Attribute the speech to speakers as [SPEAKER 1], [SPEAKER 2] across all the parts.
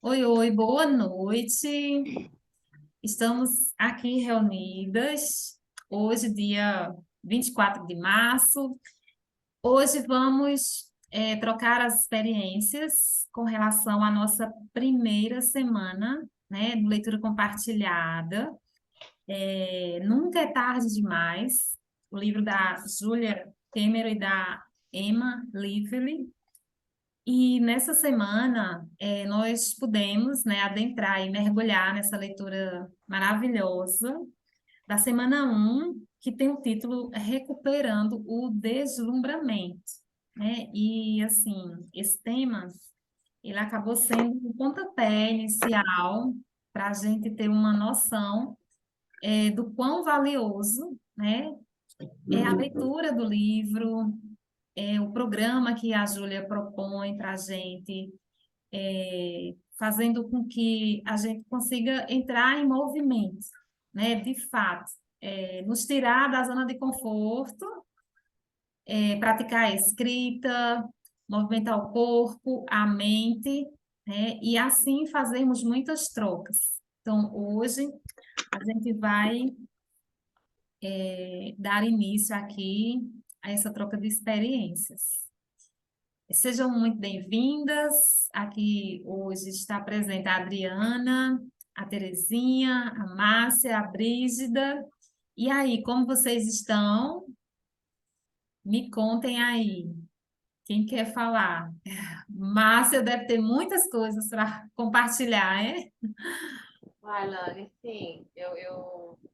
[SPEAKER 1] Oi, oi, boa noite. Estamos aqui reunidas hoje, dia 24 de março. Hoje vamos trocar as experiências com relação à nossa primeira semana, né, de leitura compartilhada. Nunca é tarde demais. O livro da Julia Cameron e da Emma Lively. E nessa semana, nós pudemos, né, adentrar e mergulhar nessa leitura maravilhosa da semana um, que tem o título Recuperando o Deslumbramento, né? E, assim, esse tema, ele acabou sendo um pontapé inicial para a gente ter uma noção, do quão valioso, né, é a leitura do livro, o programa que a Júlia propõe para a gente, fazendo com que a gente consiga entrar em movimento, né? De fato, nos tirar da zona de conforto, praticar a escrita, movimentar o corpo, a mente, né? E assim fazermos muitas trocas. Então, hoje, a gente vai dar início aqui a essa troca de experiências. Sejam muito bem-vindas. Aqui hoje está presente a Adriana, a Terezinha, a Márcia, a Brígida. E aí, como vocês estão? Me contem aí. Quem quer falar? Márcia deve ter muitas coisas para compartilhar, é?
[SPEAKER 2] Vai, Lani, sim,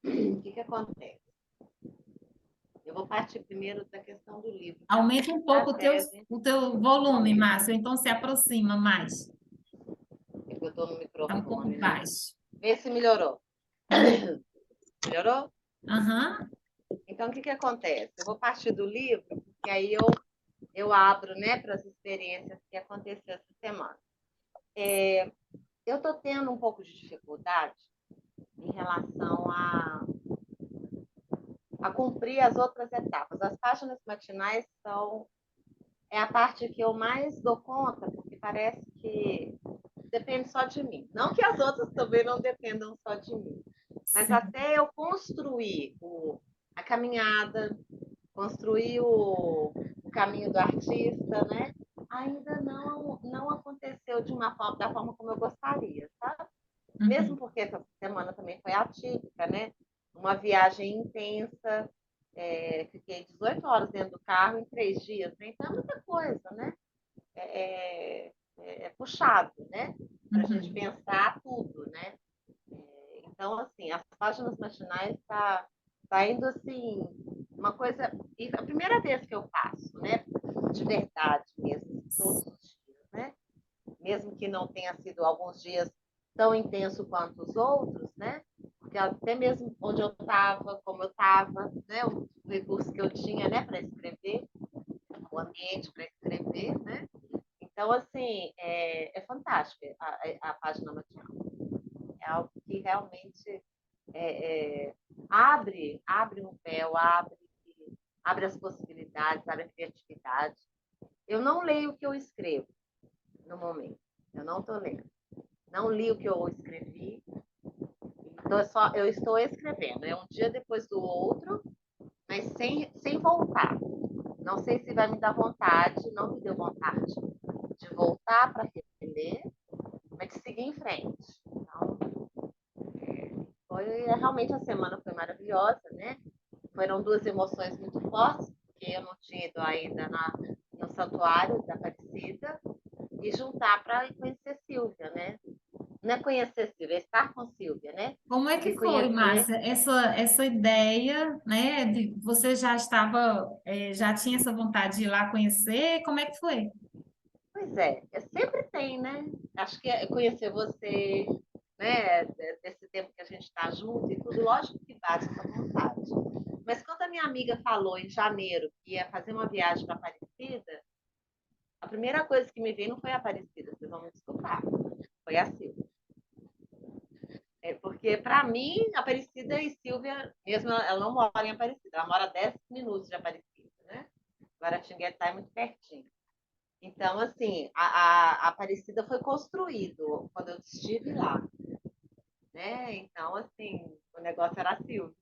[SPEAKER 2] o que que acontece? Eu vou partir primeiro da questão do livro, que é uma
[SPEAKER 1] Aumenta um pouco
[SPEAKER 2] estratégia,
[SPEAKER 1] o teu volume, Márcia, ou então se aproxima mais.
[SPEAKER 2] que eu estou no
[SPEAKER 1] Está um pouco
[SPEAKER 2] microfone, né?
[SPEAKER 1] baixo.
[SPEAKER 2] Vê se melhorou.
[SPEAKER 1] Uhum.
[SPEAKER 2] Melhorou?
[SPEAKER 1] Aham.
[SPEAKER 2] Então, o que que acontece? Eu vou partir do livro, porque aí eu abro, né, para as experiências que aconteceram essa semana. Eu estou tendo um pouco de dificuldade em relação a cumprir as outras etapas. As páginas matinais é a parte que eu mais dou conta, porque parece que depende só de mim. Não que as outras também não dependam só de mim, mas
[SPEAKER 1] Sim.
[SPEAKER 2] até eu construir a caminhada, construir o caminho do artista, né? Ainda não aconteceu da forma como eu gostaria, tá? Mesmo
[SPEAKER 1] Uhum.
[SPEAKER 2] porque essa semana também foi atípica, né? Uma viagem intensa, fiquei 18 horas dentro do carro em 3 dias, né? Então é muita coisa, né? É puxado, né? Para a gente
[SPEAKER 1] Uhum.
[SPEAKER 2] pensar tudo, né? Então, assim, as páginas matinais tá indo assim, uma coisa. E a primeira vez que eu faço, né? De verdade mesmo, todos os dias, né? Mesmo que não tenha sido alguns dias tão intenso quanto os outros, né? Porque até mesmo onde eu estava, como eu estava, né? O recurso que eu tinha, né? Para escrever, o ambiente para escrever, né? Então, assim, é fantástico a página matinal. É algo que realmente abre um véu, abre as possibilidades, abre a criatividade. Eu não leio o que eu escrevo no momento. Eu não estou lendo. Não li o que eu escrevi. Então, eu estou escrevendo. É um dia depois do outro, mas sem voltar. Não sei se vai me dar vontade, não me deu vontade de voltar para reler, mas de seguir em frente. Então, realmente a semana foi maravilhosa, né? Foram duas emoções muito fortes, porque eu não tinha ido ainda no santuário da Aparecida, e juntar para conhecer Silvia, né? Não é conhecer Silvia, é estar com Silvia, né?
[SPEAKER 1] Como é
[SPEAKER 2] E
[SPEAKER 1] que foi,
[SPEAKER 2] reconhecer.
[SPEAKER 1] Márcia, essa ideia, né, de você já estava, já tinha essa vontade de ir lá conhecer, como é que foi?
[SPEAKER 2] Pois é sempre tem, né? Acho que é conhecer você, né? Desse tempo que a gente está junto e tudo, lógico que bate essa vontade. Mas quando a minha amiga falou em janeiro que ia fazer uma viagem para Aparecida, a primeira coisa que me veio não foi a Aparecida, vocês vão me desculpar, foi a Silvia. Porque, para mim, Aparecida e Silvia, mesmo ela não mora em Aparecida, ela mora a 10 minutos de Aparecida, né? Guaratinguetá é muito pertinho. Então, assim, a Aparecida foi construído quando eu estive lá, né? Então, assim, o negócio era Silvio.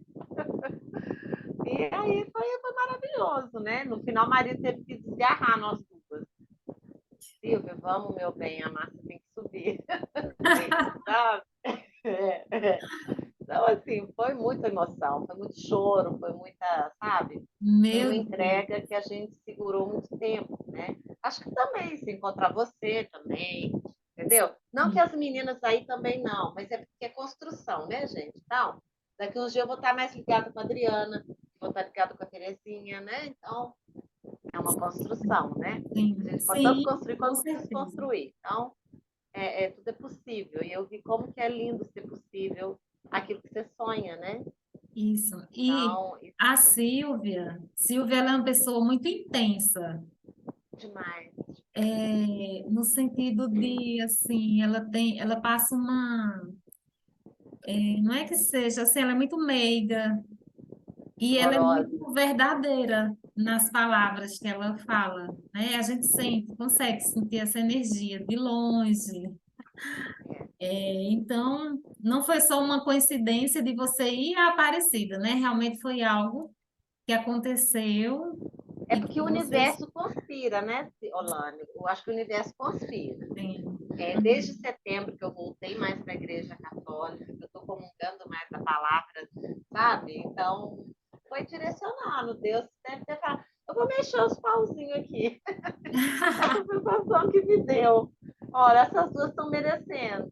[SPEAKER 2] E aí foi maravilhoso, né? No final, o marido teve que desgarrar nós duas. Silvio, vamos, meu bem, a massa tem que subir, sabe? Então, assim, foi muita emoção, foi muito choro, foi muita, sabe? Foi
[SPEAKER 1] Meu
[SPEAKER 2] uma
[SPEAKER 1] Deus.
[SPEAKER 2] entrega que a gente segurou muito tempo, né? Acho que também, se encontrar você também, entendeu? Não que as meninas aí também não, mas é porque é construção, né, gente? Então, daqui uns dias eu vou estar mais ligada com a Adriana, vou estar ligada com a Terezinha, né? Então, é uma construção, né? A
[SPEAKER 1] Sim,
[SPEAKER 2] gente pode tanto
[SPEAKER 1] sim,
[SPEAKER 2] construir
[SPEAKER 1] com
[SPEAKER 2] quanto
[SPEAKER 1] certeza.
[SPEAKER 2] desconstruir. Então, tudo é possível. E eu vi como que é lindo ser possível aquilo que você sonha, né?
[SPEAKER 1] Isso. E
[SPEAKER 2] Então, isso
[SPEAKER 1] a Silvia, ela é uma pessoa muito intensa,
[SPEAKER 2] é demais.
[SPEAKER 1] no sentido de, assim, ela passa não é que seja, assim, ela é muito meiga e ela é
[SPEAKER 2] Amorosa.
[SPEAKER 1] muito verdadeira nas palavras que ela fala, né? A gente consegue sentir essa energia de longe. Então, não foi só uma coincidência de você ir à Aparecida, né? Realmente foi algo que aconteceu
[SPEAKER 2] É
[SPEAKER 1] e
[SPEAKER 2] porque o
[SPEAKER 1] que vocês
[SPEAKER 2] universo conspira, né, Olane? Eu acho que o universo conspira.
[SPEAKER 1] têm.
[SPEAKER 2] Desde
[SPEAKER 1] Uhum.
[SPEAKER 2] setembro que eu voltei mais para a igreja católica, que eu estou comungando mais a palavra, sabe? Então, foi direcionado. Deus deve ter falado, eu vou mexer os pauzinhos aqui. Essa sensação que me deu. Olha, essas duas estão merecendo.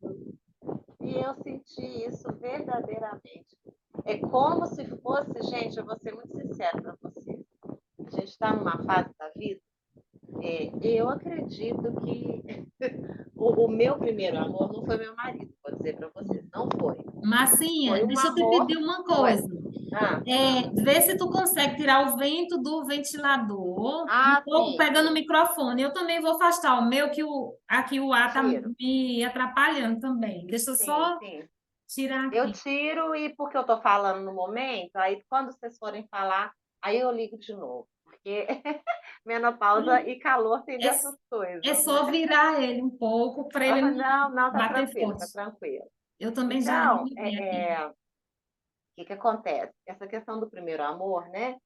[SPEAKER 2] E eu senti isso verdadeiramente. É como se fosse, gente, eu vou ser muito sincera para vocês. A gente está numa fase da vida, eu acredito que o meu primeiro amor não foi meu marido, vou dizer para vocês, não foi.
[SPEAKER 1] Marcinha,
[SPEAKER 2] Foi um
[SPEAKER 1] deixa eu te
[SPEAKER 2] amor.
[SPEAKER 1] pedir uma
[SPEAKER 2] Foi.
[SPEAKER 1] coisa. Vê se tu consegue tirar o vento do ventilador, um pouco
[SPEAKER 2] Sim,
[SPEAKER 1] pegando o
[SPEAKER 2] sim,
[SPEAKER 1] microfone. Eu também vou afastar o meu, que aqui o ar tá
[SPEAKER 2] tiro.
[SPEAKER 1] me atrapalhando também. Deixa eu
[SPEAKER 2] Sim,
[SPEAKER 1] só
[SPEAKER 2] sim.
[SPEAKER 1] tirar
[SPEAKER 2] Eu
[SPEAKER 1] aqui.
[SPEAKER 2] tiro e porque eu estou falando no momento, aí quando vocês forem falar, aí eu ligo de novo. Porque menopausa e calor tem
[SPEAKER 1] É,
[SPEAKER 2] dessas
[SPEAKER 1] é
[SPEAKER 2] coisas,
[SPEAKER 1] só
[SPEAKER 2] né?
[SPEAKER 1] virar ele um pouco para ele
[SPEAKER 2] Ah,
[SPEAKER 1] não
[SPEAKER 2] não, não, tá
[SPEAKER 1] bater
[SPEAKER 2] tranquilo,
[SPEAKER 1] forte.
[SPEAKER 2] tá tranquilo.
[SPEAKER 1] Eu também já
[SPEAKER 2] Então,
[SPEAKER 1] liguei aqui.
[SPEAKER 2] o que acontece? Essa questão do primeiro amor, né?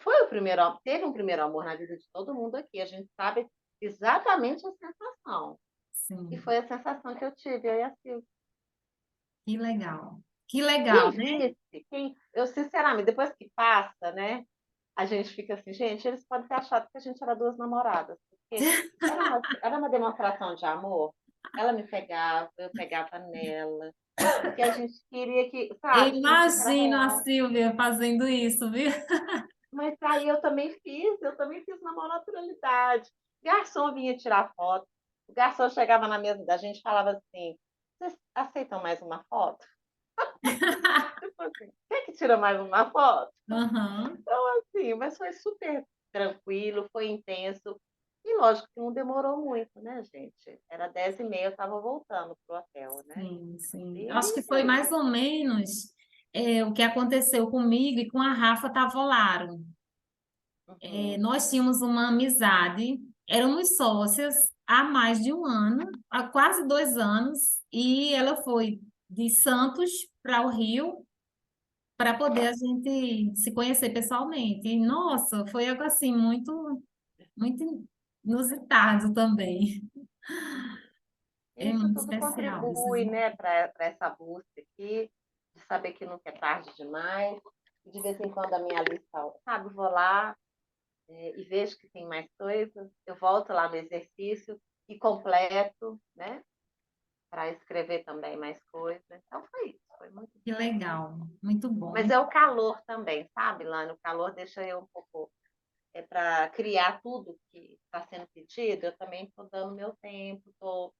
[SPEAKER 2] Foi o primeiro, teve um primeiro amor na vida de todo mundo aqui. A gente sabe exatamente a sensação. E
[SPEAKER 1] Sim,
[SPEAKER 2] foi a sensação que eu tive, eu e a Silvia.
[SPEAKER 1] que legal. Que legal,
[SPEAKER 2] Quem
[SPEAKER 1] né?
[SPEAKER 2] visse, eu sinceramente, depois que passa, né? A gente fica assim, gente, eles podem ter achado que a gente era duas namoradas, porque era uma demonstração de amor. Ela me pegava, eu pegava nela, porque a gente queria que,
[SPEAKER 1] Eu
[SPEAKER 2] sabe, sentir que era
[SPEAKER 1] imagino a
[SPEAKER 2] real.
[SPEAKER 1] Silvia fazendo isso, viu?
[SPEAKER 2] Mas aí eu também fiz na maior naturalidade. O garçom vinha tirar foto, o garçom chegava na mesa da gente e falava assim: vocês aceitam mais uma foto? Tipo assim, quer que tira mais uma foto?
[SPEAKER 1] Aham.
[SPEAKER 2] Então, assim, mas foi super tranquilo, foi intenso. E lógico que não demorou muito, né, gente? Era 10h30, eu estava voltando pro hotel, né?
[SPEAKER 1] Sim, sim. Acho
[SPEAKER 2] E
[SPEAKER 1] que foi
[SPEAKER 2] é
[SPEAKER 1] mais
[SPEAKER 2] isso.
[SPEAKER 1] ou menos o que aconteceu comigo e com a Rafa Tavolaro.
[SPEAKER 2] Uhum.
[SPEAKER 1] Nós tínhamos uma amizade, éramos sócias há mais de um ano, há quase 2 anos, e ela foi de Santos para o Rio para poder a gente se conhecer pessoalmente. E, nossa, foi algo assim muito, muito inusitado também. É
[SPEAKER 2] Isso
[SPEAKER 1] muito
[SPEAKER 2] tudo
[SPEAKER 1] especial.
[SPEAKER 2] contribui, né, para essa busca aqui, de saber que nunca é tarde demais. De vez em quando a minha lista, sabe, vou lá e vejo que tem mais coisas, eu volto lá no exercício e completo, né, para escrever também mais coisas. Então foi isso, foi muito
[SPEAKER 1] Que
[SPEAKER 2] bom.
[SPEAKER 1] legal, muito bom.
[SPEAKER 2] Mas é o calor também, sabe, Lana? O calor deixa eu um pouco. Para criar tudo que está sendo pedido, eu também estou dando meu tempo, tô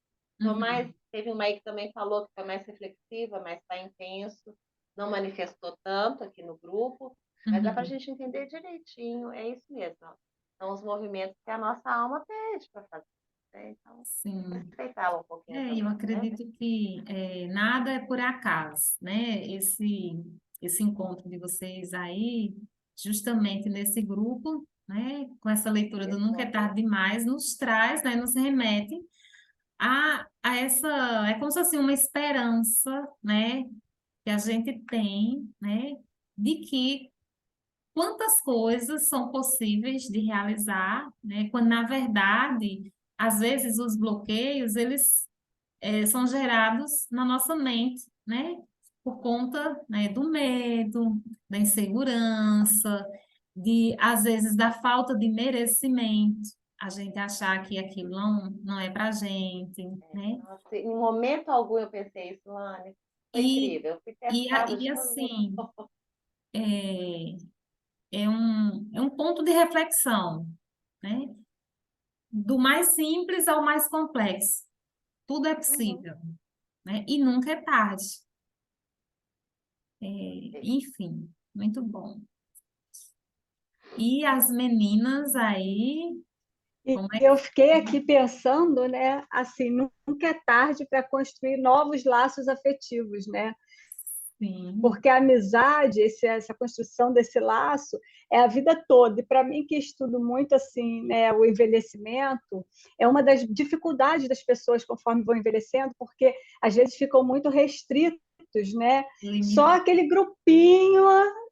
[SPEAKER 2] mais.
[SPEAKER 1] Uhum,
[SPEAKER 2] Teve uma aí que também falou que foi mais reflexiva, mas está intenso, não manifestou tanto aqui no grupo, mas dá para a
[SPEAKER 1] uhum.
[SPEAKER 2] gente entender direitinho, é isso mesmo. Ó. São os movimentos que a nossa alma pede para fazer. Né? Então,
[SPEAKER 1] Sim.
[SPEAKER 2] respeitá-la um pouquinho
[SPEAKER 1] Eu
[SPEAKER 2] também, né?
[SPEAKER 1] acredito que nada é por acaso, né? Esse encontro de vocês aí, justamente nesse grupo. né, com essa leitura do Nunca é
[SPEAKER 2] Exato.
[SPEAKER 1] tarde demais, nos traz, né, nos remete a essa, é como se fosse uma esperança, né, que a gente tem, né, de que quantas coisas são possíveis de realizar, né, quando na verdade, às vezes os bloqueios, eles são gerados na nossa mente, né, por conta, né, do medo, da insegurança, de, às vezes, da falta de merecimento, a gente achar que aquilo não é pra gente, né?
[SPEAKER 2] Nossa, em momento algum eu pensei isso, Lani. Foi
[SPEAKER 1] E,
[SPEAKER 2] incrível. Eu fui testada
[SPEAKER 1] e
[SPEAKER 2] de todo mundo.
[SPEAKER 1] assim, é, é um ponto de reflexão, né? Do mais simples ao mais complexo. Tudo é
[SPEAKER 2] Uhum.
[SPEAKER 1] possível, né? E nunca é tarde.
[SPEAKER 2] É.
[SPEAKER 1] Enfim, muito bom. E as meninas aí,
[SPEAKER 3] E
[SPEAKER 1] como é
[SPEAKER 3] eu
[SPEAKER 1] que
[SPEAKER 3] fiquei aqui pensando, né, assim, nunca é tarde para construir novos laços afetivos, né?
[SPEAKER 1] sim,
[SPEAKER 3] Porque a amizade, essa construção desse laço, é a vida toda. E para mim, que estudo muito assim, né, o envelhecimento, é uma das dificuldades das pessoas conforme vão envelhecendo, porque às vezes ficam muito restritos, né? Só
[SPEAKER 1] limite.
[SPEAKER 3] aquele grupinho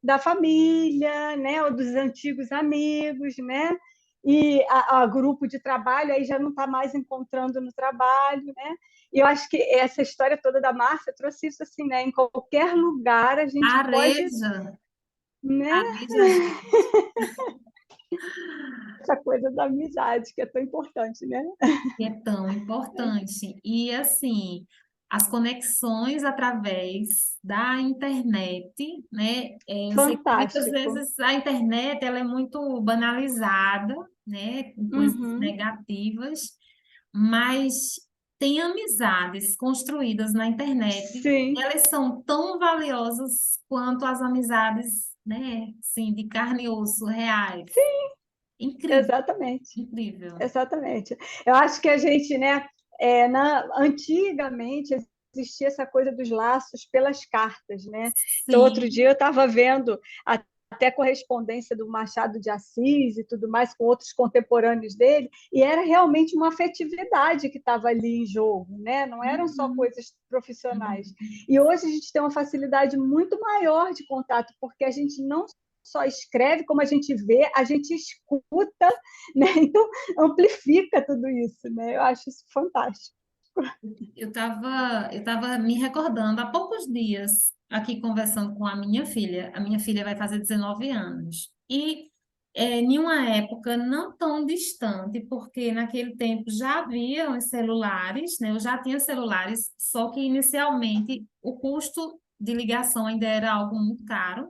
[SPEAKER 3] da família, né, ou dos antigos amigos, né? E a grupo de trabalho aí já não está mais encontrando no trabalho, né? E eu acho que essa história toda da Márcia trouxe isso assim, né? Em qualquer lugar a gente pode,
[SPEAKER 1] Areja,
[SPEAKER 3] né?
[SPEAKER 1] areja, gente,
[SPEAKER 3] Essa coisa da amizade que é tão importante, né?
[SPEAKER 1] que é tão importante. E assim, as conexões através da internet, né? Eu sei que muitas
[SPEAKER 3] Fantástico.
[SPEAKER 1] vezes a internet ela é muito banalizada, né? Com coisas
[SPEAKER 3] Uhum.
[SPEAKER 1] negativas, mas tem amizades construídas na internet,
[SPEAKER 3] Sim,
[SPEAKER 1] elas são tão valiosas quanto as amizades, né? Sim, de carne e osso reais. Incrível,
[SPEAKER 3] exatamente.
[SPEAKER 1] incrível.
[SPEAKER 3] Exatamente. Eu acho que a gente, né, antigamente existia essa coisa dos laços pelas cartas, né? Então, outro
[SPEAKER 1] Sim,
[SPEAKER 3] dia eu estava vendo até correspondência do Machado de Assis e tudo mais com outros contemporâneos dele, e era realmente uma afetividade que estava ali em jogo, né? Não eram só
[SPEAKER 1] uhum,
[SPEAKER 3] coisas profissionais.
[SPEAKER 1] uhum.
[SPEAKER 3] E hoje a gente tem uma facilidade muito maior de contato, porque a gente não só escreve, como a gente vê, a gente escuta, né? Então amplifica tudo isso, né? Eu acho isso fantástico.
[SPEAKER 1] Eu tava me recordando há poucos dias, aqui conversando com a minha filha. A minha filha vai fazer 19 anos. E em uma época não tão distante, porque naquele tempo já havia os celulares, né? Eu já tinha celulares, só que inicialmente o custo de ligação ainda era algo muito caro.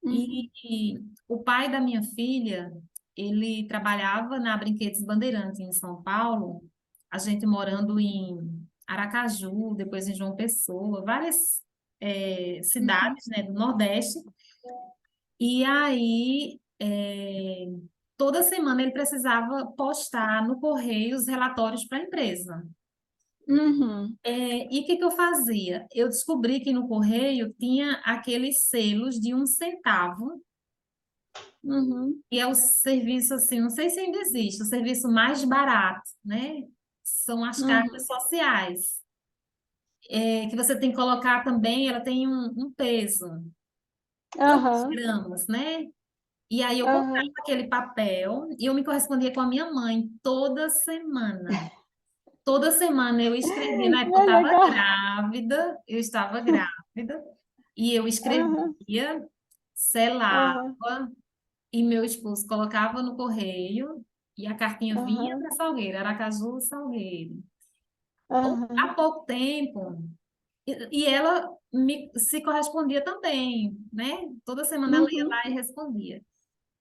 [SPEAKER 3] Uhum.
[SPEAKER 1] E o pai da minha filha, ele trabalhava na Brinquedos Bandeirantes, em São Paulo, a gente morando em Aracaju, depois em João Pessoa, várias
[SPEAKER 3] Uhum.
[SPEAKER 1] cidades, né, do Nordeste. E aí, toda semana ele precisava postar no correio os relatórios para a empresa.
[SPEAKER 3] Uhum.
[SPEAKER 1] E o que que eu fazia? Eu descobri que no correio tinha aqueles selos de 1 centavo,
[SPEAKER 3] Uhum.
[SPEAKER 1] e é o serviço, assim, não sei se ainda existe, o serviço mais barato, né? São as cartas
[SPEAKER 3] Uhum.
[SPEAKER 1] sociais, que você tem que colocar também, ela tem um peso, tantos
[SPEAKER 3] Aham.
[SPEAKER 1] gramas, né? E aí eu comprava
[SPEAKER 3] Aham.
[SPEAKER 1] aquele papel e eu me correspondia com a minha mãe toda semana. Toda semana eu escrevia, na época
[SPEAKER 3] É legal.
[SPEAKER 1] eu estava grávida, e eu
[SPEAKER 3] Aham.
[SPEAKER 1] escrevia, selava,
[SPEAKER 3] Aham.
[SPEAKER 1] e meu esposo colocava no correio e a cartinha vinha
[SPEAKER 3] Aham.
[SPEAKER 1] para Salgueiro, Aracaju, Salgueiro. Há
[SPEAKER 3] Aham.
[SPEAKER 1] pouco tempo, e ela se correspondia também, né? Toda semana ela ia
[SPEAKER 3] Uhum.
[SPEAKER 1] lá e respondia.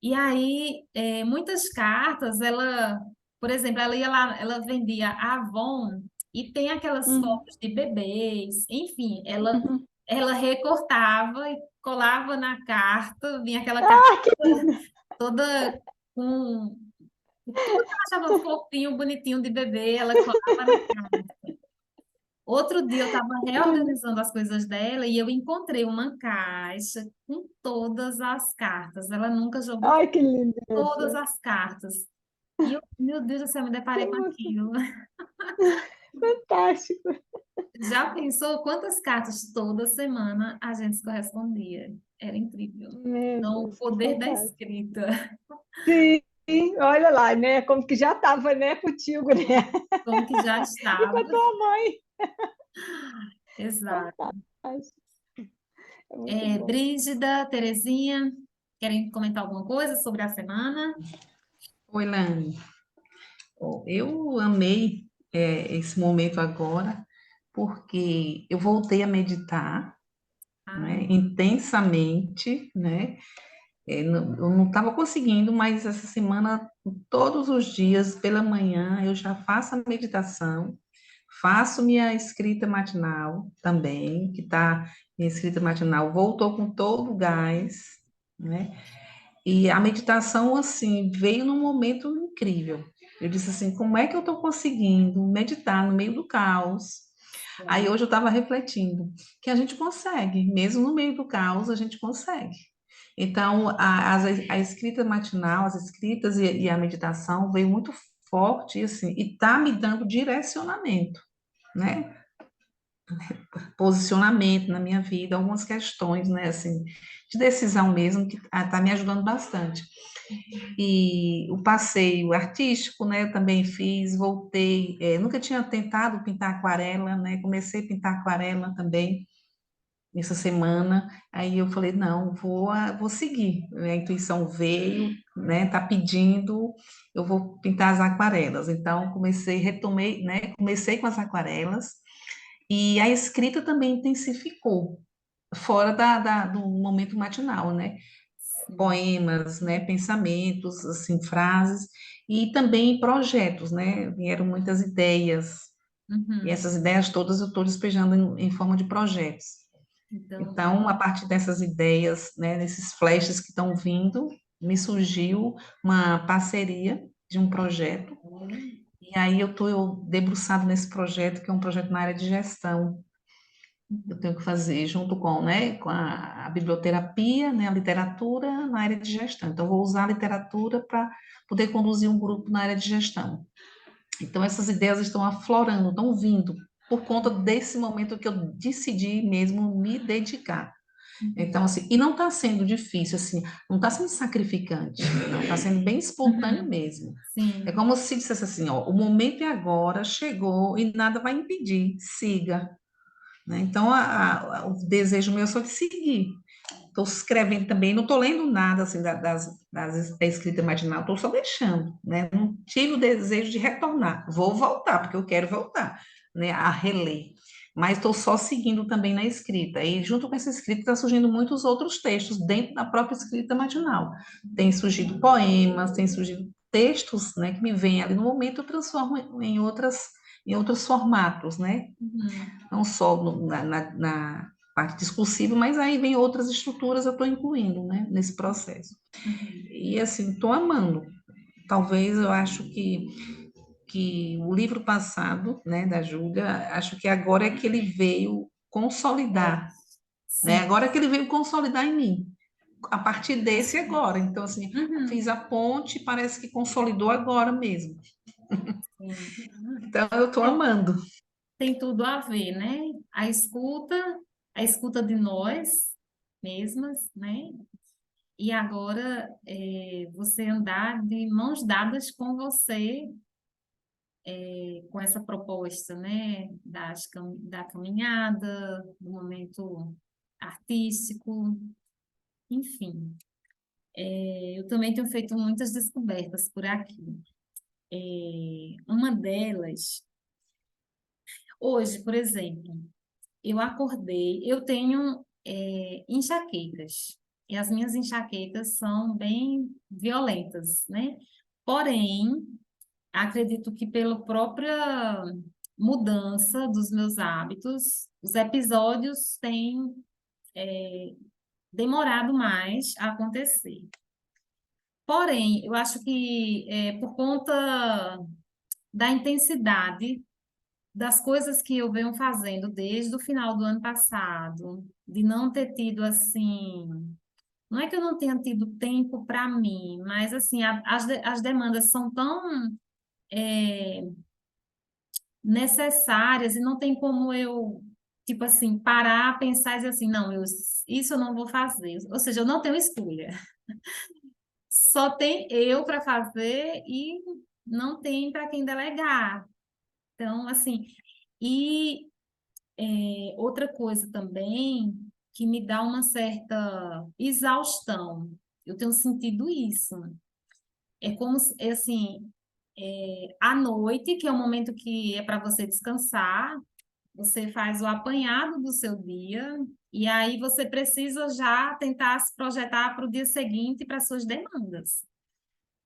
[SPEAKER 1] E aí, muitas cartas, ela, por exemplo, ela ia lá, ela vendia Avon e tem aquelas
[SPEAKER 3] Uhum.
[SPEAKER 1] fotos de bebês, enfim,
[SPEAKER 3] Uhum.
[SPEAKER 1] ela recortava e colava na carta, vinha aquela carta
[SPEAKER 3] Ah, que...
[SPEAKER 1] toda com tudo que ela achava fofinho, bonitinho de bebê, ela colava na cara. Outro dia eu estava reorganizando as coisas dela e eu encontrei uma caixa com todas as cartas. Ela nunca jogou
[SPEAKER 3] Ai, que
[SPEAKER 1] todas
[SPEAKER 3] lindeza.
[SPEAKER 1] as cartas. E eu, meu Deus do céu, me
[SPEAKER 3] Que
[SPEAKER 1] deparei com
[SPEAKER 3] emoção.
[SPEAKER 1] aquilo.
[SPEAKER 3] Fantástico.
[SPEAKER 1] Já pensou quantas cartas toda semana a gente se correspondia? Era incrível.
[SPEAKER 3] Meu
[SPEAKER 1] Então, o
[SPEAKER 3] Deus, que
[SPEAKER 1] poder da
[SPEAKER 3] fantástico.
[SPEAKER 1] escrita.
[SPEAKER 3] Sim, olha lá, né? Como que já estava, né, contigo, né?
[SPEAKER 1] Como que já
[SPEAKER 3] E com
[SPEAKER 1] estava.
[SPEAKER 3] a tua mãe.
[SPEAKER 1] Exato.
[SPEAKER 3] Fantástico. É muito bom.
[SPEAKER 1] Brígida, Terezinha, querem comentar alguma coisa sobre a semana?
[SPEAKER 4] Oi, Lani. Ó, eu amei esse momento agora, porque eu voltei a meditar,
[SPEAKER 1] Ah,
[SPEAKER 4] né, intensamente, né? Eu não estava conseguindo, mas essa semana, todos os dias, pela manhã, eu já faço a meditação, faço minha escrita matinal também, minha escrita matinal voltou com todo o gás, né? E a meditação, assim, veio num momento incrível. Eu disse assim, como é que eu estou conseguindo meditar no meio do caos? Aí
[SPEAKER 1] sim.
[SPEAKER 4] hoje eu estava refletindo que a gente consegue, mesmo no meio do caos, a gente consegue. Então, a escrita matinal, as escritas e a meditação veio muito forte, assim, e está me dando direcionamento, né? Posicionamento na minha vida, algumas questões, né, assim, de decisão mesmo, que está me ajudando bastante. E o passeio artístico, né, eu também fiz, voltei, nunca tinha tentado pintar aquarela, né, comecei a pintar aquarela também nessa semana, aí eu falei, não, vou seguir, a intuição veio, né, tá pedindo, eu vou pintar as aquarelas, então retomei, né, comecei com as aquarelas, e a escrita também intensificou, fora do momento matinal, né,
[SPEAKER 1] Sim.
[SPEAKER 4] poemas, né, pensamentos, assim, frases, e também projetos, né, vieram muitas ideias, e
[SPEAKER 1] Uhum.
[SPEAKER 4] essas ideias todas eu estou despejando em forma de projetos.
[SPEAKER 1] Então,
[SPEAKER 4] Então, a partir dessas ideias, né, desses flashes que estão vindo, me surgiu uma parceria de um projeto, e aí eu estou debruçado nesse projeto, que é um projeto na área de gestão, eu tenho que fazer junto com, né, com a biblioterapia, né, a literatura na área de gestão. Então, eu vou usar a literatura para poder conduzir um grupo na área de gestão. Então, essas ideias estão aflorando, estão vindo, por conta desse momento que eu decidi mesmo me dedicar. Então, assim, e não está sendo difícil, assim, não está sendo sacrificante, não, está sendo bem espontâneo
[SPEAKER 1] uhum.
[SPEAKER 4] mesmo. É
[SPEAKER 1] Sim.
[SPEAKER 4] como se dissesse assim, ó, o momento é agora, chegou e nada vai impedir, siga, né? Então, o desejo meu é só de seguir. Estou escrevendo também, não estou lendo nada assim, da escrita matinal, estou só deixando, né? Não tive o desejo de retornar. Vou voltar, porque eu quero voltar, né, a reler. Mas estou só seguindo também na escrita. E junto com essa escrita está surgindo muitos outros textos dentro da própria escrita matinal. Tem surgido poemas, tem surgido textos, né, que me vêm ali no momento, eu transformo em outros formatos, né?
[SPEAKER 1] Uhum.
[SPEAKER 4] Não só na parte discursiva, mas aí vem outras estruturas eu estou incluindo, né, nesse processo.
[SPEAKER 1] Uhum.
[SPEAKER 4] E assim, estou amando. Talvez eu acho que o livro passado, né, da Júlia, acho que agora é que ele veio consolidar, né?
[SPEAKER 1] Sim.
[SPEAKER 4] Agora é que ele veio consolidar em mim. A partir desse agora. Então, assim, fiz
[SPEAKER 1] Uhum.
[SPEAKER 4] a ponte, parece que consolidou agora mesmo.
[SPEAKER 1] Sim.
[SPEAKER 4] Então, eu estou
[SPEAKER 1] É,
[SPEAKER 4] amando.
[SPEAKER 1] tem tudo a ver, né? A escuta de nós mesmas, né? E agora você andar de mãos dadas com você, com essa proposta, né? Da caminhada, do momento artístico, enfim. Eu também tenho feito muitas descobertas por aqui. Uma delas, hoje, por exemplo, eu acordei, eu tenho enxaquecas, e as minhas enxaquecas são bem violentas, né? Porém, acredito que pela própria mudança dos meus hábitos, os episódios têm demorado mais a acontecer. Porém, eu acho que por conta da intensidade das coisas que eu venho fazendo desde o final do ano passado, de não ter tido assim Não é que eu não tenha tido tempo para mim, mas assim, as demandas são tão é, necessárias e não tem como eu, tipo assim, parar, pensar e dizer assim, não, isso eu não vou fazer. Ou seja, eu não tenho escolha. Só tem eu para fazer e não tem para quem delegar. Então, assim, e outra coisa também que me dá uma certa exaustão. Eu tenho sentido isso. É como se, assim, à noite, que é o momento que é para você descansar, você faz o apanhado do seu dia e aí você precisa já tentar se projetar para o dia seguinte para suas demandas.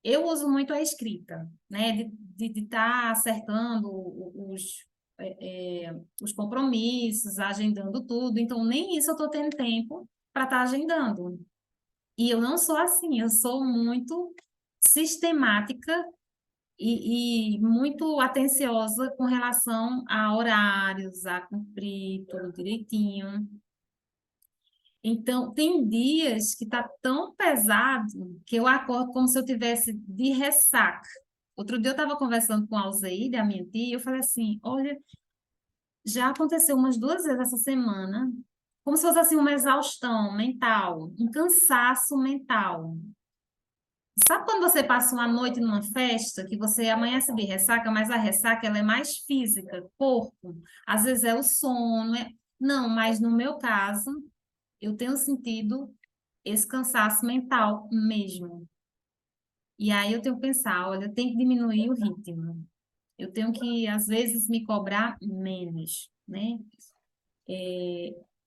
[SPEAKER 1] Eu uso muito a escrita, né? De estar acertando os compromissos, agendando tudo. Então, nem isso eu estou tendo tempo para estar agendando. E eu não sou assim, eu sou muito sistemática e muito atenciosa com relação a horários, a cumprir tudo direitinho. Então, tem dias que tá tão pesado que eu acordo como se eu tivesse de ressaca. Outro dia eu estava conversando com a Alzeide, a minha tia, e eu falei assim, olha, já aconteceu umas 2 vezes essa semana, como se fosse assim uma exaustão mental, um cansaço mental. Sabe quando você passa uma noite numa festa, que você amanhece de ressaca, mas a ressaca ela é mais física, corpo, às vezes é o sono, não, mas no meu caso, eu tenho sentido esse cansaço mental mesmo. E aí eu tenho que pensar, olha, eu tenho que diminuir o ritmo. Eu tenho que, às vezes, me cobrar menos, né?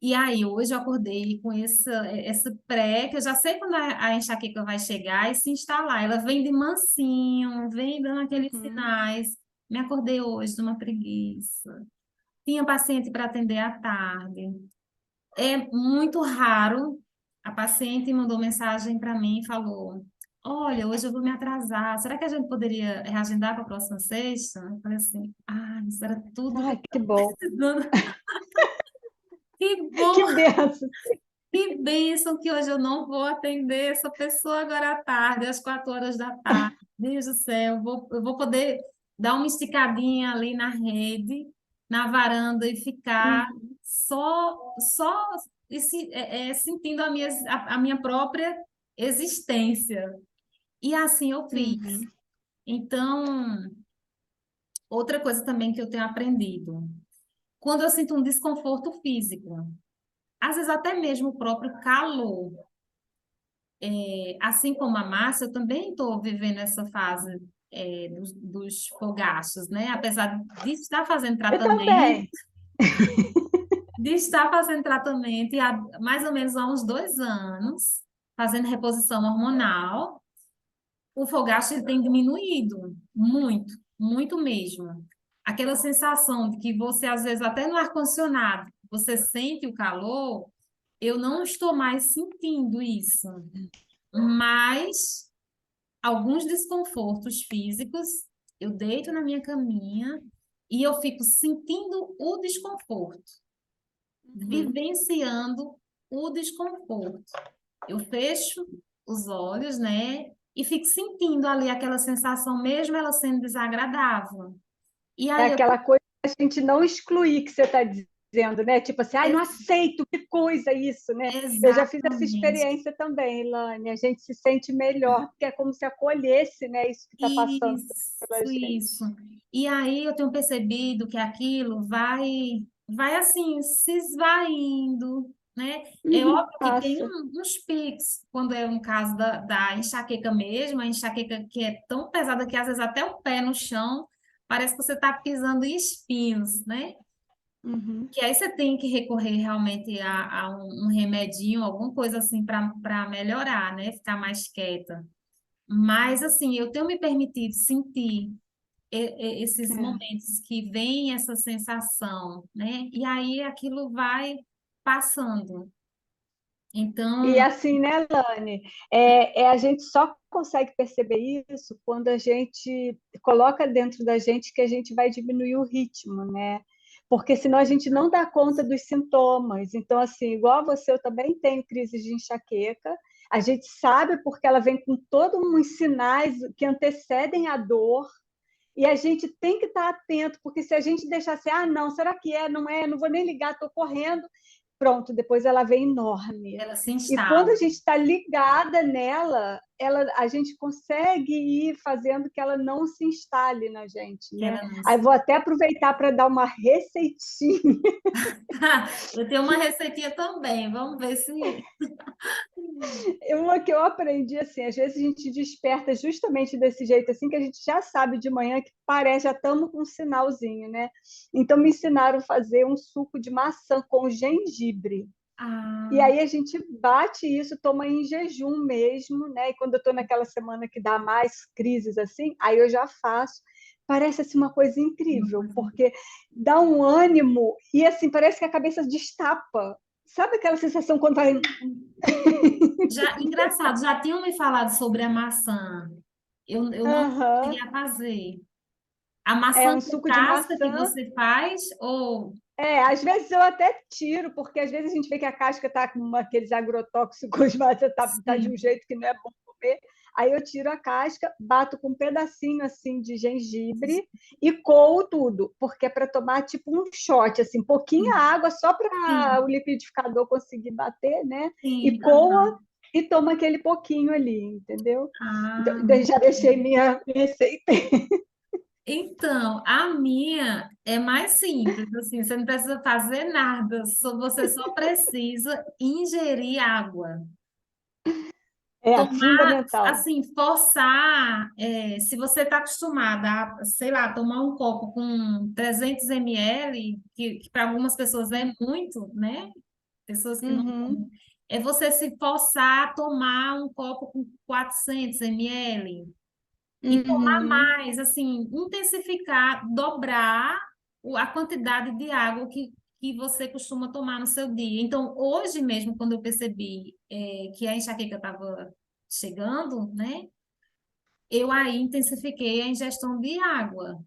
[SPEAKER 1] E aí, hoje eu acordei com essa pré, que eu já sei quando a enxaqueca vai chegar e se instalar. Ela vem de mansinho, vem dando aqueles
[SPEAKER 3] Uhum.
[SPEAKER 1] sinais. Me acordei hoje de uma preguiça. Tinha paciente para atender à tarde. É muito raro. A paciente mandou mensagem para mim e falou: Olha, hoje eu vou me atrasar. Será que a gente poderia reagendar para a próxima sexta? Eu falei assim: Ah, isso era tudo que eu
[SPEAKER 3] Ai, que
[SPEAKER 1] estava
[SPEAKER 3] bom,
[SPEAKER 1] precisando. Que
[SPEAKER 3] que
[SPEAKER 1] bom,
[SPEAKER 3] benção.
[SPEAKER 1] que bênção que hoje eu não vou atender essa pessoa agora à tarde, às 4 horas da tarde. Deus do céu, eu vou poder dar uma esticadinha ali na rede, na varanda e ficar
[SPEAKER 3] Uhum.
[SPEAKER 1] só sentindo a minha própria existência. E assim eu fiz.
[SPEAKER 3] Uhum.
[SPEAKER 1] Então, outra coisa também que eu tenho aprendido, quando eu sinto um desconforto físico, às vezes até mesmo o próprio calor, assim como a Márcia, eu também estou vivendo essa fase dos fogachos, né? Apesar
[SPEAKER 3] Eu também.
[SPEAKER 1] de estar fazendo tratamento e há mais ou menos há uns 2 anos, fazendo reposição hormonal, o fogacho ele tem diminuído muito, muito mesmo. Aquela sensação de que você, às vezes, até no ar-condicionado, você sente o calor, eu não estou mais sentindo isso. Mas alguns desconfortos físicos, eu deito na minha caminha e eu fico sentindo o desconforto,
[SPEAKER 3] Uhum.
[SPEAKER 1] vivenciando o desconforto. Eu fecho os olhos, né? E fico sentindo ali aquela sensação, mesmo ela sendo desagradável. E
[SPEAKER 3] É
[SPEAKER 1] aí eu.
[SPEAKER 3] aquela coisa que a gente não excluir que você está dizendo, né? Tipo assim, ai, não
[SPEAKER 1] ex-
[SPEAKER 3] aceito, que coisa isso, né? Eu já fiz essa
[SPEAKER 1] Exatamente.
[SPEAKER 3] experiência também, Lani. A gente se sente melhor, porque é como se acolhesse, né, isso que está passando pela
[SPEAKER 1] Isso,
[SPEAKER 3] gente.
[SPEAKER 1] isso. E aí eu tenho percebido que aquilo vai assim, se esvaindo, né? É
[SPEAKER 3] Uhum,
[SPEAKER 1] óbvio que tem
[SPEAKER 3] passa.
[SPEAKER 1] uns picos, quando é um caso da enxaqueca mesmo, a enxaqueca que é tão pesada que às vezes até o pé no chão parece que você está pisando em espinhos, né?
[SPEAKER 3] Uhum.
[SPEAKER 1] Que aí você tem que recorrer realmente a um remedinho, alguma coisa assim para melhorar, né? Ficar mais quieta. Mas, assim, eu tenho me permitido sentir esses
[SPEAKER 3] É.
[SPEAKER 1] momentos que vem essa sensação, né? E aí aquilo vai passando.
[SPEAKER 3] E
[SPEAKER 1] Então,
[SPEAKER 3] assim, né, Lani? A gente só consegue perceber isso quando a gente coloca dentro da gente que a gente vai diminuir o ritmo, né? Porque senão a gente não dá conta dos sintomas. Então, assim, igual a você, eu também tenho crise de enxaqueca. A gente sabe porque ela vem com todos uns sinais que antecedem a dor, e a gente tem que estar atento, porque se a gente deixar assim, ah, não, será que é? Não é? Não vou nem ligar, estou correndo. Pronto, depois ela vem enorme.
[SPEAKER 1] Ela se
[SPEAKER 3] E quando a
[SPEAKER 1] instala.
[SPEAKER 3] gente está ligada nela, a gente consegue ir fazendo que ela não se instale na gente,
[SPEAKER 1] Que
[SPEAKER 3] né?
[SPEAKER 1] ela não
[SPEAKER 3] Aí
[SPEAKER 1] se...
[SPEAKER 3] vou até aproveitar para dar uma receitinha.
[SPEAKER 1] Eu tenho uma receitinha também, vamos ver se...
[SPEAKER 3] Uma que eu aprendi assim, às vezes a gente desperta justamente desse jeito assim, que a gente já sabe de manhã que parece, já estamos com um sinalzinho, né? Então me ensinaram a fazer um suco de maçã com gengibre. E
[SPEAKER 1] Ah,
[SPEAKER 3] aí a gente bate isso, toma em jejum mesmo, né? E quando eu estou naquela semana que dá mais crises assim, aí eu já faço. Parece assim uma coisa
[SPEAKER 1] uma
[SPEAKER 3] incrível,
[SPEAKER 1] coisa...
[SPEAKER 3] porque dá um ânimo e assim parece que a cabeça destapa. Sabe aquela sensação quando vai.
[SPEAKER 1] Já, engraçado, já tinham me falado sobre a maçã. Eu não cheguei
[SPEAKER 3] Aham.
[SPEAKER 1] a fazer. A
[SPEAKER 3] É
[SPEAKER 1] maçã
[SPEAKER 3] um
[SPEAKER 1] com
[SPEAKER 3] suco de
[SPEAKER 1] casca que
[SPEAKER 3] maçã.
[SPEAKER 1] você faz, ou...
[SPEAKER 3] Às vezes eu até tiro, porque às vezes a gente vê que a casca está com aqueles agrotóxicos, mas tá de um
[SPEAKER 1] Sim.
[SPEAKER 3] jeito que não é bom comer. Aí eu tiro a casca, bato com um pedacinho assim de gengibre e coo tudo, porque é para tomar tipo um shot, assim, pouquinha
[SPEAKER 1] Sim,
[SPEAKER 3] água só para o
[SPEAKER 1] sim,
[SPEAKER 3] liquidificador conseguir bater, né? E
[SPEAKER 1] sim.
[SPEAKER 3] coa
[SPEAKER 1] Aham.
[SPEAKER 3] e toma aquele pouquinho ali, entendeu? Então,
[SPEAKER 1] Ah,
[SPEAKER 3] já deixei minha receita.
[SPEAKER 1] então, a minha é mais simples, assim, você não precisa fazer nada, você só precisa ingerir água.
[SPEAKER 3] É
[SPEAKER 1] Tomar,
[SPEAKER 3] fundamental.
[SPEAKER 1] assim, forçar, se você está acostumada a, sei lá, tomar um copo com 300 ml, que para algumas pessoas é muito, né? Pessoas que não
[SPEAKER 3] Uhum,
[SPEAKER 1] tomam, é você se forçar a tomar um copo com 400 ml. E tomar
[SPEAKER 3] uhum,
[SPEAKER 1] mais, assim, intensificar, dobrar a quantidade de água que você costuma tomar no seu dia. Então, hoje mesmo, quando eu percebi, que a enxaqueca estava chegando, né? Eu aí intensifiquei a ingestão de água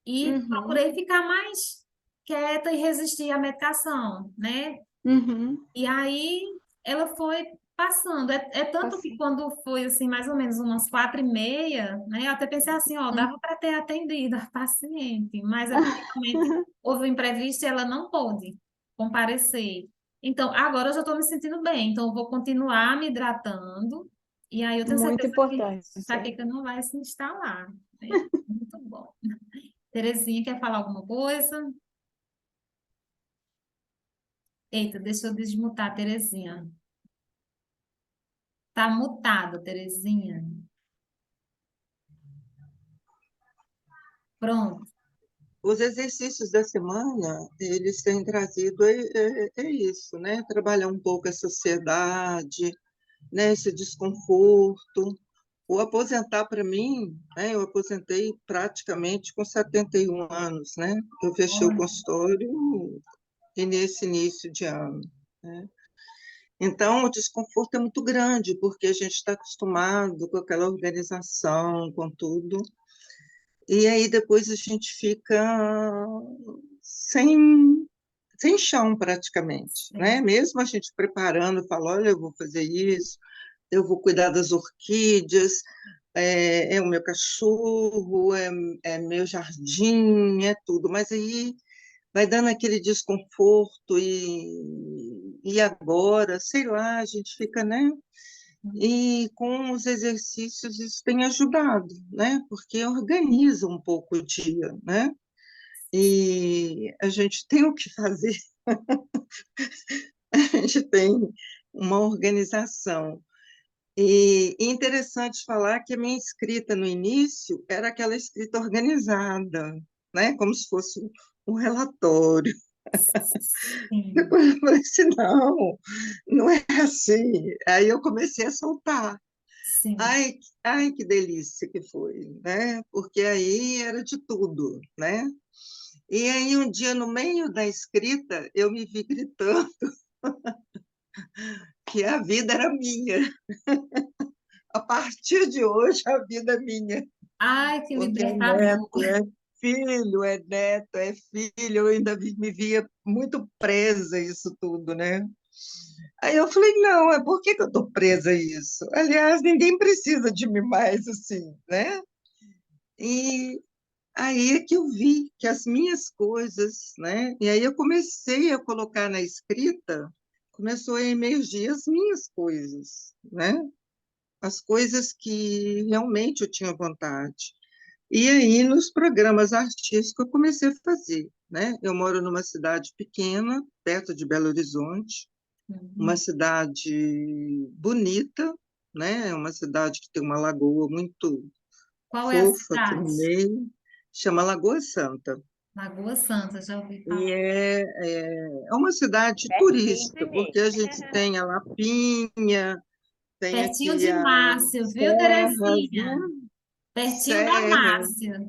[SPEAKER 1] e
[SPEAKER 3] uhum,
[SPEAKER 1] procurei ficar mais quieta e resistir à medicação, né?
[SPEAKER 3] uhum.
[SPEAKER 1] E aí ela foi passando. É tanto que
[SPEAKER 3] Passou.
[SPEAKER 1] quando foi assim, mais ou menos umas 4h30, né? Eu até pensei assim, ó, dava
[SPEAKER 3] Uhum.
[SPEAKER 1] para ter atendido a paciente, mas é porque realmente houve um imprevisto e ela não pôde comparecer. Então, agora eu já estou me sentindo bem, então eu vou continuar me hidratando, e aí eu tenho
[SPEAKER 3] Muito
[SPEAKER 1] certeza que
[SPEAKER 3] importante.
[SPEAKER 1] a enxaqueca não vai se instalar, né? Muito bom. Terezinha, quer falar alguma coisa? Eita, deixa eu desmutar a Terezinha. Tá mutada, Terezinha. Pronto.
[SPEAKER 5] Os exercícios da semana, eles têm trazido é isso, né? Trabalhar um pouco essa ansiedade, né? Esse desconforto. O aposentar para mim, né? Eu aposentei praticamente com 71 anos, né? Eu fechei o
[SPEAKER 1] Olha,
[SPEAKER 5] consultório e nesse início de ano, né? Então, o desconforto é muito grande, porque a gente está acostumado com aquela organização, com tudo. E aí depois a gente fica sem, sem chão praticamente, né?
[SPEAKER 1] sim.
[SPEAKER 5] Mesmo a gente preparando, fala, olha, eu vou fazer isso, eu vou cuidar das orquídeas, é o meu cachorro, é meu jardim, é tudo, mas aí vai dando aquele desconforto e agora, sei lá, a gente fica, né? E com os exercícios isso tem ajudado, né? Porque organiza um pouco o dia, né? E a gente tem o que fazer, a gente tem uma organização. E interessante falar que a minha escrita no início era aquela escrita organizada, né? Como se fosse um relatório.
[SPEAKER 1] Sim,
[SPEAKER 5] Depois eu falei assim, não, não é assim. Aí eu comecei a soltar.
[SPEAKER 1] sim.
[SPEAKER 5] Ai, ai, que delícia que foi, né? Porque aí era de tudo, né? E aí um dia no meio da escrita eu me vi gritando que a vida era minha. A partir de hoje a vida é minha,
[SPEAKER 1] Ai, que
[SPEAKER 5] porque é
[SPEAKER 1] libertador.
[SPEAKER 5] neto, é filho, é neto, é filho. Eu ainda me via muito presa a isso tudo, né? Aí eu falei, não, é por que que eu estou presa a isso? Aliás, ninguém precisa de mim mais assim, né? E aí é que eu vi que as minhas coisas, né? E aí eu comecei a colocar na escrita, começou a emergir as minhas coisas, né? As coisas que realmente eu tinha vontade. E aí, nos programas artísticos, eu comecei a fazer, né? Eu moro numa cidade pequena, perto de Belo Horizonte, uma
[SPEAKER 1] Uhum.
[SPEAKER 5] cidade bonita, né? Uma cidade que tem uma lagoa muito
[SPEAKER 1] Qual é a
[SPEAKER 5] fofa aqui no
[SPEAKER 1] cidade?
[SPEAKER 5] meio, chama Lagoa Santa.
[SPEAKER 1] Lagoa Santa, já ouvi
[SPEAKER 5] E
[SPEAKER 1] falar.
[SPEAKER 5] é uma cidade
[SPEAKER 2] Pertinho de
[SPEAKER 5] turística,
[SPEAKER 2] mim.
[SPEAKER 5] porque a gente tem a Lapinha, tem
[SPEAKER 1] Pertinho
[SPEAKER 5] aqui
[SPEAKER 1] de
[SPEAKER 5] as
[SPEAKER 1] Márcio, viu,
[SPEAKER 5] serras,
[SPEAKER 1] Terezinha?
[SPEAKER 5] né?
[SPEAKER 1] Pertinho da
[SPEAKER 5] Serra.
[SPEAKER 1] Márcia.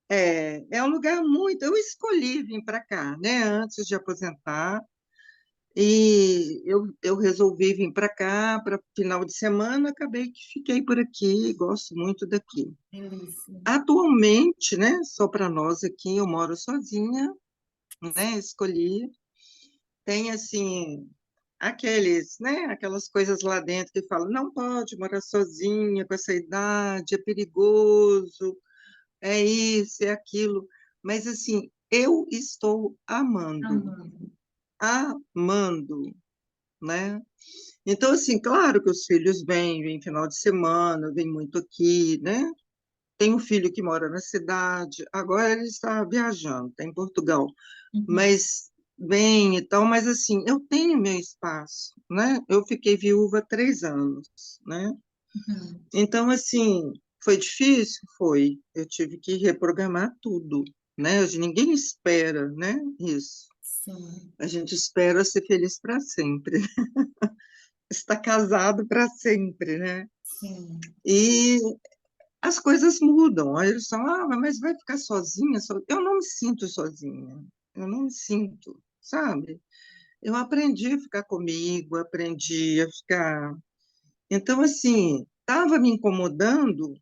[SPEAKER 5] É um lugar muito. Eu escolhi vir para cá, né? Antes de aposentar, e eu resolvi vir para cá para final de semana. Acabei que fiquei por aqui, gosto muito daqui.
[SPEAKER 1] Delícia.
[SPEAKER 5] Atualmente, né? Só para nós aqui, eu moro sozinha, né? Escolhi. Tem assim né, aquelas coisas lá dentro que falam, não pode morar sozinha com essa idade, é perigoso, é isso, é aquilo. Mas assim, eu estou amando,
[SPEAKER 1] Amando.
[SPEAKER 5] amando, né? Então, assim, claro que os filhos vêm final de semana, vêm muito aqui, né? Tem um filho que mora na cidade, agora ele está viajando, está em Portugal,
[SPEAKER 1] Uhum.
[SPEAKER 5] mas bem e tal, mas assim, eu tenho meu espaço, né? Eu fiquei viúva há 3 anos, né?
[SPEAKER 1] Uhum.
[SPEAKER 5] Então, assim, foi difícil? Foi. Eu tive que reprogramar tudo, né? Hoje ninguém espera, né? Isso.
[SPEAKER 1] Sim,
[SPEAKER 5] A gente espera ser feliz para sempre, estar casado para sempre, né?
[SPEAKER 1] sim.
[SPEAKER 5] E as coisas mudam. Aí eles falam, mas vai ficar sozinha? Eu não me sinto sozinha. Eu não me sinto, sabe? Eu aprendi a ficar comigo, aprendi a ficar. Então, assim, estava me incomodando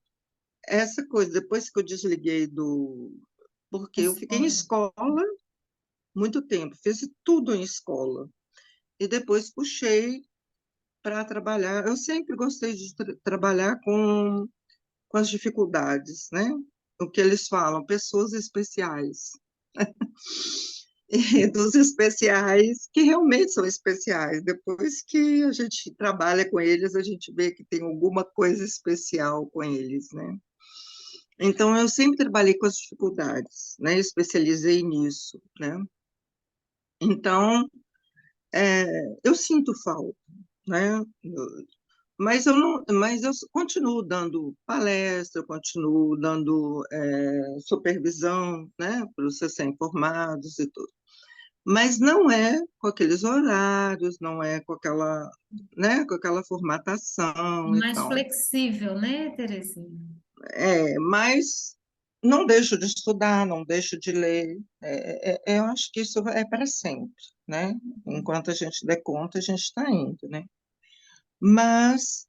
[SPEAKER 5] essa coisa, depois que eu desliguei do. Porque eu fiquei em
[SPEAKER 1] Escola.
[SPEAKER 5] escola muito tempo, fiz tudo em escola. E depois puxei para trabalhar. Eu sempre gostei de trabalhar com as dificuldades, né? O que eles falam, pessoas especiais. E dos especiais, que realmente são especiais. Depois que a gente trabalha com eles, a gente vê que tem alguma coisa especial com eles, né? Então, eu sempre trabalhei com as dificuldades, né? Especializei nisso, né? Então, eu sinto falta, né? Mas eu continuo dando palestra, eu continuo dando supervisão, né? Para os recém-formados e tudo. Mas não é com aqueles horários, não é com aquela, né? Com aquela formatação e
[SPEAKER 1] Mais
[SPEAKER 5] tal.
[SPEAKER 1] flexível, né, Terezinha?
[SPEAKER 5] Mas não deixo de estudar, não deixo de ler. Eu acho que isso é para sempre, né? Enquanto a gente der conta, a gente está indo, né? Mas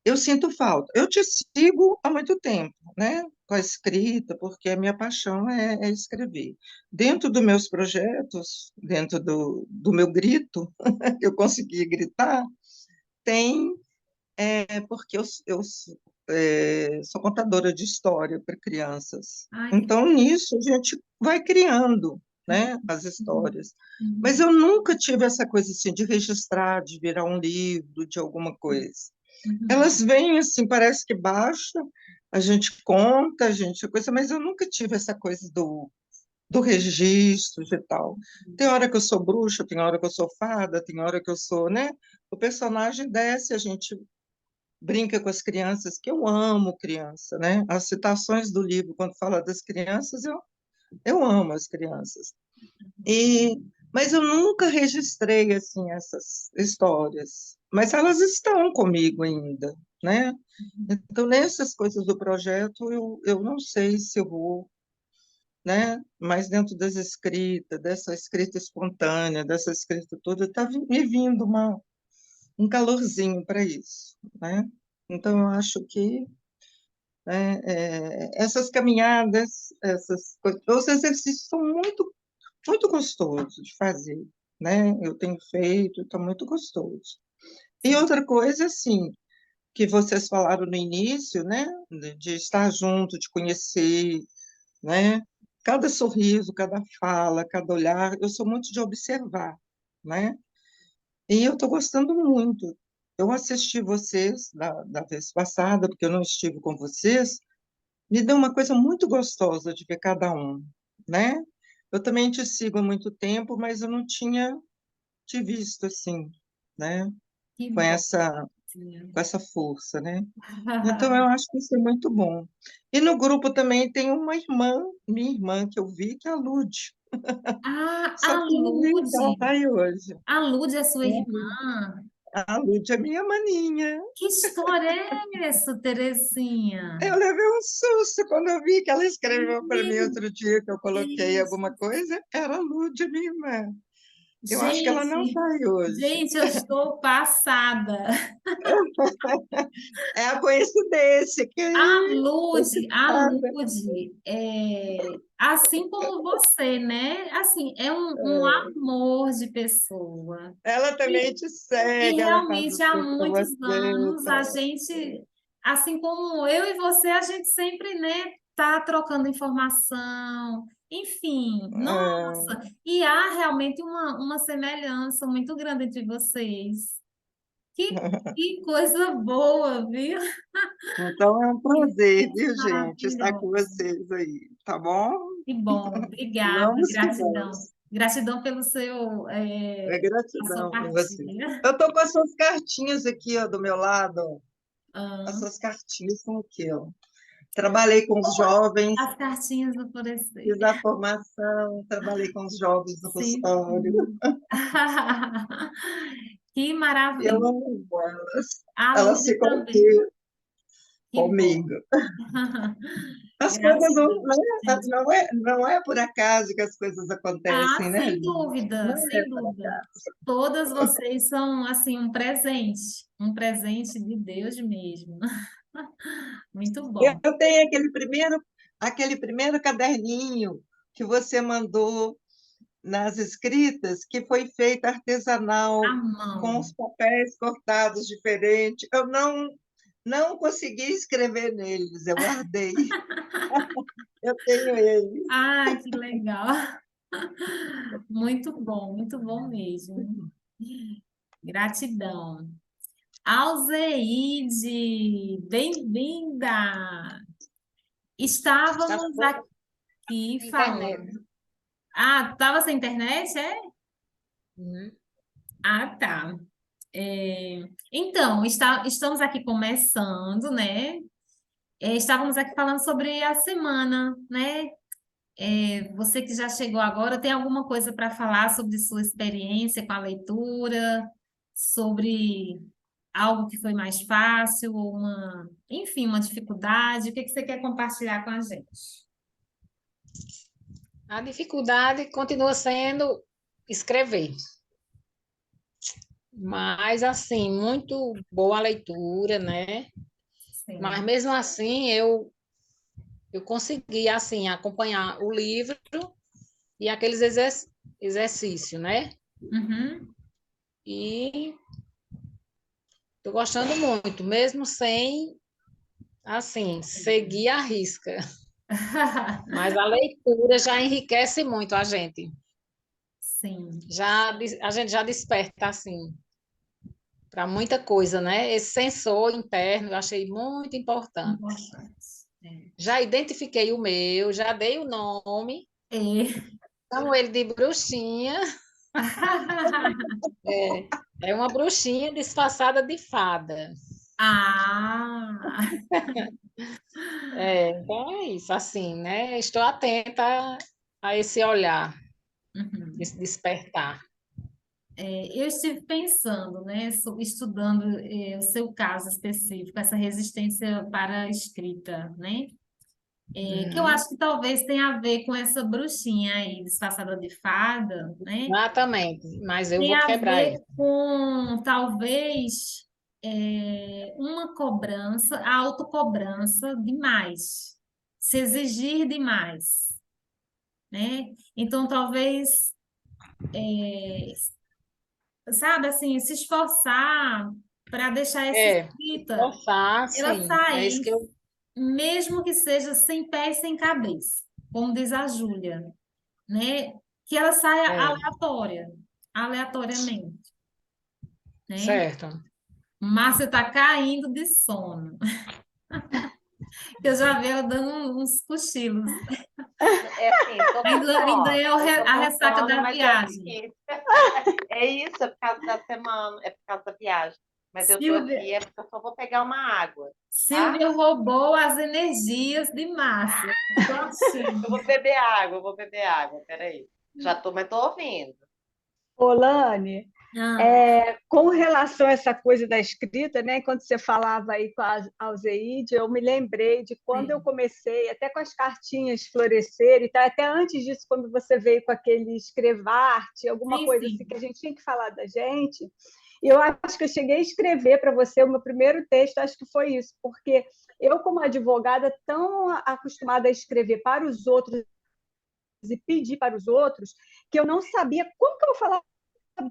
[SPEAKER 5] eu sinto falta. Eu te sigo há muito tempo, né? Com a escrita, porque a minha paixão é escrever. Dentro dos meus projetos, dentro do meu grito, que eu consegui gritar, tem porque eu sou contadora de história para crianças.
[SPEAKER 1] Ai, que
[SPEAKER 5] Então, nisso, a gente vai criando, né, as
[SPEAKER 1] uhum,
[SPEAKER 5] histórias. Mas
[SPEAKER 1] uhum,
[SPEAKER 5] eu nunca tive essa coisa assim de registrar, de virar um livro, de alguma coisa.
[SPEAKER 1] uhum.
[SPEAKER 5] Elas vêm assim, parece que baixa, a gente conta, a gente coisa, mas eu nunca tive essa coisa do registro e tal. Tem hora que eu sou bruxa, tem hora que eu sou fada, tem hora que eu sou, né? O personagem desce, a gente brinca com as crianças, que eu amo criança, né? As citações do livro, quando fala das crianças, eu amo as crianças. E, mas eu nunca registrei, assim, essas histórias. Mas elas estão comigo ainda, né? Então, nessas coisas do projeto, eu não sei se eu vou, né? Mas dentro das escritas, dessa escrita espontânea, dessa escrita toda, está me vindo um calorzinho para isso, né? Então, eu acho que essas caminhadas, os exercícios são muito, muito gostosos de fazer, né? Eu tenho feito, está muito gostoso. E outra coisa, assim, que vocês falaram no início, né? De estar junto, de conhecer, né? Cada sorriso, cada fala, cada olhar, eu sou muito de observar, né? E eu estou gostando muito. Eu assisti vocês da vez passada, porque eu não estive com vocês, me deu uma coisa muito gostosa de ver cada um, né? Eu também te sigo há muito tempo, mas eu não tinha te visto assim, né?
[SPEAKER 1] Que
[SPEAKER 5] Com
[SPEAKER 1] bom.
[SPEAKER 5] essa força, né? Então, eu acho que isso é muito bom. E no grupo também tem uma irmã, minha irmã, que eu vi, que é a Lud.
[SPEAKER 1] Ah,
[SPEAKER 5] Só que eu não vi onde ela está aí hoje.
[SPEAKER 1] A Lud é sua
[SPEAKER 5] Né?
[SPEAKER 1] irmã.
[SPEAKER 5] A Lud é minha maninha.
[SPEAKER 1] Que história é essa, Terezinha?
[SPEAKER 5] Eu levei um susto quando eu vi que ela escreveu para mim
[SPEAKER 1] Meu
[SPEAKER 5] outro dia, que eu coloquei
[SPEAKER 1] Deus.
[SPEAKER 5] alguma coisa. Era a Lud, minha irmã. Eu acho que ela não está
[SPEAKER 1] Gente,
[SPEAKER 5] aí hoje.
[SPEAKER 1] gente, eu estou passada.
[SPEAKER 5] É a coincidência que você
[SPEAKER 1] A
[SPEAKER 5] sabe.
[SPEAKER 1] Lude, assim como você, né? Assim, é um amor de pessoa.
[SPEAKER 5] Ela também
[SPEAKER 1] E,
[SPEAKER 5] te
[SPEAKER 1] e
[SPEAKER 5] segue, ela faz
[SPEAKER 1] realmente
[SPEAKER 5] as
[SPEAKER 1] há
[SPEAKER 5] coisas para
[SPEAKER 1] muitos
[SPEAKER 5] você.
[SPEAKER 1] anos a
[SPEAKER 5] Tá?
[SPEAKER 1] gente, assim como eu e você, a gente sempre, né, tá trocando informação. Enfim,
[SPEAKER 5] É.
[SPEAKER 1] nossa, e há realmente uma semelhança muito grande entre vocês. Que coisa boa, viu?
[SPEAKER 5] Então é um
[SPEAKER 1] Que
[SPEAKER 5] prazer,
[SPEAKER 1] coisa
[SPEAKER 5] viu, gente, estar com
[SPEAKER 1] maravilhosa.
[SPEAKER 5] vocês aí, tá bom?
[SPEAKER 1] Que bom, obrigada,
[SPEAKER 5] Vamos que
[SPEAKER 1] gratidão.
[SPEAKER 5] vamos.
[SPEAKER 1] Gratidão pelo
[SPEAKER 5] É
[SPEAKER 1] a sua
[SPEAKER 5] gratidão por você.
[SPEAKER 1] partilha.
[SPEAKER 5] Eu estou com as suas cartinhas aqui, ó, do meu lado. Ó. As
[SPEAKER 1] Ah,
[SPEAKER 5] suas cartinhas estão aqui, ó. Trabalhei com os jovens,
[SPEAKER 1] as cartinhas do Florescer.
[SPEAKER 5] fiz a formação, trabalhei com os jovens no
[SPEAKER 1] Sim,
[SPEAKER 5] consultório.
[SPEAKER 1] sim. Que
[SPEAKER 5] Eu
[SPEAKER 1] maravilha.
[SPEAKER 5] amo elas.
[SPEAKER 1] A
[SPEAKER 5] Elas
[SPEAKER 1] Lúcia
[SPEAKER 5] ficam
[SPEAKER 1] também.
[SPEAKER 5] aqui
[SPEAKER 1] Que bom.
[SPEAKER 5] comigo. As coisas
[SPEAKER 1] Gratidão, gente.
[SPEAKER 5] não é por acaso que as coisas
[SPEAKER 1] Ah,
[SPEAKER 5] acontecem, né, gente? Não é
[SPEAKER 1] sem
[SPEAKER 5] por
[SPEAKER 1] dúvida.
[SPEAKER 5] acaso.
[SPEAKER 1] Todas vocês são assim um presente de Deus mesmo. Muito bom.
[SPEAKER 5] Eu tenho aquele primeiro caderninho que você mandou nas escritas, que foi feito
[SPEAKER 1] A
[SPEAKER 5] artesanal, com
[SPEAKER 1] mão.
[SPEAKER 5] os papéis cortados diferentes. Eu não consegui escrever neles, eu guardei. Eu tenho eles.
[SPEAKER 1] Ai, que legal. Muito bom mesmo. Gratidão. Alzeide, bem-vinda.
[SPEAKER 6] Estava
[SPEAKER 1] Estávamos aqui
[SPEAKER 6] na internet.
[SPEAKER 1] falando. Ah, estava sem internet, é?
[SPEAKER 6] Uhum.
[SPEAKER 1] Ah, tá. Então, estamos aqui começando, né? Estávamos aqui falando sobre a semana, né? Você que já chegou agora, tem alguma coisa para falar sobre sua experiência com a leitura, sobre algo que foi mais fácil, ou enfim, uma dificuldade? O que que você quer compartilhar com a gente?
[SPEAKER 6] A dificuldade continua sendo escrever, mas assim, muito boa a leitura, né? Mas
[SPEAKER 1] Sim.
[SPEAKER 6] mesmo assim, eu consegui assim acompanhar o livro e aqueles exercícios, né?
[SPEAKER 1] Uhum.
[SPEAKER 6] E estou gostando muito, mesmo sem assim seguir a risca. Mas a leitura já enriquece muito a gente.
[SPEAKER 1] Sim,
[SPEAKER 6] A gente já desperta assim para muita coisa, né? Esse sensor interno eu achei muito importante.
[SPEAKER 1] importante.
[SPEAKER 6] Já identifiquei o meu, já dei o nome,
[SPEAKER 1] É.
[SPEAKER 6] chamo ele de bruxinha. É uma bruxinha disfarçada de fada.
[SPEAKER 1] Ah,
[SPEAKER 6] Então é isso, assim, né? Estou atenta a esse olhar,
[SPEAKER 1] uhum.
[SPEAKER 6] esse despertar.
[SPEAKER 1] Eu estive pensando, né, estudando o seu caso específico, essa resistência para a escrita, né? Que eu
[SPEAKER 6] Uhum.
[SPEAKER 1] acho que talvez tenha a ver com essa bruxinha aí, disfarçada de fada, né?
[SPEAKER 6] Exatamente, mas eu
[SPEAKER 1] Tem
[SPEAKER 6] vou
[SPEAKER 1] a
[SPEAKER 6] quebrar
[SPEAKER 1] ver
[SPEAKER 6] isso.
[SPEAKER 1] com, talvez, uma cobrança, a autocobrança demais, se exigir demais, né? Então, talvez sabe, assim, se esforçar para deixar essa escrita
[SPEAKER 6] Forçar,
[SPEAKER 1] ela
[SPEAKER 6] sim. É isso
[SPEAKER 1] sair,
[SPEAKER 6] que eu.
[SPEAKER 1] mesmo que seja sem pé e sem cabeça, como diz a Júlia, né? Que ela saia
[SPEAKER 6] É,
[SPEAKER 1] aleatoriamente, né?
[SPEAKER 6] certo.
[SPEAKER 1] Márcia está caindo de sono. Eu já vi ela dando uns cochilos.
[SPEAKER 2] É assim, tô com
[SPEAKER 1] Ainda
[SPEAKER 2] sono.
[SPEAKER 1] é
[SPEAKER 2] Eu tô
[SPEAKER 1] a
[SPEAKER 2] com
[SPEAKER 1] ressaca
[SPEAKER 2] sono,
[SPEAKER 1] da
[SPEAKER 2] mas é o
[SPEAKER 1] viagem.
[SPEAKER 2] seguinte. É isso, é por causa da semana, é por causa da viagem. Mas eu tô
[SPEAKER 1] Silvia,
[SPEAKER 2] aqui, é porque eu só vou pegar uma água, tá?
[SPEAKER 1] Silvia roubou as energias de Márcia. Tô achando.
[SPEAKER 2] Eu vou beber água, peraí. Já tô, mas tô ouvindo.
[SPEAKER 3] Olane,
[SPEAKER 1] Ah,
[SPEAKER 3] com relação a essa coisa da escrita, né? Quando você falava aí com a Alzeide, eu me lembrei de quando eu
[SPEAKER 1] sim,
[SPEAKER 3] comecei, até com as cartinhas florescer, e tá, até antes disso, quando você veio com aquele escrevarte, alguma
[SPEAKER 1] sim,
[SPEAKER 3] coisa assim que
[SPEAKER 1] sim.
[SPEAKER 3] a gente tinha que falar da gente. E eu acho que eu cheguei a escrever para você o meu primeiro texto, acho que foi isso, porque eu, como advogada, tão acostumada a escrever para os outros e pedir para os outros, que eu não sabia como que eu vou falar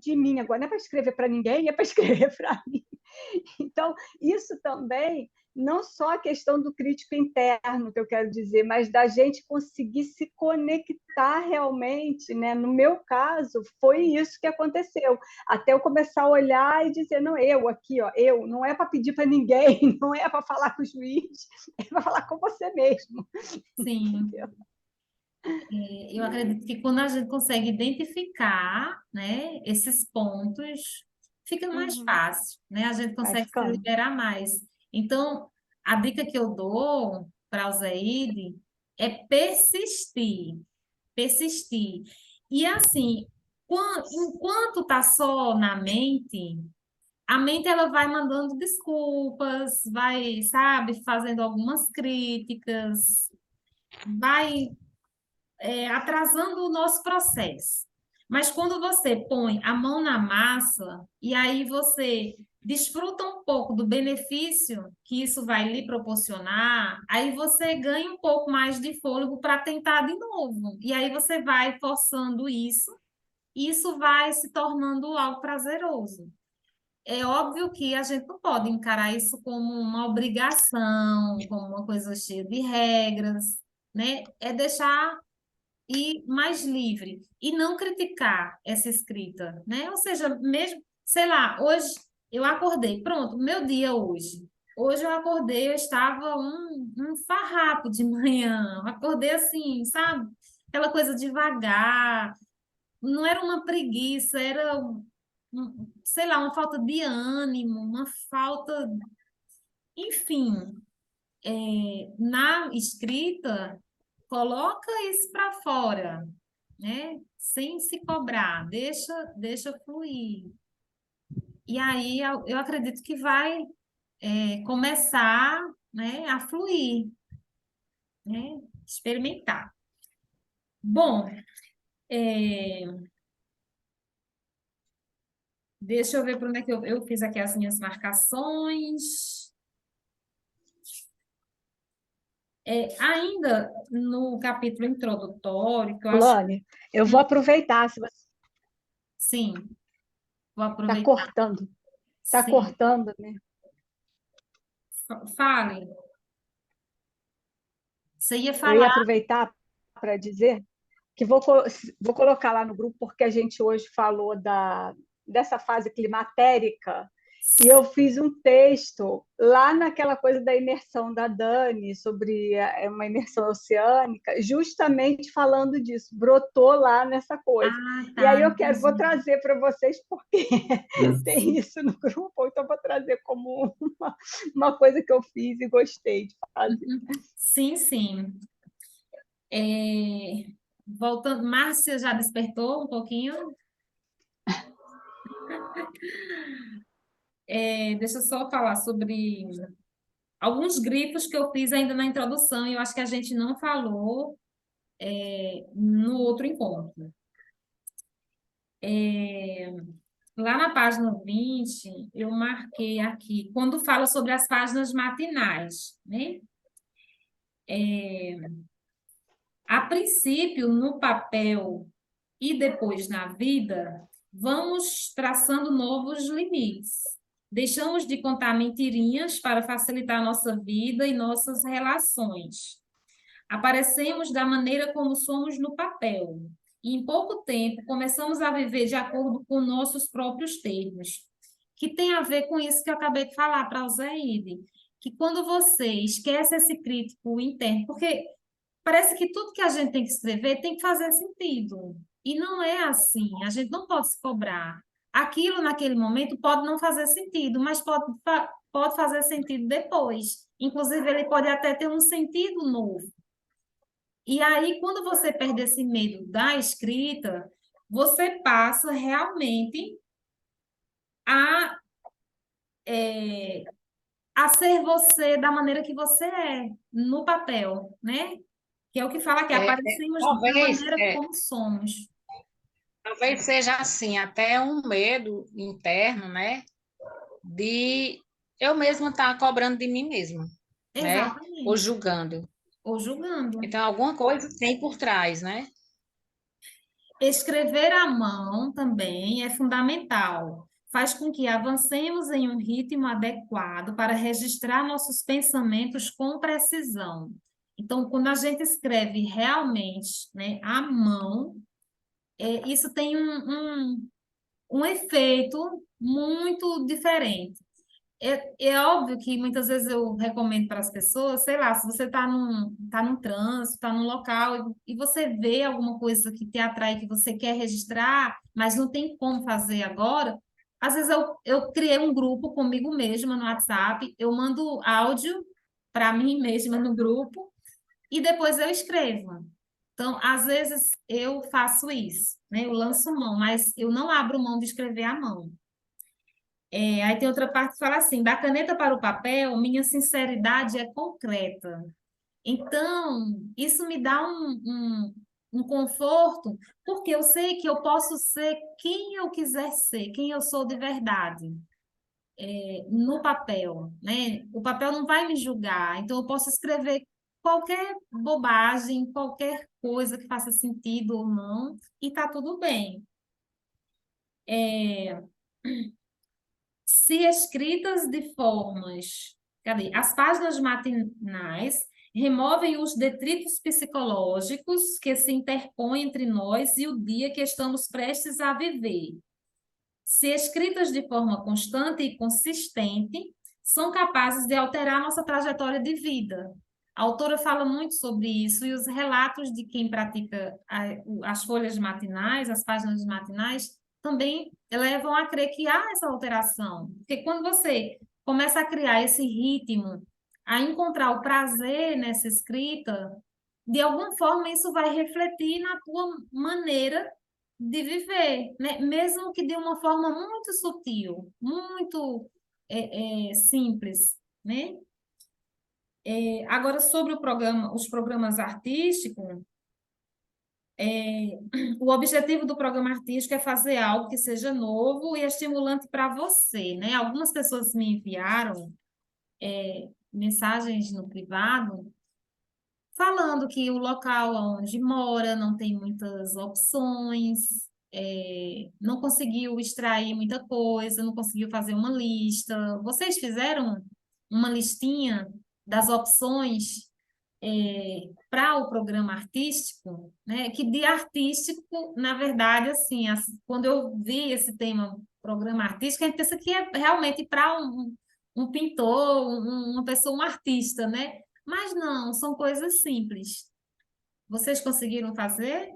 [SPEAKER 3] de mim agora, não é para escrever para ninguém, é para escrever para mim. Então, isso também, não só a questão do crítico interno, que eu quero dizer, mas da gente conseguir se conectar realmente, né? No meu caso, foi isso que aconteceu. Até eu começar a olhar e dizer, não, eu aqui, ó, eu, não é para pedir para ninguém, não é para falar com o juiz, é para falar com você mesmo.
[SPEAKER 1] Sim.
[SPEAKER 3] Entendeu?
[SPEAKER 1] Eu acredito que quando a gente consegue identificar, né, esses pontos, fica mais
[SPEAKER 3] Uhum.
[SPEAKER 1] fácil, né? A gente
[SPEAKER 3] Vai
[SPEAKER 1] consegue se
[SPEAKER 3] ficando.
[SPEAKER 1] liberar mais. Então, a dica que eu dou para o Zaide é persistir, persistir. E assim, enquanto está só na mente, a mente ela vai mandando desculpas, vai, sabe, fazendo algumas críticas, vai atrasando o nosso processo. Mas quando você põe a mão na massa e aí você desfruta um pouco do benefício que isso vai lhe proporcionar, aí você ganha um pouco mais de fôlego para tentar de novo. E aí você vai forçando isso, e isso vai se tornando algo prazeroso. É óbvio que a gente não pode encarar isso como uma obrigação, como uma coisa cheia de regras, né? É deixar e mais livre e não criticar essa escrita, né? Ou seja, mesmo, sei lá, hoje eu acordei, pronto, meu dia hoje. Hoje eu acordei, eu estava um farrapo de manhã, eu acordei assim, sabe? Aquela coisa devagar, não era uma preguiça, era, sei lá, uma falta de ânimo, uma falta, enfim, na escrita, coloca isso para fora, né? Sem se cobrar, deixa fluir. E aí eu acredito que vai começar, né, a fluir, né? Experimentar. Bom, é, deixa eu ver para onde é que eu fiz aqui as minhas marcações. Ainda no capítulo introdutório, que eu acho,
[SPEAKER 3] Lani, eu vou aproveitar, se você
[SPEAKER 1] sim, vou
[SPEAKER 3] está
[SPEAKER 1] aproveitar,
[SPEAKER 3] cortando. Está
[SPEAKER 1] sim.
[SPEAKER 3] cortando, né?
[SPEAKER 1] Fale. Você ia
[SPEAKER 3] Eu ia
[SPEAKER 1] falar,
[SPEAKER 3] aproveitar para dizer que vou colocar lá no grupo, porque a gente hoje falou dessa fase climatérica, e eu fiz um texto lá naquela coisa da imersão da Dani, sobre uma imersão oceânica, justamente falando disso, brotou lá nessa coisa. E
[SPEAKER 1] tá,
[SPEAKER 3] aí vou
[SPEAKER 1] entendi.
[SPEAKER 3] trazer para vocês, porque tem isso no grupo, então vou trazer como uma coisa que eu fiz e gostei de fazer.
[SPEAKER 1] Sim, sim. É, voltando, Márcia já despertou um pouquinho? Deixa eu só falar sobre alguns grifos que eu fiz ainda na introdução, e eu acho que a gente não falou no outro encontro. É, lá na página 20, eu marquei aqui, quando fala sobre as páginas matinais, né? A princípio, no papel e depois na vida, vamos traçando novos limites. Deixamos de contar mentirinhas para facilitar nossa vida e nossas relações. Aparecemos da maneira como somos no papel. E em pouco tempo começamos a viver de acordo com nossos próprios termos, que tem a ver com isso que eu acabei de falar para o Zeide, que quando você esquece esse crítico interno, porque parece que tudo que a gente tem que escrever tem que fazer sentido. E não é assim, a gente não pode se cobrar. Aquilo naquele momento pode não fazer sentido, mas pode fazer sentido depois. Inclusive, ele pode até ter um sentido novo. E aí, quando você perde esse medo da escrita, você passa realmente a, a ser você da maneira que você é, no papel, né? Que é o que fala que aparecemos da
[SPEAKER 6] Talvez,
[SPEAKER 1] maneira como somos.
[SPEAKER 6] talvez seja assim, até um medo interno, né? De eu mesma estar cobrando de mim mesma, né? Ou
[SPEAKER 1] Exatamente.
[SPEAKER 6] julgando.
[SPEAKER 1] Ou julgando.
[SPEAKER 6] Então, alguma coisa tem por trás, né?
[SPEAKER 1] Escrever à mão também é fundamental. Faz com que avancemos em um ritmo adequado para registrar nossos pensamentos com precisão. Então, quando a gente escreve realmente, né, à mão, isso tem um efeito muito diferente. É óbvio que muitas vezes eu recomendo para as pessoas, sei lá, se você tá num trânsito, está num local e você vê alguma coisa que te atrai, que você quer registrar, mas não tem como fazer agora, às vezes eu criei um grupo comigo mesma no WhatsApp, eu mando áudio para mim mesma no grupo e depois eu escrevo. Então, às vezes eu faço isso, né? Eu lanço mão, mas eu não abro mão de escrever à mão. Aí tem outra parte que fala assim: da caneta para o papel, minha sinceridade é concreta. Então, isso me dá um conforto, porque eu sei que eu posso ser quem eu quiser ser, quem eu sou de verdade, no papel, né? O papel não vai me julgar, então eu posso escrever qualquer bobagem, qualquer coisa que faça sentido ou não, e tá tudo bem. Se escritas de formas, cadê? As páginas matinais removem os detritos psicológicos que se interpõem entre nós e o dia que estamos prestes a viver. Se escritas de forma constante e consistente, são capazes de alterar nossa trajetória de vida. A autora fala muito sobre isso e os relatos de quem pratica as folhas matinais, as páginas matinais, também levam a crer que há essa alteração. Porque quando você começa a criar esse ritmo, a encontrar o prazer nessa escrita, de alguma forma isso vai refletir na tua maneira de viver, né? Mesmo que de uma forma muito sutil, muito simples, né? Agora, sobre os programas artísticos, o objetivo do programa artístico é fazer algo que seja novo e estimulante para você, né? Algumas pessoas me enviaram mensagens no privado falando que o local onde mora não tem muitas opções, não conseguiu extrair muita coisa, não conseguiu fazer uma lista. Vocês fizeram uma listinha das opções para o programa artístico, né? Que de artístico, na verdade, assim, quando eu vi esse tema, programa artístico, a gente pensa que é realmente para um pintor, uma pessoa, um artista, né? Mas não, são coisas simples. Vocês conseguiram fazer?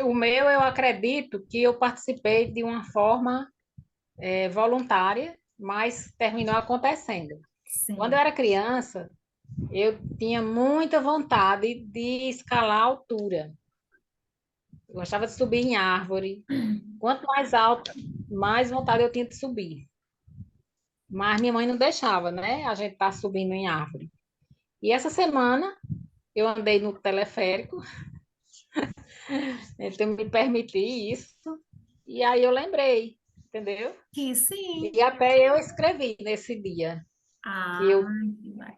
[SPEAKER 6] O meu, eu acredito que eu participei de uma forma voluntária, mas terminou acontecendo. Quando eu
[SPEAKER 1] Sim.
[SPEAKER 6] era criança, eu tinha muita vontade de escalar a altura. Eu gostava de subir em árvore. Quanto mais alta, mais vontade eu tinha de subir. Mas minha mãe não deixava, né? A gente tá subindo em árvore. E essa semana eu andei no teleférico, então me permiti isso. E aí eu lembrei, entendeu?
[SPEAKER 1] Que sim.
[SPEAKER 6] E até eu escrevi nesse dia. Que
[SPEAKER 1] Ah,
[SPEAKER 6] eu,
[SPEAKER 1] que bacana.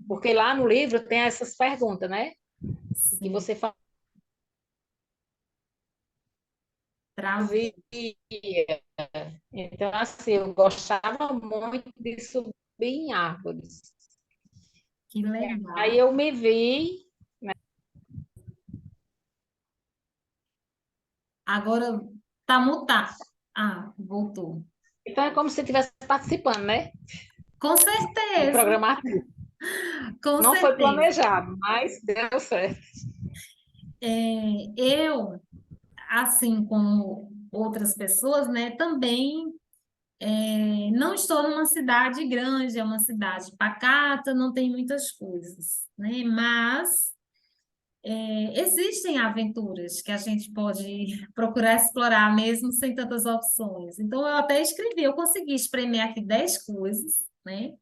[SPEAKER 6] porque lá no livro tem essas perguntas, né? que você
[SPEAKER 1] Travou.
[SPEAKER 6] fazia. Então, assim, eu gostava muito de subir em árvores.
[SPEAKER 1] Que legal.
[SPEAKER 6] Aí eu me vi.
[SPEAKER 1] Agora tá mutado. Ah, voltou.
[SPEAKER 6] Então, é como se você estivesse participando, né?
[SPEAKER 1] Com
[SPEAKER 6] Do
[SPEAKER 1] certeza,
[SPEAKER 6] programa artístico.
[SPEAKER 1] com
[SPEAKER 6] Não foi
[SPEAKER 1] certeza.
[SPEAKER 6] planejado, mas deu certo.
[SPEAKER 1] Eu, assim como outras pessoas, né, também não estou numa cidade grande, é uma cidade pacata, não tem muitas coisas, né? Mas existem aventuras que a gente pode procurar explorar mesmo sem tantas opções. Então, eu até escrevi, eu consegui espremer aqui 10 coisas, né?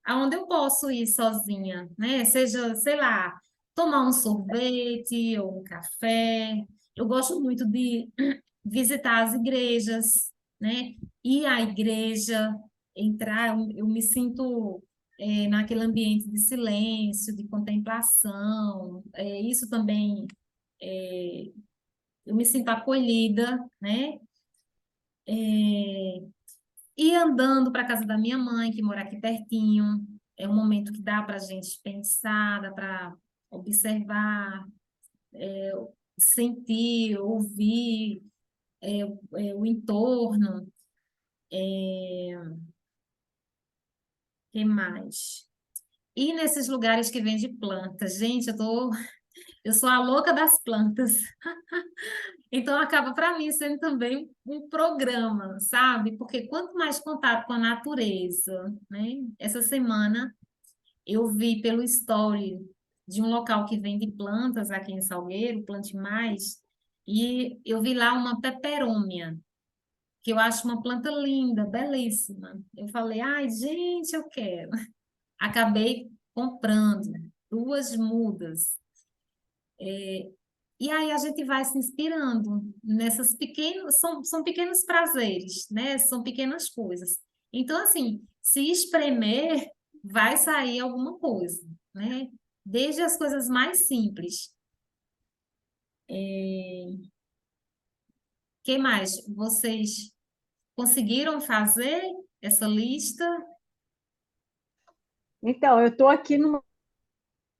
[SPEAKER 1] Aonde eu posso ir sozinha, né? Seja, sei lá, tomar um sorvete ou um café. Eu gosto muito de visitar as igrejas, né? Ir à igreja, entrar, eu me sinto naquele ambiente de silêncio, de contemplação. Isso também, eu me sinto acolhida, né? Ir andando para a casa da minha mãe, que mora aqui pertinho, é um momento que dá para a gente pensar, dá para observar, sentir, ouvir o entorno. Que mais? E nesses lugares que vende plantas. Gente, eu sou a louca das plantas. Então acaba para mim sendo também um programa, sabe? Porque quanto mais contato com a natureza, né? Essa semana eu vi pelo story de um local que vende plantas aqui em Salgueiro, Plante Mais, e eu vi lá uma peperômia, que eu acho uma planta linda, belíssima. Eu falei, ai, gente, eu quero. Acabei comprando 2 mudas. E aí a gente vai se inspirando nessas pequenas, são pequenos prazeres, né? São pequenas coisas. Então, assim, se espremer, vai sair alguma coisa, né? Desde as coisas mais simples. Que mais? Vocês conseguiram fazer essa lista?
[SPEAKER 3] Então, eu estou aqui numa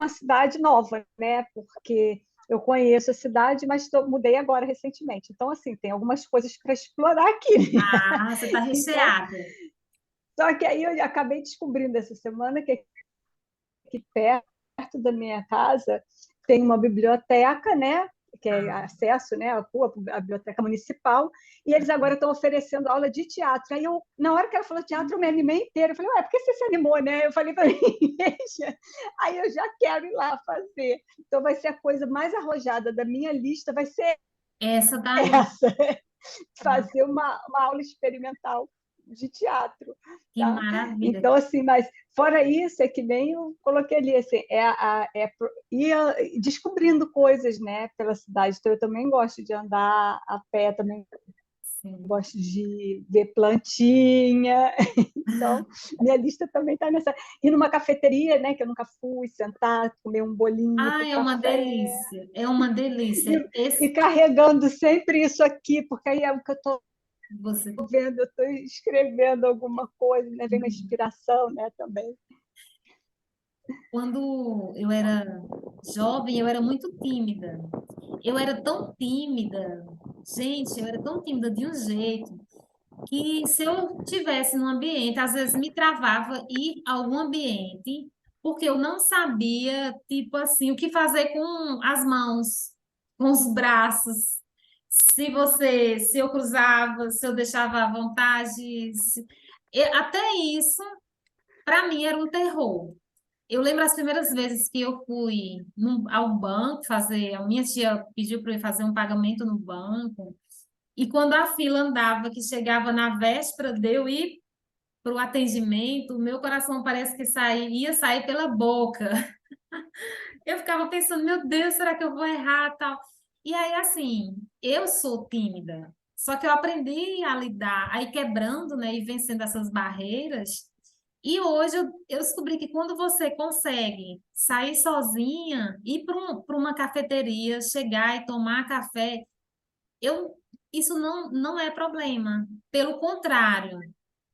[SPEAKER 3] cidade nova, né? Porque eu conheço a cidade, mas mudei agora recentemente. Então, assim, tem algumas coisas para explorar aqui.
[SPEAKER 1] Ah, você está
[SPEAKER 3] Então,
[SPEAKER 1] recheada.
[SPEAKER 3] só que aí eu acabei descobrindo essa semana que aqui perto da minha casa tem uma biblioteca, né? Que é
[SPEAKER 1] Ah,
[SPEAKER 3] acesso, né, a biblioteca municipal, e eles agora estão oferecendo aula de teatro. Aí eu, na hora que ela falou teatro, eu me animei inteira. Eu falei, ué, por que você se animou, né? Eu falei para veja, aí eu já quero ir lá fazer. Então vai ser a coisa mais arrojada da minha lista, vai ser
[SPEAKER 1] essa daí.
[SPEAKER 3] essa, fazer uma aula experimental de teatro,
[SPEAKER 1] Que
[SPEAKER 3] tá?
[SPEAKER 1] maravilha.
[SPEAKER 3] Então, assim, mas fora isso, é que nem eu coloquei ali, assim, ir descobrindo coisas, né, pela cidade. Então, eu também gosto de andar a pé, também
[SPEAKER 1] Sim.
[SPEAKER 3] gosto de ver plantinha. Então, minha lista também está nessa. Ir numa cafeteria, né, que eu nunca fui, sentar, comer um bolinho
[SPEAKER 1] Ah,
[SPEAKER 3] com
[SPEAKER 1] é uma
[SPEAKER 3] café,
[SPEAKER 1] delícia. É uma delícia.
[SPEAKER 3] e carregando sempre isso aqui, porque aí é o que eu estou
[SPEAKER 1] Você,
[SPEAKER 3] vendo, eu estou escrevendo alguma coisa, né? Vem uma inspiração, né, também.
[SPEAKER 1] quando eu era jovem, eu era muito tímida. Eu era tão tímida, gente, eu era tão tímida de um jeito que se eu tivesse num ambiente, às vezes me travava ir a algum ambiente, porque eu não sabia, tipo assim, o que fazer com as mãos, com os braços. Se eu cruzava, se eu deixava à vontade, até isso, para mim era um terror. Eu lembro as primeiras vezes que eu fui ao banco fazer, a minha tia pediu para eu fazer um pagamento no banco, e quando a fila andava, que chegava na véspera de eu ir para o atendimento, o meu coração parece que ia sair pela boca. Eu ficava pensando, meu Deus, será que eu vou errar, tal? E aí, assim, eu sou tímida, só que eu aprendi a lidar, aí quebrando, né, e vencendo essas barreiras, E hoje eu descobri que quando você consegue sair sozinha, ir para uma cafeteria, chegar e tomar café, eu, isso não é problema. Pelo contrário,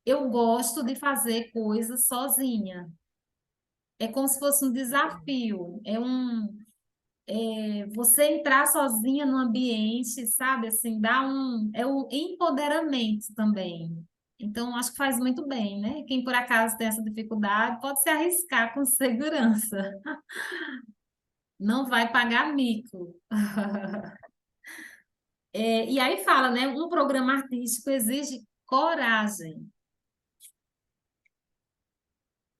[SPEAKER 1] eu gosto de fazer coisas sozinha. É como se fosse um desafio. Você entrar sozinha no ambiente, sabe? Assim, é um empoderamento também. Então, acho que faz muito bem, né? Quem por acaso tem essa dificuldade, pode se arriscar com segurança. Não vai pagar mico. E aí fala, né? Um programa artístico exige coragem.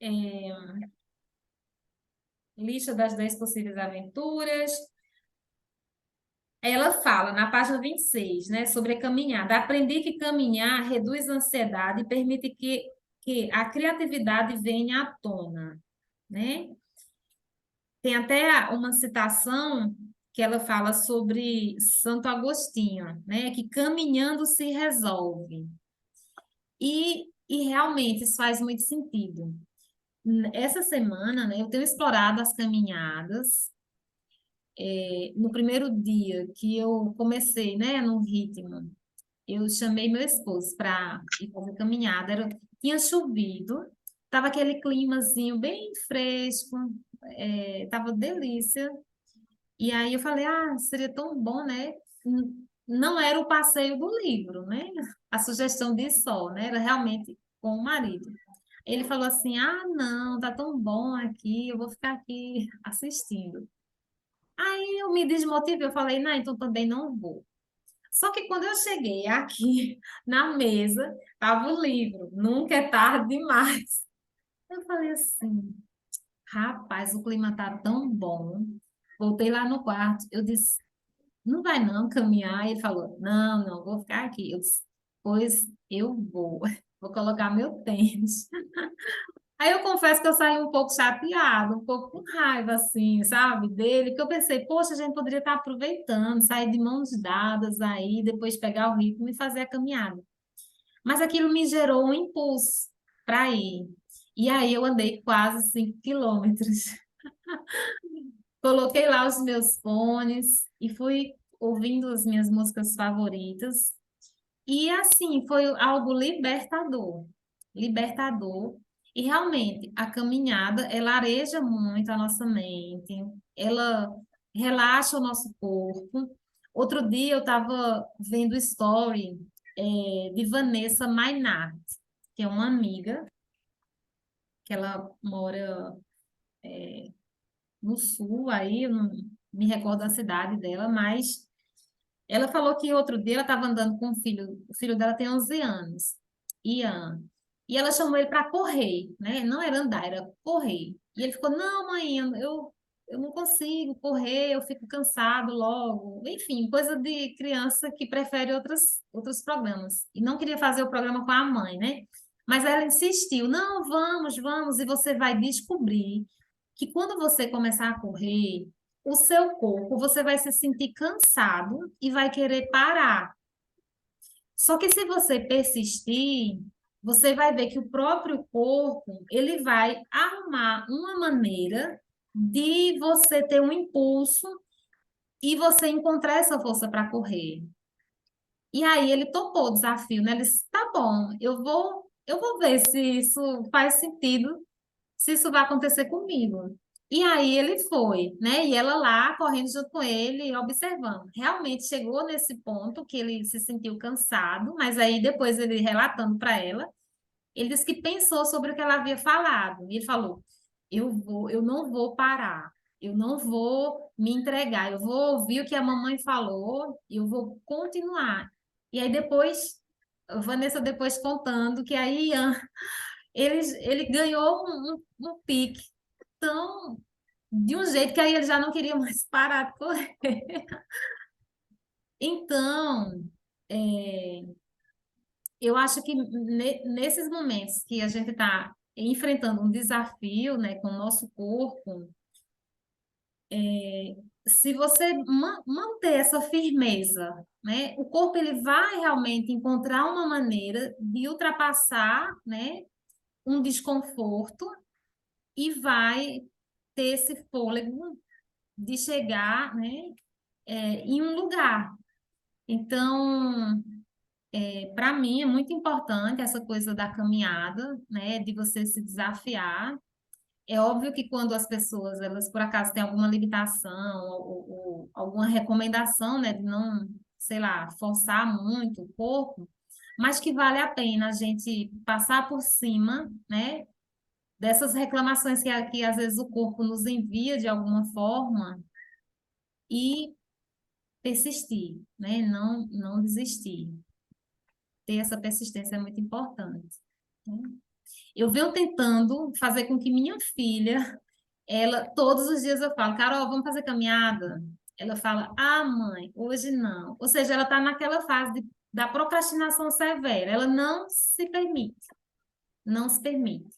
[SPEAKER 1] É, lista das 10 possíveis aventuras. Ela fala na página 26, né, sobre a caminhada. Aprendi que caminhar reduz a ansiedade e permite que a criatividade venha à tona, né? Tem até uma citação que ela fala sobre Santo Agostinho, né, que caminhando se resolve. E realmente isso faz muito sentido. Essa semana, né, eu tenho explorado as caminhadas. No primeiro dia que eu comecei, né, no ritmo, eu chamei meu esposo para ir fazer caminhada. Tinha chovido, tava aquele climazinho bem fresco, tava delícia. E aí eu falei, seria tão bom, né? Não era o passeio do livro, né? A sugestão de sol, né? Era realmente com o marido. Ele falou assim, não, tá tão bom aqui, eu vou ficar aqui assistindo. Aí eu me desmotivei, eu falei, não, então também não vou. Só que quando eu cheguei aqui na mesa, estava o livro, Nunca é Tarde Demais. Eu falei assim, rapaz, o clima tá tão bom. Voltei lá no quarto, eu disse, não vai não caminhar? Ele falou, não, vou ficar aqui. Eu disse, pois eu vou, vou colocar meu tênis. Aí eu confesso que eu saí um pouco chateada, um pouco com raiva, assim, sabe, dele, porque eu pensei, poxa, a gente poderia estar aproveitando, sair de mãos dadas aí, depois pegar o ritmo e fazer a caminhada. Mas aquilo me gerou um impulso para ir. E aí eu andei quase 5 quilômetros. Coloquei lá os meus fones e fui ouvindo as minhas músicas favoritas. E assim, foi algo libertador, libertador. E realmente, a caminhada, ela areja muito a nossa mente, ela relaxa o nosso corpo. Outro dia eu estava vendo story de Vanessa Mainart, que é uma amiga, que ela mora no sul, aí eu não me recordo da cidade dela, mas ela falou que outro dia ela estava andando com o filho dela tem 11 anos, Ian, e ela chamou ele para correr, né? Não era andar, era correr. E ele ficou, não, mãe, eu não consigo correr, eu fico cansado logo. Enfim, coisa de criança que prefere outros programas. E não queria fazer o programa com a mãe, né? Mas ela insistiu, não, vamos, e você vai descobrir que quando você começar a correr, o seu corpo, você vai se sentir cansado e vai querer parar. Só que se você persistir, você vai ver que o próprio corpo, ele vai arrumar uma maneira de você ter um impulso e você encontrar essa força para correr. E aí ele topou o desafio, né? Ele disse, tá bom, eu vou ver se isso faz sentido, se isso vai acontecer comigo. E aí ele foi, né? E ela lá correndo junto com ele, observando. Realmente chegou nesse ponto que ele se sentiu cansado, mas aí depois ele relatando para ela, ele disse que pensou sobre o que ela havia falado. E ele falou: eu não vou parar, eu não vou me entregar, eu vou ouvir o que a mamãe falou e eu vou continuar. E aí depois, a Vanessa depois contando que aí Ian, ele ganhou um pique tão de um jeito que aí ele já não queria mais parar de correr. Então, é, eu acho que nesses momentos que a gente está enfrentando um desafio, né, com o nosso corpo, se você manter essa firmeza, né, o corpo ele vai realmente encontrar uma maneira de ultrapassar, né, um desconforto e vai ter esse fôlego de chegar, né, em um lugar. Então, para mim é muito importante essa coisa da caminhada, né, de você se desafiar. É óbvio que quando as pessoas, elas por acaso têm alguma limitação ou alguma recomendação, né, de não, sei lá, forçar muito o corpo, mas que vale a pena a gente passar por cima, né, dessas reclamações que às vezes o corpo nos envia de alguma forma e persistir, né, não desistir. Ter essa persistência é muito importante, né? Eu venho tentando fazer com que minha filha, ela, todos os dias eu falo, Carol, vamos fazer caminhada? Ela fala, ah, mãe, hoje não. Ou seja, ela está naquela fase da procrastinação severa. Ela não se permite, não se permite.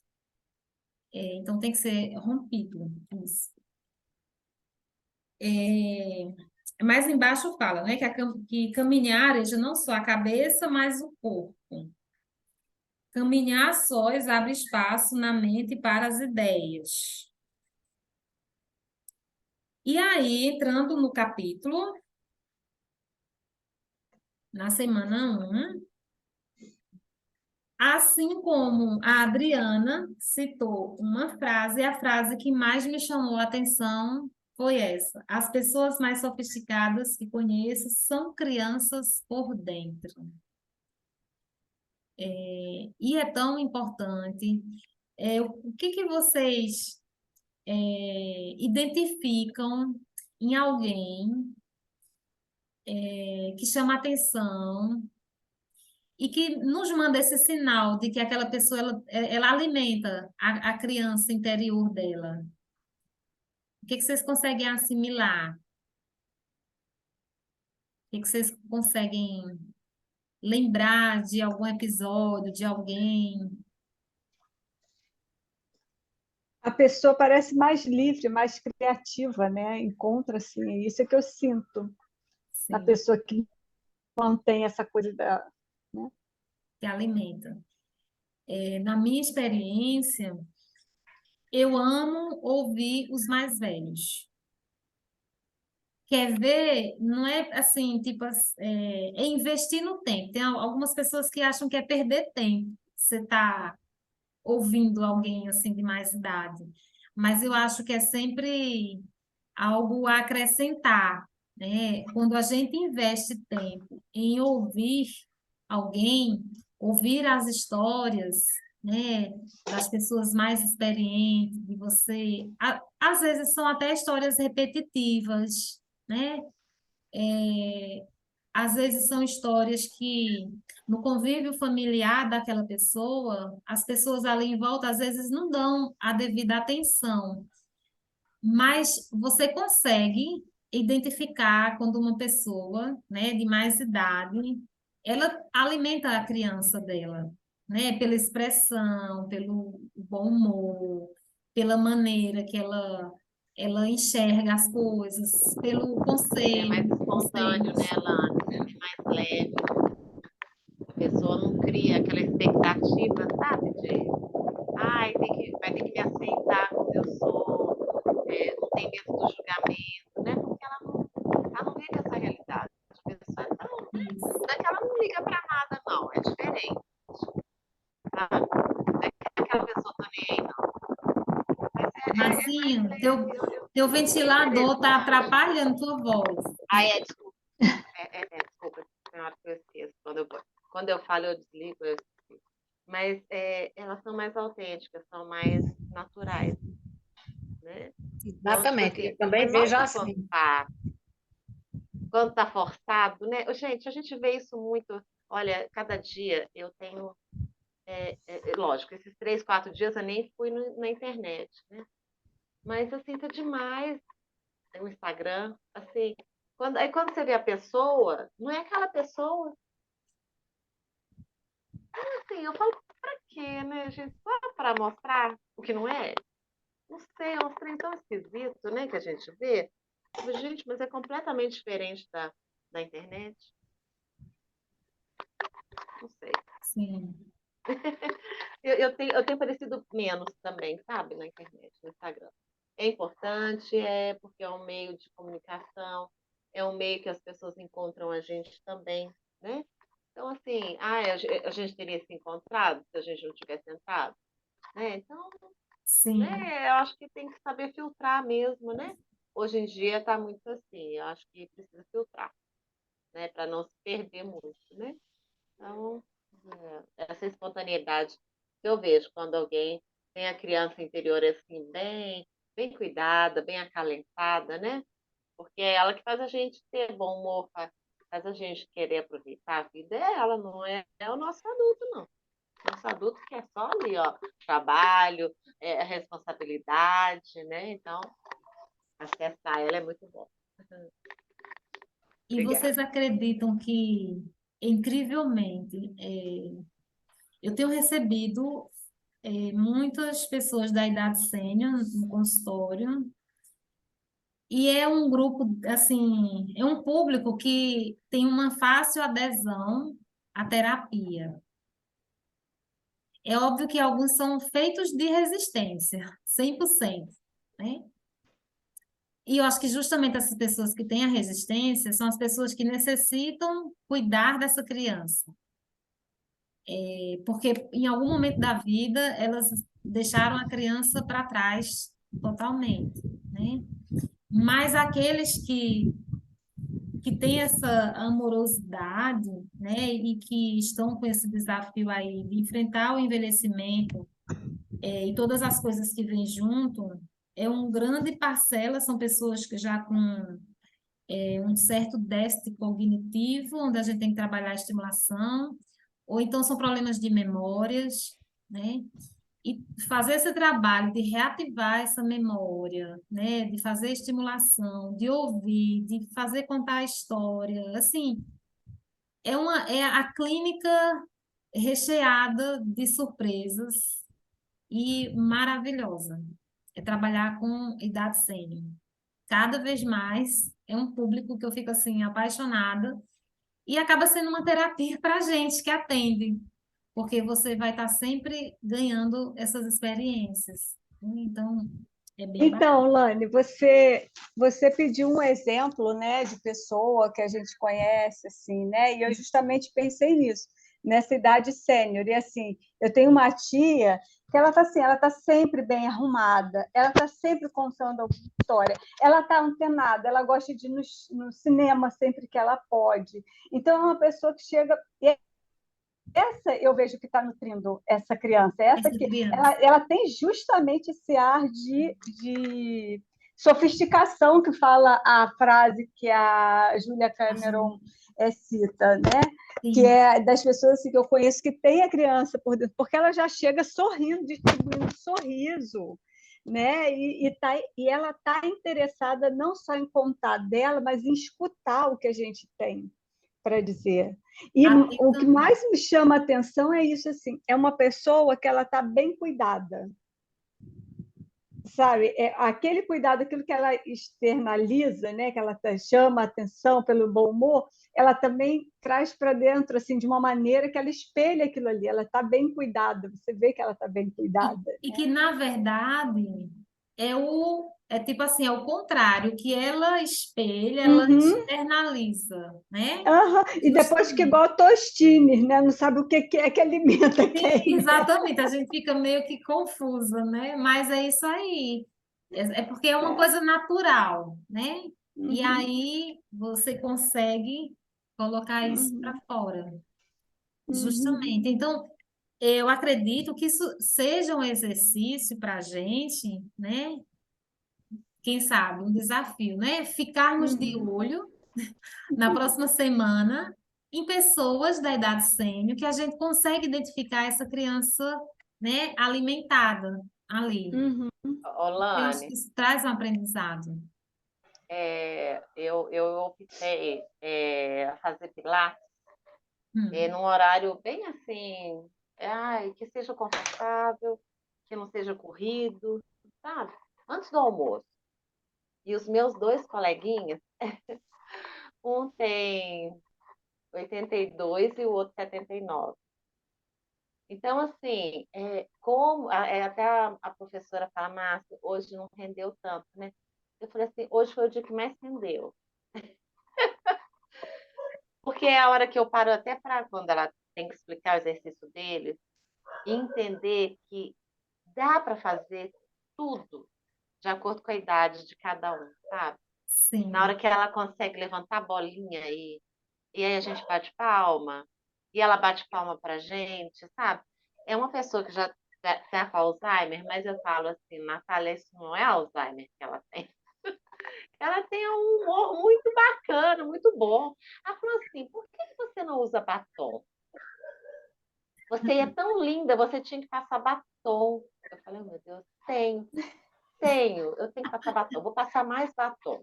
[SPEAKER 1] Então tem que ser rompido isso. Mais embaixo fala, né, que caminhar areja não só a cabeça, mas o corpo. Caminhar sós abre espaço na mente para as ideias. E aí, entrando no capítulo, na semana 1, assim como a Adriana citou uma frase, a frase que mais me chamou a atenção foi essa: as pessoas mais sofisticadas que conheço são crianças por dentro. E é tão importante. O que vocês identificam em alguém que chama atenção e que nos manda esse sinal de que aquela pessoa ela alimenta a criança interior dela? O que vocês conseguem assimilar? O que vocês conseguem lembrar de algum episódio, de alguém?
[SPEAKER 3] A pessoa parece mais livre, mais criativa, né? Encontra assim, isso é que eu sinto na
[SPEAKER 1] Sim,
[SPEAKER 3] pessoa que mantém essa coisa da, né?
[SPEAKER 1] que alimenta. Na minha experiência, eu amo ouvir os mais velhos. Quer ver? Não é assim, tipo, é investir no tempo. Tem algumas pessoas que acham que é perder tempo. Você está ouvindo alguém assim de mais idade. Mas eu acho que é sempre algo a acrescentar, né? Quando a gente investe tempo em ouvir alguém, ouvir as histórias, né, das pessoas mais experientes, de você, às vezes são até histórias repetitivas, né? Às vezes são histórias que, no convívio familiar daquela pessoa, as pessoas ali em volta às vezes não dão a devida atenção, mas você consegue identificar quando uma pessoa, né, de mais idade, ela alimenta a criança dela, né, pela expressão, pelo bom humor, pela maneira que ela enxerga as coisas, pelo
[SPEAKER 2] É mais
[SPEAKER 1] conselho,
[SPEAKER 2] espontâneo,
[SPEAKER 1] conselhos.
[SPEAKER 2] né, Lana? É mais leve. A pessoa não cria aquela expectativa, sabe? De, ai, vai ter que me aceitar como eu sou, não tem medo do julgamento, né? Porque ela não vive essa realidade. A pessoa, então,
[SPEAKER 1] Isso.
[SPEAKER 2] não é que ela não liga pra nada, não. É diferente, sabe? Não é que aquela pessoa tá nem aí, não. Mas é mais
[SPEAKER 1] Marcinho,
[SPEAKER 2] leve.
[SPEAKER 1] teu
[SPEAKER 2] É
[SPEAKER 1] ventilador está
[SPEAKER 2] interessante.
[SPEAKER 1] atrapalhando tua voz.
[SPEAKER 2] Ai, desculpa. Desculpa, senhora, que eu esqueço. Quando eu falo, eu desligo, eu esqueço. Mas elas são mais autênticas, são mais naturais, né? Então, tipo
[SPEAKER 6] Exatamente,
[SPEAKER 2] assim,
[SPEAKER 6] eu também vejo
[SPEAKER 2] nossa,
[SPEAKER 6] assim.
[SPEAKER 2] quando tá forçado, né? Gente, a gente vê isso muito. Olha, cada dia eu tenho, lógico, esses 3, 4 dias eu nem fui na internet, né? Mas assim, tá demais no Instagram, assim, aí quando você vê a pessoa, não é aquela pessoa. Assim, eu falo, pra quê, né, gente? Só para mostrar o que não é? Não sei, é um trem tão esquisito, né, que a gente vê. Eu falo, gente, mas é completamente diferente da internet. Não sei.
[SPEAKER 1] Sim.
[SPEAKER 2] eu tenho aparecido menos também, sabe, na internet, no Instagram. É importante, porque é um meio de comunicação, é um meio que as pessoas encontram a gente também, né? Então, assim, a gente teria se encontrado se a gente não tivesse entrado, né? Então,
[SPEAKER 1] Sim,
[SPEAKER 2] né, eu acho que tem que saber filtrar mesmo, né? Hoje em dia está muito assim, eu acho que precisa filtrar, né, para não se perder muito, né? Então, essa espontaneidade que eu vejo quando alguém tem a criança interior assim, bem cuidada, bem acalentada, né? Porque é ela que faz a gente ter bom humor, faz a gente querer aproveitar a vida, é ela, não é o nosso adulto, não. Nosso adulto que é só ali, ó, trabalho, responsabilidade, né? Então, acessar ela é muito bom.
[SPEAKER 1] e vocês
[SPEAKER 2] Obrigada.
[SPEAKER 1] acreditam que, incrivelmente, eu tenho recebido muitas pessoas da idade sênior no consultório, e é um grupo, assim, é um público que tem uma fácil adesão à terapia. É óbvio que alguns são feitos de resistência, 100%, né? E eu acho que justamente essas pessoas que têm a resistência são as pessoas que necessitam cuidar dessa criança. Porque em algum momento da vida elas deixaram a criança para trás totalmente, né? Mas aqueles que têm essa amorosidade, né, e que estão com esse desafio aí de enfrentar o envelhecimento, e todas as coisas que vêm junto, é um grande parcela, são pessoas que já com um certo déficit cognitivo, onde a gente tem que trabalhar a estimulação, ou então são problemas de memórias, né? E fazer esse trabalho de reativar essa memória, né? De fazer estimulação, de ouvir, de fazer contar a história, assim, é a clínica recheada de surpresas e maravilhosa. É trabalhar com idade sênior. Cada vez mais é um público que eu fico assim apaixonada e acaba sendo uma terapia para a gente que atende, porque você vai estar sempre ganhando essas experiências. Então, é bem bacana.
[SPEAKER 3] Então, Lani, você pediu um exemplo, né, de pessoa que a gente conhece, assim, né? E eu justamente pensei nisso, nessa idade sênior. E assim, eu tenho uma tia que ela tá assim, ela tá sempre bem arrumada, ela tá sempre contando alguma história, ela tá antenada, ela gosta de ir no cinema sempre que ela pode. Então, é uma pessoa que chega essa eu vejo que está nutrindo essa criança, essa
[SPEAKER 1] Essa
[SPEAKER 3] que
[SPEAKER 1] criança.
[SPEAKER 3] ela tem justamente esse ar de sofisticação que fala a frase que a Julia Cameron cita, né? Que
[SPEAKER 1] Sim.
[SPEAKER 3] é das pessoas assim, que eu conheço que tem a criança por dentro, porque ela já chega sorrindo, distribuindo sorriso, né? E ela está interessada não só em contar dela, mas em escutar o que a gente tem para dizer. E o que
[SPEAKER 1] Atentamente.
[SPEAKER 3] mais me chama a atenção é isso, assim, é uma pessoa que ela está bem cuidada, sabe? É aquele cuidado, aquilo que ela externaliza, né? Que ela chama a atenção pelo bom humor, ela também traz para dentro, assim, de uma maneira que ela espelha aquilo ali. Ela está bem cuidada, você vê que ela está bem cuidada,
[SPEAKER 1] E
[SPEAKER 3] né?
[SPEAKER 1] que, na verdade, é tipo assim, é o contrário, o que ela espelha, ela
[SPEAKER 3] Uhum.
[SPEAKER 1] externaliza, né?
[SPEAKER 3] Uhum. E depois que
[SPEAKER 1] Justamente.
[SPEAKER 3] igual Tostines, né? Não sabe o que é que alimenta
[SPEAKER 1] Sim,
[SPEAKER 3] quem, né?
[SPEAKER 1] exatamente, a gente fica meio que confusa, né? Mas é isso aí. É porque é uma
[SPEAKER 3] É.
[SPEAKER 1] coisa natural, né? E
[SPEAKER 3] Uhum.
[SPEAKER 1] aí você consegue colocar isso para
[SPEAKER 3] Uhum.
[SPEAKER 1] fora,
[SPEAKER 3] Uhum.
[SPEAKER 1] justamente. Então, eu acredito que isso seja um exercício para a gente, né? Quem sabe, um desafio, né? Ficarmos de
[SPEAKER 3] Uhum.
[SPEAKER 1] olho na próxima semana em pessoas da idade sênior que a gente consegue identificar essa criança, né, alimentada ali.
[SPEAKER 3] Uhum.
[SPEAKER 1] Eu acho que
[SPEAKER 2] Olane,
[SPEAKER 1] isso traz um aprendizado.
[SPEAKER 2] eu optei a fazer pilates
[SPEAKER 1] Hum.
[SPEAKER 2] num horário bem assim, que seja confortável, que não seja corrido, sabe? Antes do almoço. E os meus dois coleguinhas, um tem 82 e o outro 79. Então, assim, até a professora fala, Márcia, hoje não rendeu tanto, né? Eu falei assim, hoje foi o dia que mais rendeu. Porque é a hora que eu paro até para quando ela tem que explicar o exercício deles, e entender que dá para fazer tudo de acordo com a idade de cada um, sabe? Na hora
[SPEAKER 1] Sim,
[SPEAKER 2] que ela consegue levantar a bolinha e aí a gente bate palma, e ela bate palma pra gente, sabe? É uma pessoa que já tá com Alzheimer, mas eu falo assim, Natália, isso não é Alzheimer que ela tem. Ela tem um humor muito bacana, muito bom. Ela falou assim, por que você não usa batom? Você é tão linda, você tinha que passar batom. Eu falei, oh, meu Deus, eu tenho que passar batom, vou passar mais batom,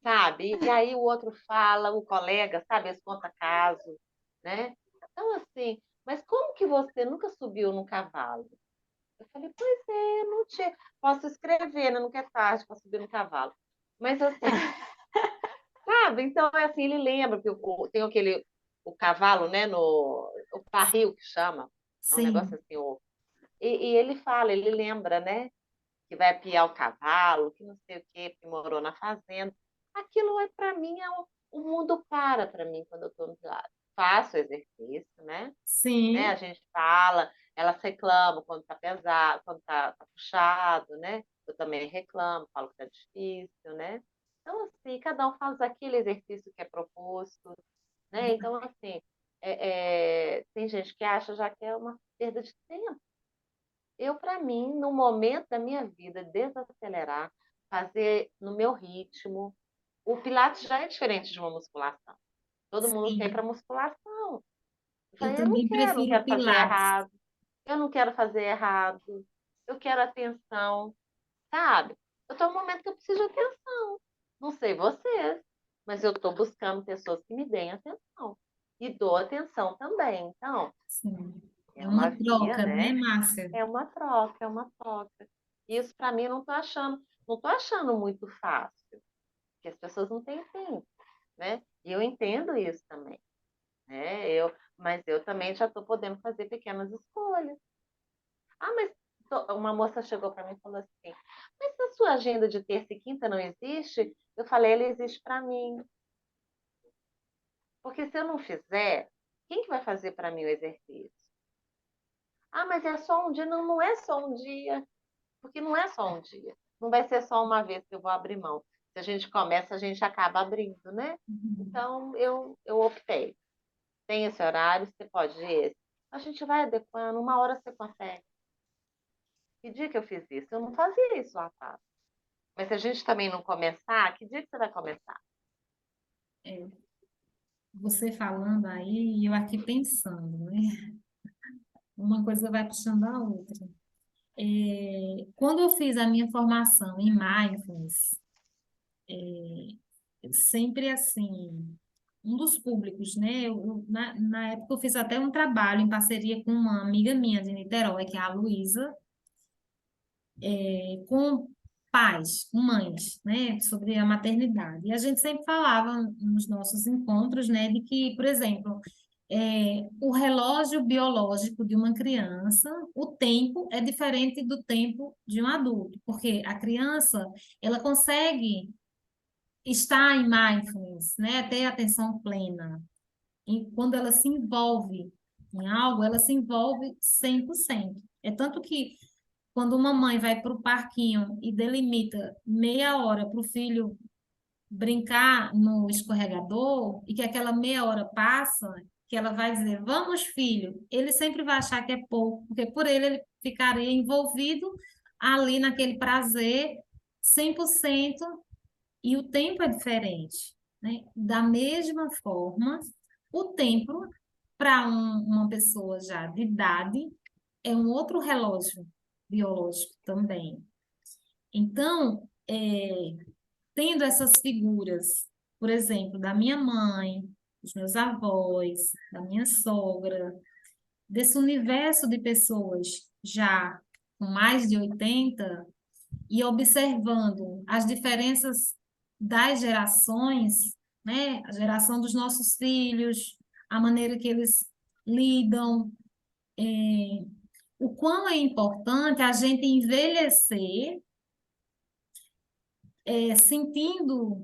[SPEAKER 2] sabe? E aí o outro fala, o colega, sabe? Eles contam caso, né? Então, assim, mas como que você nunca subiu num cavalo? Eu falei, pois é, eu não tinha. Posso escrever, né? Nunca é tarde para subir no cavalo. Mas assim, sabe? Então, é assim, ele lembra que tem o cavalo, né? O barril que chama. É um negócio
[SPEAKER 1] sim.
[SPEAKER 2] assim, e ele fala, ele lembra, né? Que vai apiar o cavalo, que não sei o quê, que morou na fazenda. Aquilo é para mim, o mundo para mim quando eu estou no lado. Faço exercício, né? A
[SPEAKER 1] Sim,
[SPEAKER 2] gente fala, elas reclamam quando está pesado, quando está puxado, né? Eu também reclamo, falo que está difícil, né? Então, assim, cada um faz aquele exercício que é proposto, né? Então, assim, tem gente que acha já que é uma perda de tempo. Eu, para mim, no momento da minha vida, desacelerar, fazer no meu ritmo. O Pilates já é diferente de uma musculação. Todo mundo quer ir para
[SPEAKER 1] sim.
[SPEAKER 2] musculação. Eu
[SPEAKER 1] Eu
[SPEAKER 2] falei, eu
[SPEAKER 1] também
[SPEAKER 2] não
[SPEAKER 1] prefiro
[SPEAKER 2] quero fazer
[SPEAKER 1] Pilates.
[SPEAKER 2] errado, eu não quero fazer errado, eu quero atenção, sabe? Eu estou num momento que eu preciso de atenção. Não sei vocês, mas eu estou buscando pessoas que me deem atenção. E dou atenção também. Então,
[SPEAKER 1] Sim. É
[SPEAKER 2] é uma
[SPEAKER 1] uma
[SPEAKER 2] via,
[SPEAKER 1] troca, né,
[SPEAKER 2] né?
[SPEAKER 1] Márcia?
[SPEAKER 2] É uma troca, é uma troca. Isso para mim eu não tô achando muito fácil, porque as pessoas não têm tempo, né? E eu entendo isso também, né? Mas eu também já estou podendo fazer pequenas escolhas. Ah, mas uma moça chegou para mim e falou assim: mas a sua agenda de terça e quinta não existe? Eu falei, ela existe para mim, porque se eu não fizer, quem que vai fazer para mim o exercício? Ah, mas é só um dia? Não, não é só um dia. Porque não é só um dia. Não vai ser só uma vez que eu vou abrir mão. Se a gente começa, a gente acaba abrindo, né?
[SPEAKER 1] Uhum.
[SPEAKER 2] Então, eu optei. Tem esse horário, você pode ir esse. A gente vai adequando, uma hora você consegue. Que dia que eu fiz isso? Eu não fazia isso lá atrás. Mas se a gente também não começar, que dia que você vai começar?
[SPEAKER 1] É, você falando aí, e eu aqui pensando, né? Uma coisa vai puxando a outra. Quando eu fiz a minha formação em Mindfulness, sempre assim, um dos públicos, né? Na época eu fiz até um trabalho em parceria com uma amiga minha de Niterói, que é a Luísa, com pais, com mães, né, sobre a maternidade. E a gente sempre falava nos nossos encontros, né, de que, por exemplo, o relógio biológico de uma criança, o tempo é diferente do tempo de um adulto, porque a criança, ela consegue estar em mindfulness, né, ter atenção plena. E quando ela se envolve em algo, ela se envolve 100%. É tanto que quando uma mãe vai para o parquinho e delimita meia hora para o filho brincar no escorregador e que aquela meia hora passa, que ela vai dizer, vamos, filho, ele sempre vai achar que é pouco, porque por ele ficaria envolvido ali naquele prazer 100% e o tempo é diferente, né? Da mesma forma, o tempo para uma pessoa já de idade é um outro relógio biológico também. Então, tendo essas figuras, por exemplo, da minha mãe, dos meus avós, da minha sogra, desse universo de pessoas já com mais de 80 e observando as diferenças das gerações, né? A geração dos nossos filhos, a maneira que eles lidam, o quão é importante a gente envelhecer sentindo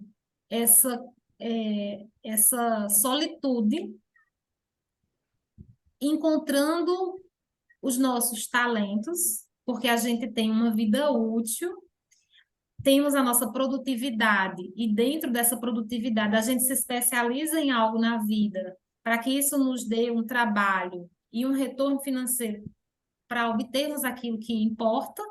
[SPEAKER 1] essa, essa solitude, encontrando os nossos talentos, porque a gente tem uma vida útil, temos a nossa produtividade, e dentro dessa produtividade a gente se especializa em algo na vida, para que isso nos dê um trabalho e um retorno financeiro para obtermos aquilo que importa,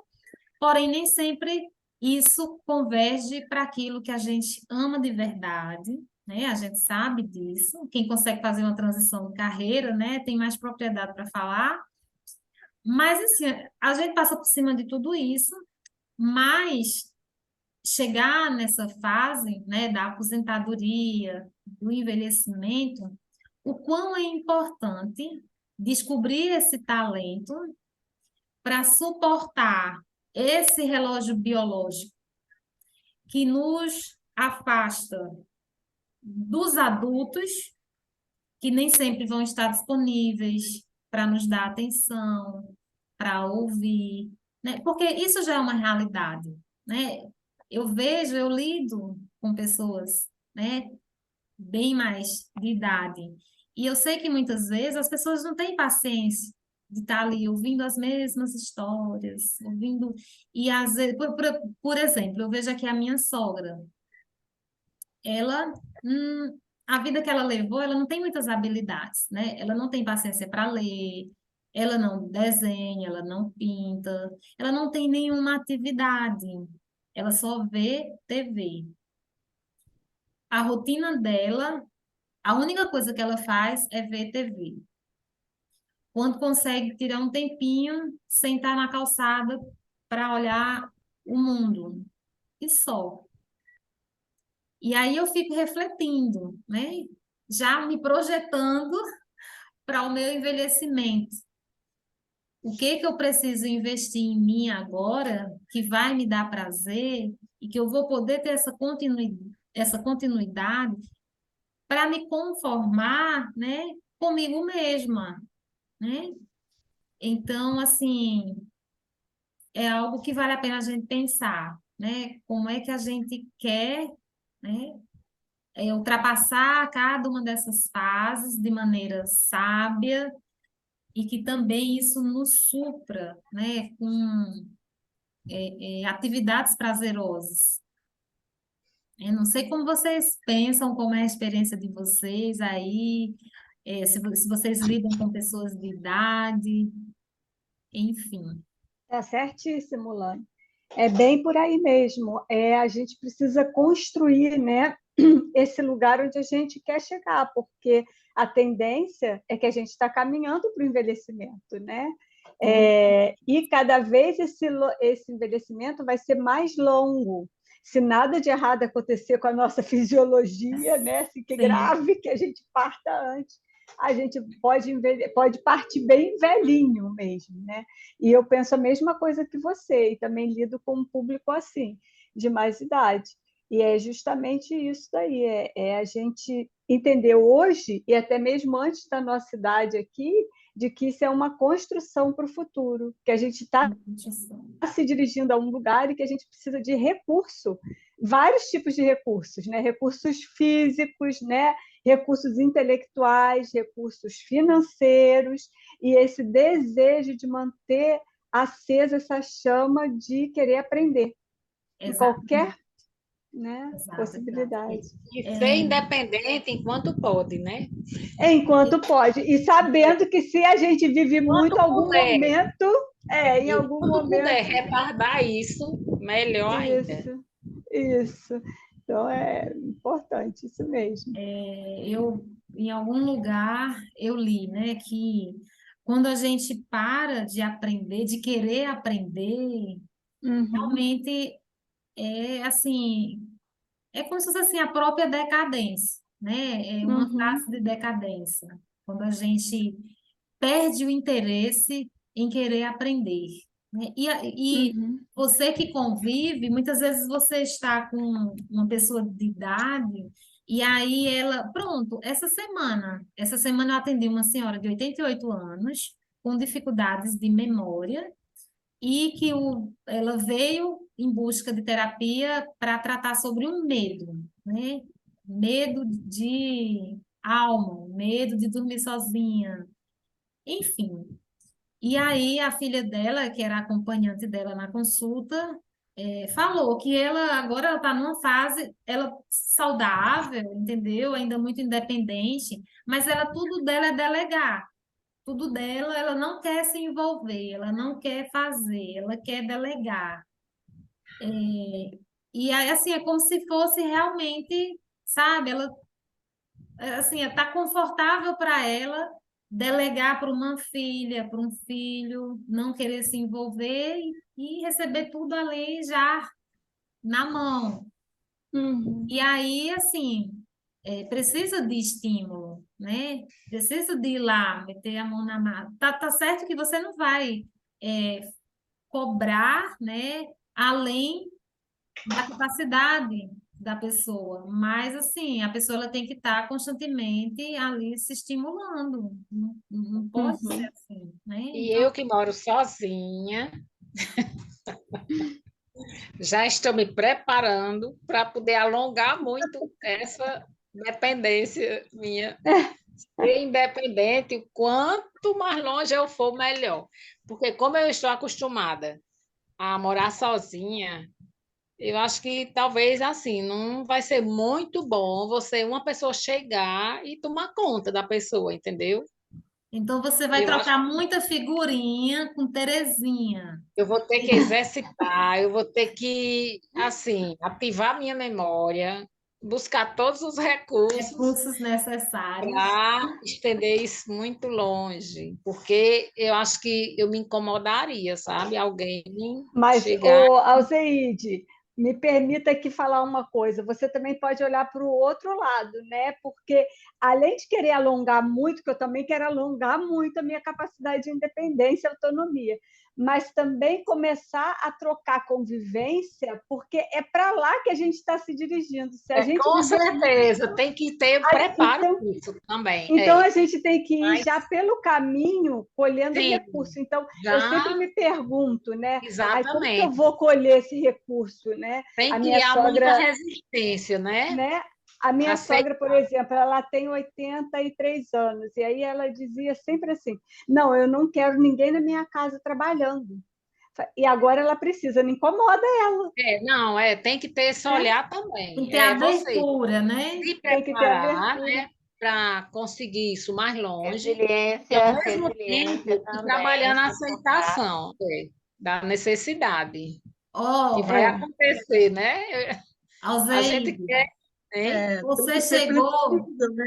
[SPEAKER 1] porém nem sempre isso converge para aquilo que a gente ama de verdade, né? A gente sabe disso. Quem consegue fazer uma transição de carreira, né, tem mais propriedade para falar. Mas assim, a gente passa por cima de tudo isso, mas chegar nessa fase, né, da aposentadoria, do envelhecimento, o quão é importante descobrir esse talento para suportar esse relógio biológico que nos afasta dos adultos, que nem sempre vão estar disponíveis para nos dar atenção, para ouvir, né? Porque isso já é uma realidade, né? Eu vejo, eu lido com pessoas, né, bem mais de idade, e eu sei que muitas vezes as pessoas não têm paciência de estar ali ouvindo as mesmas histórias, ouvindo, e às vezes, por exemplo, eu vejo aqui a minha sogra, ela, a vida que ela levou, ela não tem muitas habilidades, né? Ela não tem paciência para ler, ela não desenha, ela não pinta, ela não tem nenhuma atividade, ela só vê TV. A rotina dela, a única coisa que ela faz é ver TV. Quando consegue tirar um tempinho, sentar na calçada para olhar o mundo, e só. E aí eu fico refletindo, né? Já me projetando para o meu envelhecimento. O que que eu preciso investir em mim agora, que vai me dar prazer e que eu vou poder ter essa continuidade para me conformar, né, comigo mesma, né? Então, assim, é algo que vale a pena a gente pensar, né? Como é que a gente quer, né, ultrapassar cada uma dessas fases de maneira sábia e que também isso nos supra, né, com atividades prazerosas. Eu não sei como vocês pensam, como é a experiência de vocês aí, se vocês lidam com pessoas de idade, enfim.
[SPEAKER 3] Tá certíssimo, Lani. É bem por aí mesmo. A gente precisa construir, né, esse lugar onde a gente quer chegar, porque a tendência é que a gente está caminhando para o envelhecimento, né? E cada vez esse envelhecimento vai ser mais longo. Se nada de errado acontecer com a nossa fisiologia, né? Se que grave que a gente parta antes, a gente pode partir bem velhinho mesmo, né? E eu penso a mesma coisa que você, e também lido com um público assim, de mais idade. E é justamente isso daí, a gente entender hoje, e até mesmo antes da nossa idade aqui, de que isso é uma construção para o futuro, que a gente está se dirigindo a um lugar e que a gente precisa de recurso, vários tipos de recursos, né? Recursos físicos, né? Recursos intelectuais, recursos financeiros, e esse desejo de manter acesa essa chama de querer aprender em qualquer, né, possibilidade.
[SPEAKER 6] E ser independente enquanto pode, né?
[SPEAKER 3] Enquanto pode. E sabendo que se a gente vive muito algum momento, em algum momento...
[SPEAKER 6] puder retardar isso, melhor ainda.
[SPEAKER 3] Isso. Então, é importante isso mesmo.
[SPEAKER 1] Em algum lugar, eu li, né, que quando a gente para de aprender, de querer aprender, realmente assim, é como se fosse assim, a própria decadência, né? É uma fase de decadência, quando a gente perde o interesse em querer aprender, né? E você que convive, muitas vezes você está com uma pessoa de idade e aí ela, pronto, essa semana eu atendi uma senhora de 88 anos com dificuldades de memória e que ela veio em busca de terapia para tratar sobre um medo, né? Medo de alma, medo de dormir sozinha, enfim. E aí a filha dela, que era acompanhante dela na consulta, falou que ela agora está numa fase, ela saudável, entendeu? Ainda muito independente, mas ela tudo dela é delegar. Tudo dela, ela não quer se envolver, ela não quer fazer, ela quer delegar. E aí, assim, é como se fosse realmente, sabe? Ela, assim, está confortável para ela delegar para uma filha, para um filho, não querer se envolver e receber tudo ali já na mão.
[SPEAKER 3] Uhum.
[SPEAKER 1] E aí, assim, precisa de estímulo, né? Precisa de ir lá, meter a mão na massa. Tá certo que você não vai é, cobrar, né, além da capacidade da pessoa, mas assim, a pessoa ela tem que estar constantemente ali se estimulando, não pode ser
[SPEAKER 3] Uhum.
[SPEAKER 1] assim, né?
[SPEAKER 6] E
[SPEAKER 1] Então,
[SPEAKER 6] eu que moro sozinha, já estou me preparando para poder alongar muito essa dependência minha. Ser independente, quanto mais longe eu for, melhor. Porque como eu estou acostumada a morar sozinha, eu acho que talvez assim, não vai ser muito bom você, uma pessoa chegar e tomar conta da pessoa, entendeu?
[SPEAKER 1] então você vai
[SPEAKER 6] Eu acho
[SPEAKER 1] trocar muita figurinha com Terezinha.
[SPEAKER 6] eu vou ter que exercitar, eu vou ter que, assim, ativar minha memória, buscar todos os recursos
[SPEAKER 1] Recursos necessários.
[SPEAKER 6] para estender isso muito longe, porque eu acho que eu me incomodaria, sabe? Alguém
[SPEAKER 3] Mas,
[SPEAKER 6] chegar.
[SPEAKER 3] Alzeide, me permita aqui falar uma coisa. Você também pode olhar para o outro lado, né? Porque, além de querer alongar muito, que eu também quero alongar muito a minha capacidade de independência e autonomia, mas também começar a trocar convivência, porque é para lá que a gente está se dirigindo. Se a gente
[SPEAKER 6] Com
[SPEAKER 3] viver
[SPEAKER 6] certeza, tem que ter preparo
[SPEAKER 3] então,
[SPEAKER 6] para isso também.
[SPEAKER 3] então, a gente tem que ir
[SPEAKER 6] Mas
[SPEAKER 3] já pelo caminho colhendo
[SPEAKER 6] sim,
[SPEAKER 3] recurso. Então, eu sempre
[SPEAKER 6] já,
[SPEAKER 3] me pergunto, né? Ai, como que eu
[SPEAKER 6] exatamente.
[SPEAKER 3] vou colher esse recurso, né?
[SPEAKER 6] Tem
[SPEAKER 3] A
[SPEAKER 6] que
[SPEAKER 3] minha
[SPEAKER 6] há muita
[SPEAKER 3] sogra,
[SPEAKER 6] resistência, né?
[SPEAKER 3] né? A minha sogra, por
[SPEAKER 6] Aceitar.
[SPEAKER 3] exemplo, ela tem 83 anos, e aí ela dizia sempre assim: não, eu não quero ninguém na minha casa trabalhando. E agora ela precisa, não incomoda ela,
[SPEAKER 6] Não, tem que ter esse
[SPEAKER 3] né?
[SPEAKER 6] olhar
[SPEAKER 1] Tem que
[SPEAKER 6] também.
[SPEAKER 1] ter
[SPEAKER 6] É você
[SPEAKER 1] abertura, né?
[SPEAKER 6] se
[SPEAKER 3] Tem que ter
[SPEAKER 6] preparar,
[SPEAKER 3] abertura.
[SPEAKER 6] né, para conseguir isso mais longe e, ao
[SPEAKER 2] Resiliência,
[SPEAKER 6] mesmo
[SPEAKER 2] resiliência
[SPEAKER 6] tempo, ir
[SPEAKER 2] também,
[SPEAKER 6] trabalhando a
[SPEAKER 2] suportar.
[SPEAKER 6] aceitação, da necessidade, que
[SPEAKER 1] Ó,
[SPEAKER 6] vai
[SPEAKER 3] É.
[SPEAKER 6] acontecer, né? A gente
[SPEAKER 1] Alzeide,
[SPEAKER 6] quer, hein?
[SPEAKER 5] Tem
[SPEAKER 1] você
[SPEAKER 5] que ser
[SPEAKER 1] chegou
[SPEAKER 5] flexível, né?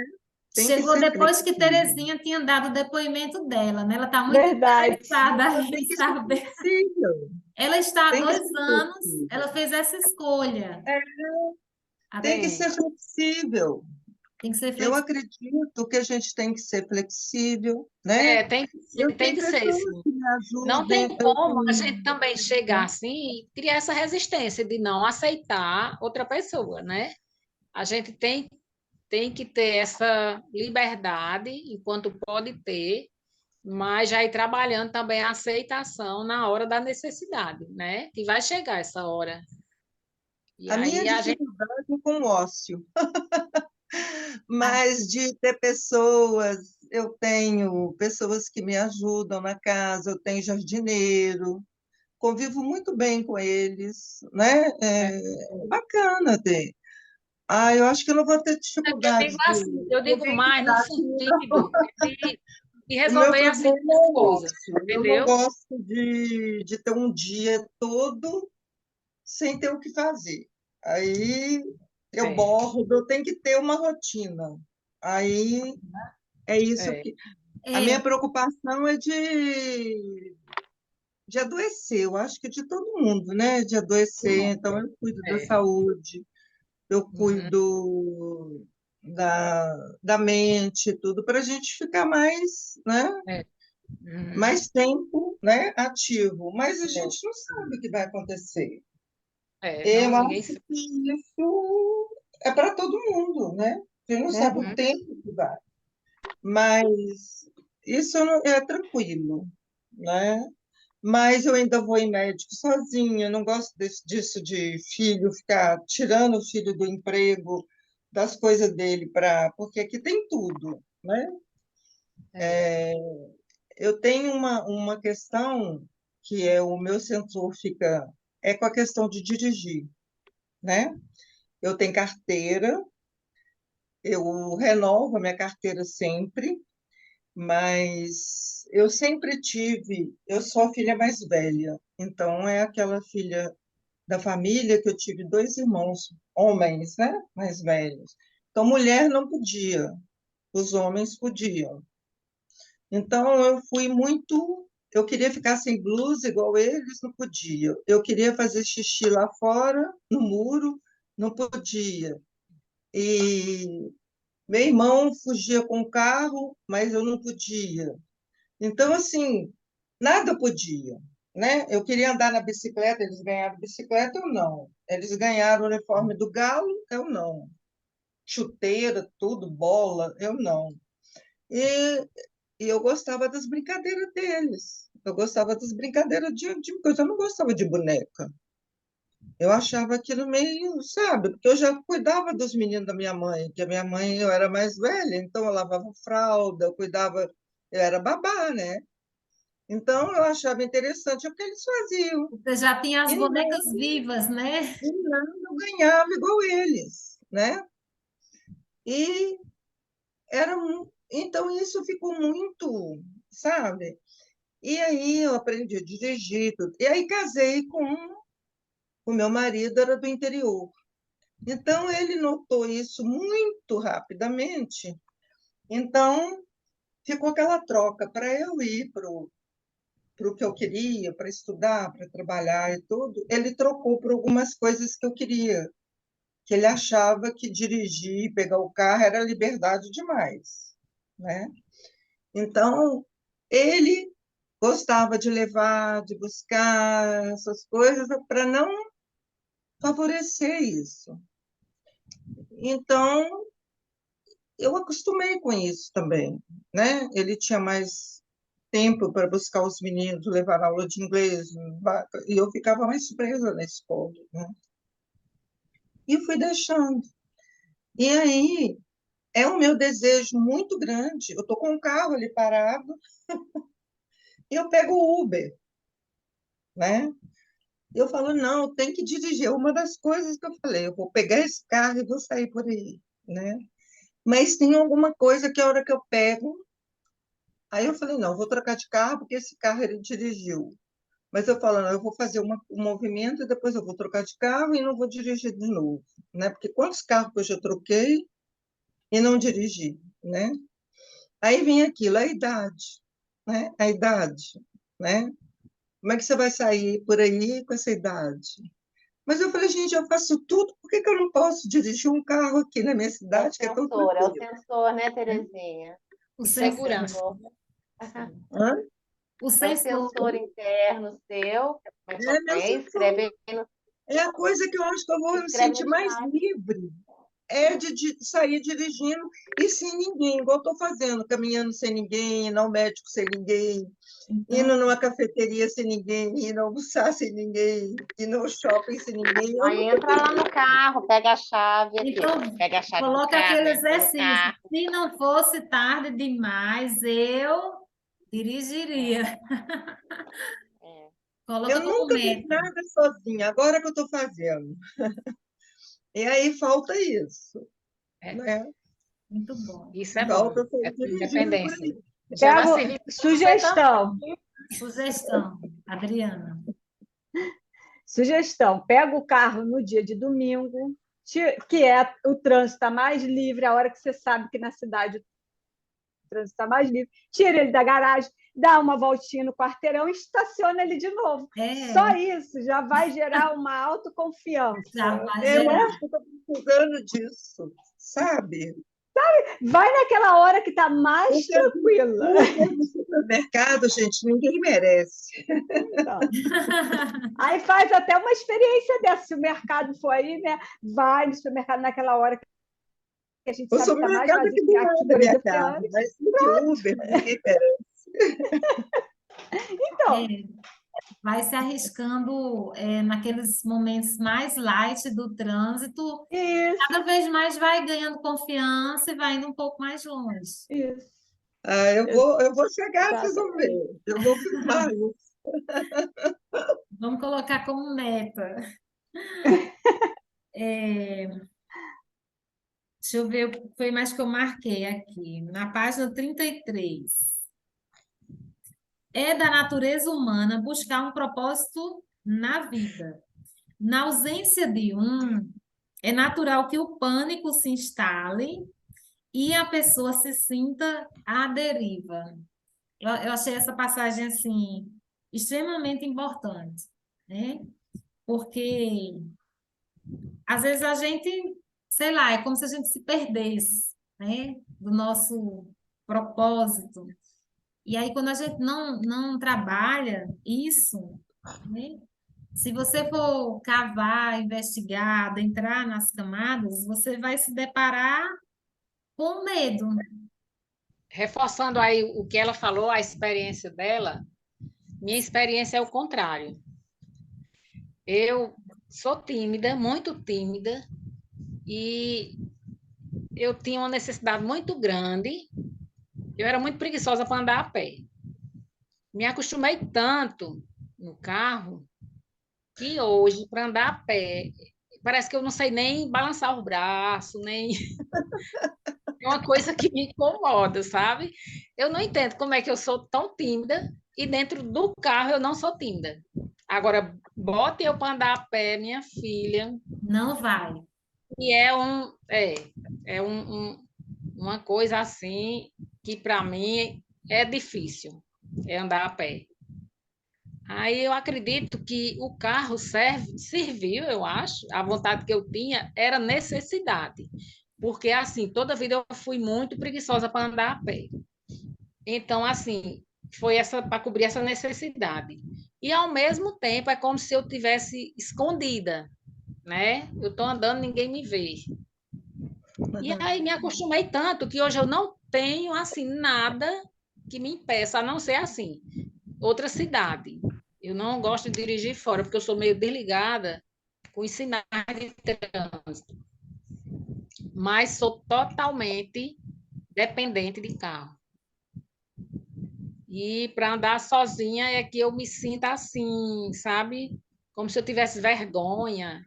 [SPEAKER 5] Tem que
[SPEAKER 1] Chegou
[SPEAKER 5] ser
[SPEAKER 1] depois que
[SPEAKER 5] flexível.
[SPEAKER 1] Terezinha tinha dado o depoimento dela, né? Ela está muito
[SPEAKER 3] Verdade.
[SPEAKER 1] interessada
[SPEAKER 5] Tem
[SPEAKER 1] em
[SPEAKER 5] que ser
[SPEAKER 1] saber.
[SPEAKER 5] flexível.
[SPEAKER 1] Ela está há
[SPEAKER 5] Tem que
[SPEAKER 1] 2 anos,
[SPEAKER 5] ser
[SPEAKER 1] ela fez essa escolha.
[SPEAKER 5] É, tem que ser flexível.
[SPEAKER 1] Tem que ser
[SPEAKER 5] Eu
[SPEAKER 1] flexível.
[SPEAKER 5] acredito que a gente tem que ser flexível, né? Eu
[SPEAKER 6] Tem
[SPEAKER 5] tenho
[SPEAKER 6] que ser,
[SPEAKER 5] pessoas
[SPEAKER 6] sim.
[SPEAKER 5] que me
[SPEAKER 6] Não tem
[SPEAKER 5] ajudem, eu
[SPEAKER 6] como a
[SPEAKER 5] tenho,
[SPEAKER 6] gente também chegar
[SPEAKER 5] né?
[SPEAKER 6] assim e criar essa resistência de não aceitar outra pessoa, né? A gente tem que ter essa liberdade enquanto pode ter, mas já ir trabalhando também a aceitação na hora da necessidade, né? Que vai chegar essa hora. E
[SPEAKER 5] A minha
[SPEAKER 6] aí a gente
[SPEAKER 5] dificuldade é com o ócio,
[SPEAKER 1] Ah,
[SPEAKER 5] mas de ter pessoas, eu tenho pessoas que me ajudam na casa, eu tenho jardineiro, convivo muito bem com eles, né? É bacana ter. Ah, eu acho que eu não vou ter
[SPEAKER 6] eu digo
[SPEAKER 5] dificuldade
[SPEAKER 6] assim, eu
[SPEAKER 5] de
[SPEAKER 6] digo mais no
[SPEAKER 5] organizar aqui.
[SPEAKER 6] sentido de
[SPEAKER 5] O meu
[SPEAKER 6] resolver assim
[SPEAKER 5] problema
[SPEAKER 6] as
[SPEAKER 5] é o
[SPEAKER 6] coisas,
[SPEAKER 5] ócio. Eu não
[SPEAKER 6] entendeu?
[SPEAKER 5] gosto de ter um dia todo sem ter o que fazer. Aí eu
[SPEAKER 6] É,
[SPEAKER 5] bordo, eu tenho que ter uma rotina. Aí é isso
[SPEAKER 6] é,
[SPEAKER 5] que. A minha
[SPEAKER 1] é,
[SPEAKER 5] preocupação é de adoecer, eu acho que de todo mundo, né? De adoecer. Então, eu cuido da
[SPEAKER 6] é.
[SPEAKER 5] saúde, eu
[SPEAKER 6] Uhum,
[SPEAKER 5] cuido da mente, tudo, para a gente ficar mais, né?
[SPEAKER 6] é, uhum,
[SPEAKER 5] Mais tempo, né? Ativo. Mas a
[SPEAKER 6] é,
[SPEAKER 5] gente não sabe o que vai acontecer.
[SPEAKER 6] não,
[SPEAKER 5] Eu
[SPEAKER 6] ninguém
[SPEAKER 5] acho
[SPEAKER 6] sabe.
[SPEAKER 5] que isso é para todo mundo, né? Você não sabe o
[SPEAKER 6] Uhum,
[SPEAKER 5] tempo que vai. Mas isso é tranquilo, né? Mas eu ainda vou em médico sozinha, não gosto disso de filho ficar tirando o filho do emprego, das coisas dele, porque aqui tem tudo, né? Eu tenho uma questão que é o meu sensor é com a questão de dirigir, né? Eu tenho carteira, eu renovo a minha carteira sempre, mas eu sou a filha mais velha, então é aquela filha da família que eu tive dois irmãos, homens, né, mais velhos. Então, mulher não podia, os homens podiam. Então, eu queria ficar sem blusa igual eles, não podia. Eu queria fazer xixi lá fora, no muro, não podia. E meu irmão fugia com o carro, mas eu não podia. Então, assim, nada podia, né? Eu queria andar na bicicleta, eles ganharam bicicleta, eu não. Eles ganharam o uniforme do Galo, eu não. Chuteira, tudo, bola, eu não. E, e eu gostava das brincadeiras deles. Eu gostava das brincadeiras de coisa, eu não gostava de boneca. Eu achava aquilo meio, sabe? Porque eu já cuidava dos meninos da minha mãe, que a minha mãe eu era mais velha, então eu lavava fralda, eu cuidava, eu era babá, né? Então, eu achava interessante o que eles faziam.
[SPEAKER 1] Você já tinha as
[SPEAKER 5] E
[SPEAKER 1] bonecas vivas, né?
[SPEAKER 5] não eu ganhava igual eles, né? E então, isso ficou muito, sabe? E aí eu aprendi a dirigir tudo. E aí casei com o meu marido, era do interior. Então, ele notou isso muito rapidamente. Então, ficou aquela troca para eu ir para o que eu queria, para estudar, para trabalhar e tudo, ele trocou por algumas coisas que eu queria, que ele achava que dirigir, pegar o carro era liberdade demais, né? Então, ele gostava de levar, de buscar essas coisas para não favorecer isso. Então, eu acostumei com isso também, né? Ele tinha mais tempo para buscar os meninos, levar aula de inglês, e eu ficava mais presa na escola, né? E fui deixando. E aí, é o meu desejo muito grande. Eu estou com o carro ali parado e eu pego o Uber, né? Eu falo, não, tem que dirigir. Uma das coisas que eu falei, eu vou pegar esse carro e vou sair por aí, né? Mas tem alguma coisa que a hora que eu pego, aí eu falei, não, vou trocar de carro porque esse carro ele dirigiu. Mas eu falo, não, eu vou fazer um movimento e depois eu vou trocar de carro e não vou dirigir de novo, né? Porque quantos carros que eu já troquei e não dirigi, né? Aí vem aquilo, a idade, né? A idade, né? Como é que você vai sair por aí com essa idade? Mas eu falei, gente, eu faço tudo, por que que eu não posso dirigir um carro aqui na minha cidade, que é tão
[SPEAKER 2] É o
[SPEAKER 5] tranquilo?
[SPEAKER 2] sensor, né, Terezinha?
[SPEAKER 1] O
[SPEAKER 6] E
[SPEAKER 2] É o
[SPEAKER 1] sensor.
[SPEAKER 6] segurança.
[SPEAKER 2] sensor.
[SPEAKER 5] Hã?
[SPEAKER 1] O
[SPEAKER 2] É o
[SPEAKER 1] sensor.
[SPEAKER 2] sensor interno seu, como é que
[SPEAKER 5] É meu
[SPEAKER 2] é?
[SPEAKER 5] sensor. É a coisa que eu acho que eu vou me
[SPEAKER 2] Escreve
[SPEAKER 5] sentir
[SPEAKER 2] no
[SPEAKER 5] mais
[SPEAKER 2] chat.
[SPEAKER 5] livre. É de sair dirigindo e sem ninguém, igual estou fazendo, caminhando sem ninguém, ir ao médico sem ninguém,
[SPEAKER 1] Então,
[SPEAKER 5] indo numa cafeteria sem ninguém, indo almoçar sem ninguém, indo ao shopping sem ninguém. Eu
[SPEAKER 2] Aí
[SPEAKER 5] nunca
[SPEAKER 2] entra
[SPEAKER 5] fiz
[SPEAKER 2] lá no carro, pega a chave aqui,
[SPEAKER 1] então,
[SPEAKER 2] ó. Pega a chave do
[SPEAKER 1] coloca
[SPEAKER 2] carro,
[SPEAKER 1] aquele
[SPEAKER 2] entra no
[SPEAKER 1] exercício.
[SPEAKER 2] carro.
[SPEAKER 1] Se não fosse tarde demais, eu dirigiria.
[SPEAKER 2] É.
[SPEAKER 5] eu
[SPEAKER 1] Coloca como
[SPEAKER 5] nunca fiz
[SPEAKER 1] meta.
[SPEAKER 5] nada sozinha, agora que eu estou fazendo. E aí falta isso,
[SPEAKER 6] É,
[SPEAKER 5] né?
[SPEAKER 1] Muito bom.
[SPEAKER 6] isso é bom.
[SPEAKER 5] Falta eu
[SPEAKER 6] É
[SPEAKER 5] sair
[SPEAKER 6] ter
[SPEAKER 5] dirigindo por
[SPEAKER 6] independência.
[SPEAKER 5] aí.
[SPEAKER 6] Já vai
[SPEAKER 3] Pego
[SPEAKER 6] servir para você
[SPEAKER 3] sugestão.
[SPEAKER 6] também.
[SPEAKER 1] Sugestão, Adriana.
[SPEAKER 3] Sugestão: pega o carro no dia de domingo, que é o trânsito está mais livre, a hora que você sabe que na cidade o trânsito está mais livre, tira ele da garagem, dá uma voltinha no quarteirão e estaciona ele de novo. Só
[SPEAKER 1] É,
[SPEAKER 3] isso já vai gerar uma
[SPEAKER 1] já
[SPEAKER 3] autoconfiança.
[SPEAKER 1] vai
[SPEAKER 5] É
[SPEAKER 1] gerar.
[SPEAKER 5] lógico que eu estou precisando disso, sabe?
[SPEAKER 3] Vai naquela hora que está mais
[SPEAKER 5] Porque as
[SPEAKER 3] tranquila.
[SPEAKER 5] desculpas do supermercado, gente, ninguém merece.
[SPEAKER 3] Então, aí faz até uma experiência dessa. Se o mercado for aí, né? Vai no supermercado naquela hora que que a gente
[SPEAKER 5] Eu
[SPEAKER 3] sabe
[SPEAKER 5] sou
[SPEAKER 3] que está
[SPEAKER 5] minha
[SPEAKER 3] mais
[SPEAKER 5] casa
[SPEAKER 3] vazio
[SPEAKER 5] aqui
[SPEAKER 3] que
[SPEAKER 5] do
[SPEAKER 3] a
[SPEAKER 5] lado da minha
[SPEAKER 3] do que
[SPEAKER 5] casa,
[SPEAKER 3] antes.
[SPEAKER 5] mas de Uber, ninguém merece.
[SPEAKER 3] Então,
[SPEAKER 1] É, vai se arriscando naqueles momentos mais light do trânsito,
[SPEAKER 3] isso,
[SPEAKER 1] cada vez mais vai ganhando confiança e vai indo um pouco mais longe.
[SPEAKER 3] isso,
[SPEAKER 5] Ah, eu vou chegar, vocês vão ver.
[SPEAKER 3] exatamente.
[SPEAKER 5] Eu vou filmar isso.
[SPEAKER 1] Vamos colocar como meta. É, deixa eu ver o que foi mais que eu marquei aqui. Na página 33. É da natureza humana buscar um propósito na vida. Na ausência de um, é natural que o pânico se instale e a pessoa se sinta à deriva. Eu achei essa passagem assim extremamente importante, né? Porque às vezes a gente, sei lá, é como se a gente se perdesse, né? Do nosso propósito. E aí, quando a gente não trabalha isso, né? Se você for cavar, investigar, adentrar nas camadas, você vai se deparar com medo.
[SPEAKER 6] Reforçando aí o que ela falou, a experiência dela, minha experiência é o contrário. Eu sou tímida, muito tímida, e eu tinha uma necessidade muito grande. Eu era muito preguiçosa para andar a pé. Me acostumei tanto no carro que hoje, para andar a pé, parece que eu não sei nem balançar o braço, nem. É uma coisa que me incomoda, sabe? Eu não entendo como é que eu sou tão tímida e dentro do carro eu não sou tímida. Agora, bote eu para andar a pé, minha filha,
[SPEAKER 1] Não vai.
[SPEAKER 6] e uma coisa assim que para mim é difícil, é andar a pé. Aí eu acredito que o carro serviu, eu acho, a vontade que eu tinha era necessidade, porque assim, toda vida eu fui muito preguiçosa para andar a pé. Então, assim, foi essa para cobrir essa necessidade. E ao mesmo tempo é como se eu tivesse escondida, né? Eu estou andando, ninguém me vê. E aí me acostumei tanto que hoje eu não tenho assim nada que me impeça, a não ser assim, outra cidade. Eu não gosto de dirigir fora, porque eu sou meio desligada com os sinais de trânsito, mas sou totalmente dependente de carro. E para andar sozinha é que eu me sinto assim, sabe? Como se eu tivesse vergonha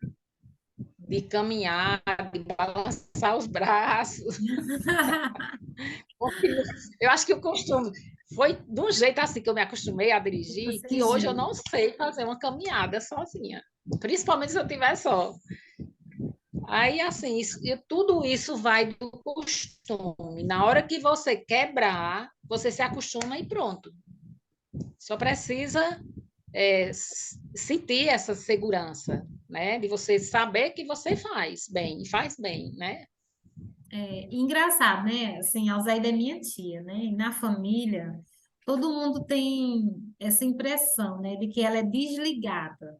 [SPEAKER 6] de caminhar, de balançar os braços. Eu acho que o costume foi de um jeito assim que eu me acostumei a dirigir,
[SPEAKER 1] Você
[SPEAKER 6] que hoje eu
[SPEAKER 1] gira.
[SPEAKER 6] não sei fazer uma caminhada sozinha, principalmente se eu estiver só. Aí, assim, tudo isso vai do costume. Na hora que você quebrar, você se acostuma e pronto. Só precisa sentir essa segurança, né? De você saber que você faz bem, e faz bem, né?
[SPEAKER 1] Engraçado, né? Assim, a Alzaide é minha tia, né? E na família, todo mundo tem essa impressão, né? De que ela é desligada.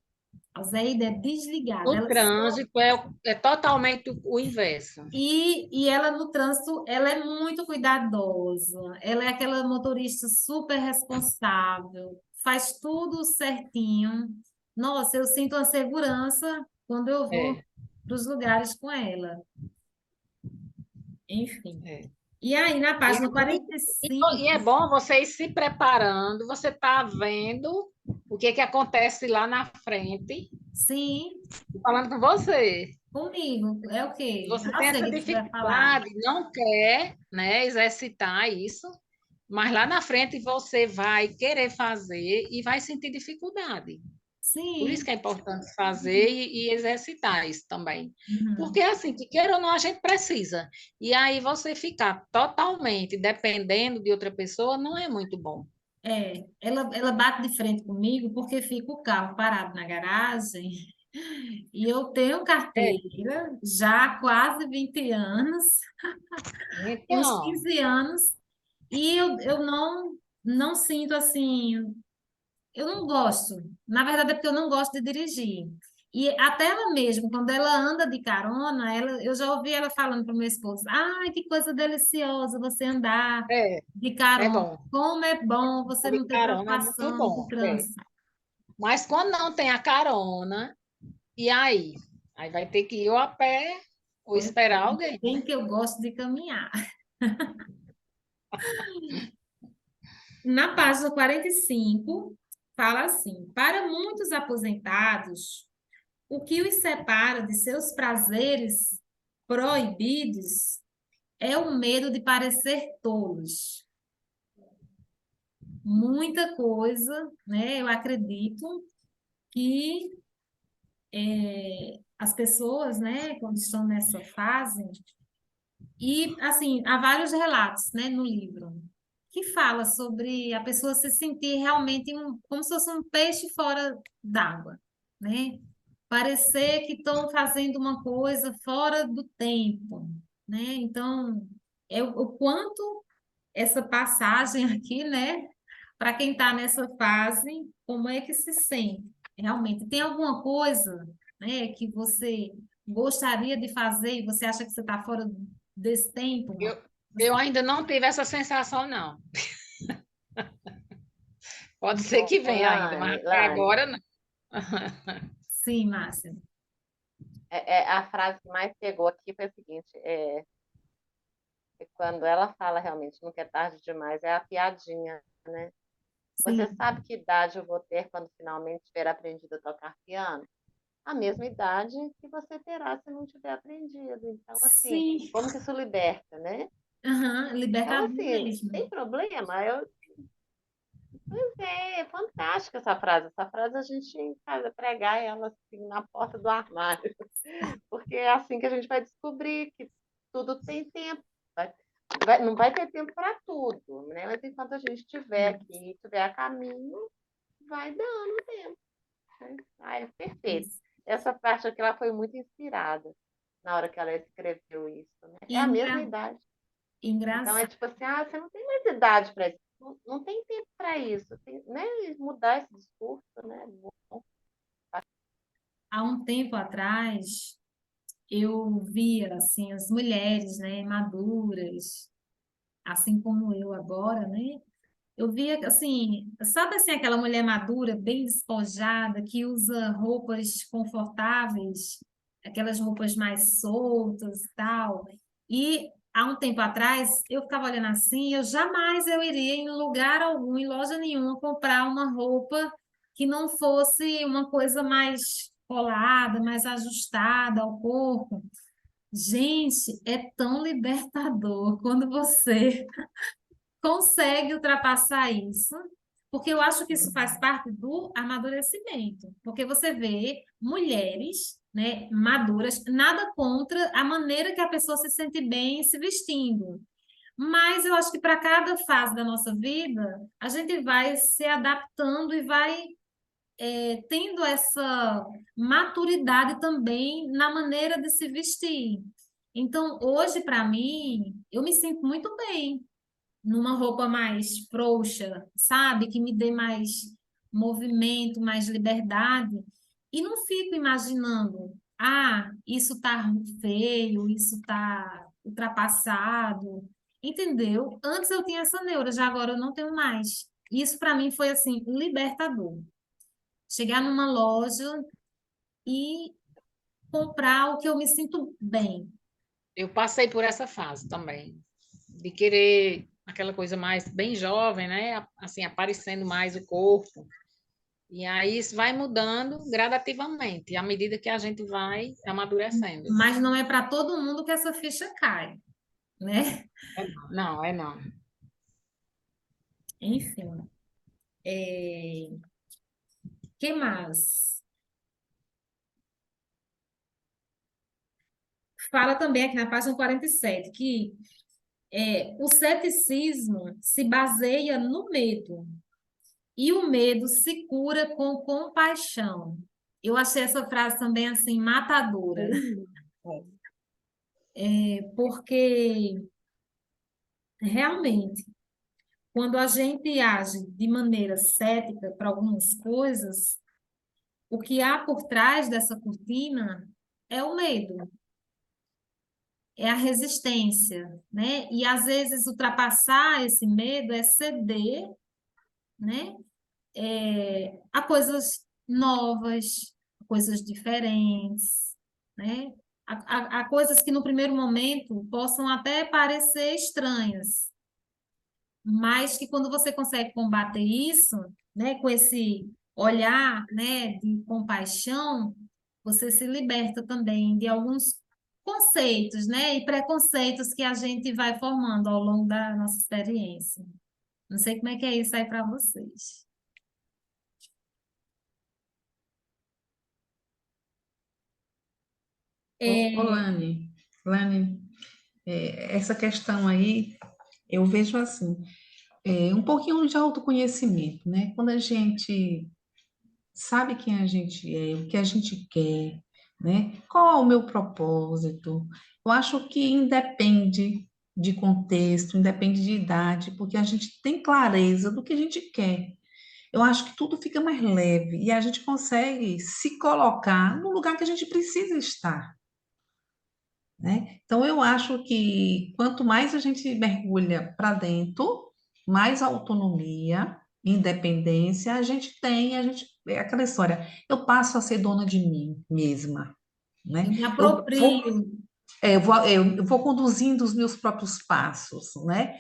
[SPEAKER 1] A Alzaide é desligada.
[SPEAKER 6] No trânsito é totalmente o inverso.
[SPEAKER 1] E ela no trânsito, ela é muito cuidadosa. Ela é aquela motorista super responsável. Faz tudo certinho. Nossa, eu sinto uma segurança quando eu vou
[SPEAKER 6] É,
[SPEAKER 1] para os lugares com ela. Enfim.
[SPEAKER 6] é.
[SPEAKER 1] E aí, na
[SPEAKER 6] E é
[SPEAKER 1] página
[SPEAKER 6] bom,
[SPEAKER 1] quarenta e cinco
[SPEAKER 6] e é bom você ir se preparando, você está vendo o que, que acontece lá na frente,
[SPEAKER 1] sim,
[SPEAKER 6] falando com você.
[SPEAKER 1] comigo, é o quê?
[SPEAKER 6] Você
[SPEAKER 1] Já
[SPEAKER 6] tem
[SPEAKER 1] sei
[SPEAKER 6] essa
[SPEAKER 1] o que você vai falar.
[SPEAKER 6] dificuldade, não quer, né, exercitar isso, mas lá na frente você vai querer fazer e vai sentir dificuldade. Por isso
[SPEAKER 1] Sim.
[SPEAKER 6] que é importante fazer e exercitar isso também.
[SPEAKER 1] Uhum.
[SPEAKER 6] Porque, assim, que queira ou não, a gente precisa. E aí você ficar totalmente dependendo de outra pessoa não é muito bom.
[SPEAKER 1] Ela bate de frente comigo porque fica o carro parado na garagem e eu tenho
[SPEAKER 6] É,
[SPEAKER 1] carteira já há quase 20 anos, uns
[SPEAKER 6] então,
[SPEAKER 1] 15 anos, e eu não sinto assim, eu não gosto. Na verdade, é porque eu não gosto de dirigir. E até ela mesma, quando ela anda de carona, eu já ouvi ela falando para o meu esposo: ai, que coisa deliciosa você andar
[SPEAKER 6] É,
[SPEAKER 1] de
[SPEAKER 6] é
[SPEAKER 1] carona.
[SPEAKER 6] bom.
[SPEAKER 1] Como é bom você
[SPEAKER 6] De
[SPEAKER 1] não ter
[SPEAKER 6] carona é muito
[SPEAKER 1] preocupação com o
[SPEAKER 6] bom. É.
[SPEAKER 1] trânsito.
[SPEAKER 6] Mas quando não tem a carona, e aí? Aí vai ter que ir ou a pé ou
[SPEAKER 1] Pois
[SPEAKER 6] esperar
[SPEAKER 1] é,
[SPEAKER 6] alguém.
[SPEAKER 1] bem que eu gosto de caminhar. Na página 45, fala assim: para muitos aposentados, o que os separa de seus prazeres proibidos é o medo de parecer tolos. Muita coisa, né? Eu acredito que as pessoas, né, quando estão nessa fase, e assim, há vários relatos, né, no livro, que fala sobre a pessoa se sentir realmente como se fosse um peixe fora d'água, né? Parecer que estão fazendo uma coisa fora do tempo, né? Então, é o quanto essa passagem aqui, né? Para quem está nessa fase, como é que se sente? Realmente, tem alguma coisa, né, que você gostaria de fazer e você acha que você está fora desse tempo?
[SPEAKER 6] Eu ainda não tive essa sensação, não. Pode ser
[SPEAKER 2] Bom,
[SPEAKER 6] que venha ainda, mas
[SPEAKER 2] Lani,
[SPEAKER 6] até
[SPEAKER 2] Lani,
[SPEAKER 6] agora não.
[SPEAKER 1] Sim, Márcia.
[SPEAKER 2] a frase que mais pegou aqui foi a seguinte, que quando ela fala realmente nunca é tarde demais, é a piadinha, né? Você
[SPEAKER 1] Sim,
[SPEAKER 2] sabe que idade eu vou ter quando finalmente tiver aprendido a tocar piano? A mesma idade que você terá se não tiver aprendido. Então, assim,
[SPEAKER 1] sim.
[SPEAKER 2] como que isso liberta, né?
[SPEAKER 1] Aham,
[SPEAKER 2] Então,
[SPEAKER 1] libertador
[SPEAKER 2] assim,
[SPEAKER 1] mesmo.
[SPEAKER 2] tem problema? É fantástica essa frase. Essa frase a gente faz pregar ela assim na porta do armário, porque é assim que a gente vai descobrir que tudo tem tempo. Não vai ter tempo para tudo, né? Mas enquanto a gente estiver aqui, estiver a caminho, vai dando tempo. Né? Ah, é perfeito.
[SPEAKER 1] Isso.
[SPEAKER 2] Essa parte aqui ela foi muito inspirada na hora que ela escreveu isso, né? É a mesma
[SPEAKER 1] Engra...
[SPEAKER 2] idade. Então é
[SPEAKER 1] Engraçado.
[SPEAKER 2] tipo assim, você não tem mais idade para isso. Não, não tem tempo para isso. Tem, né? Mudar esse discurso, né?
[SPEAKER 1] Há um tempo atrás, eu via assim as mulheres, né, maduras, assim como eu agora, né? Eu via assim, sabe assim aquela mulher madura, bem despojada, que usa roupas confortáveis, aquelas roupas mais soltas e tal. E há um tempo atrás, eu ficava olhando assim, eu iria em lugar algum, em loja nenhuma, comprar uma roupa que não fosse uma coisa mais colada, mais ajustada ao corpo. Gente, é tão libertador quando você consegue ultrapassar isso, porque eu acho que isso faz parte do amadurecimento, porque você vê mulheres, né, maduras, nada contra a maneira que a pessoa se sente bem se vestindo, mas eu acho que para cada fase da nossa vida, a gente vai se adaptando e vai tendo essa maturidade também na maneira de se vestir. Então, hoje, para mim, eu me sinto muito bem numa roupa mais frouxa, sabe? Que me dê mais movimento, mais liberdade. E não fico imaginando, isso tá feio, isso tá ultrapassado, entendeu? Antes eu tinha essa neura, já agora eu não tenho mais. Isso para mim foi assim, libertador. Chegar numa loja e comprar o que eu me sinto bem.
[SPEAKER 6] Eu passei por essa fase também, de querer aquela coisa mais bem jovem, né? Assim, aparecendo mais o corpo. E aí isso vai mudando gradativamente, à medida que a gente vai amadurecendo.
[SPEAKER 1] Mas não é para todo mundo que essa ficha cai, né?
[SPEAKER 6] Não, é não.
[SPEAKER 1] Enfim, que mais? Fala também aqui na página 47 que o ceticismo se baseia no medo e o medo se cura com compaixão. Eu achei essa frase também assim matadora, porque realmente quando a gente age de maneira cética para algumas coisas, o que há por trás dessa cortina é o medo, é a resistência, né? E às vezes ultrapassar esse medo é ceder, né? A coisas novas, a coisas diferentes, né? A coisas que no primeiro momento possam até parecer estranhas, mas que quando você consegue combater isso, né, com esse olhar, né, de compaixão, você se liberta também de alguns conceitos, né, e preconceitos que a gente vai formando ao longo da nossa experiência. Não sei como é que é isso aí para vocês.
[SPEAKER 4] Lani, essa questão aí, eu vejo assim, um pouquinho de autoconhecimento, né? Quando a gente sabe quem a gente é, o que a gente quer, né? Qual é o meu propósito? Eu acho que independe de contexto, independe de idade, porque a gente tem clareza do que a gente quer. Eu acho que tudo fica mais leve e a gente consegue se colocar no lugar que a gente precisa estar, né? Então, eu acho que quanto mais a gente mergulha para dentro, mais autonomia, independência a gente tem, é aquela história, eu passo a ser dona de mim mesma,
[SPEAKER 1] Eu
[SPEAKER 4] né?
[SPEAKER 1] me
[SPEAKER 4] Eu vou,
[SPEAKER 1] aproprio.
[SPEAKER 4] eu vou conduzindo os meus próprios passos, né?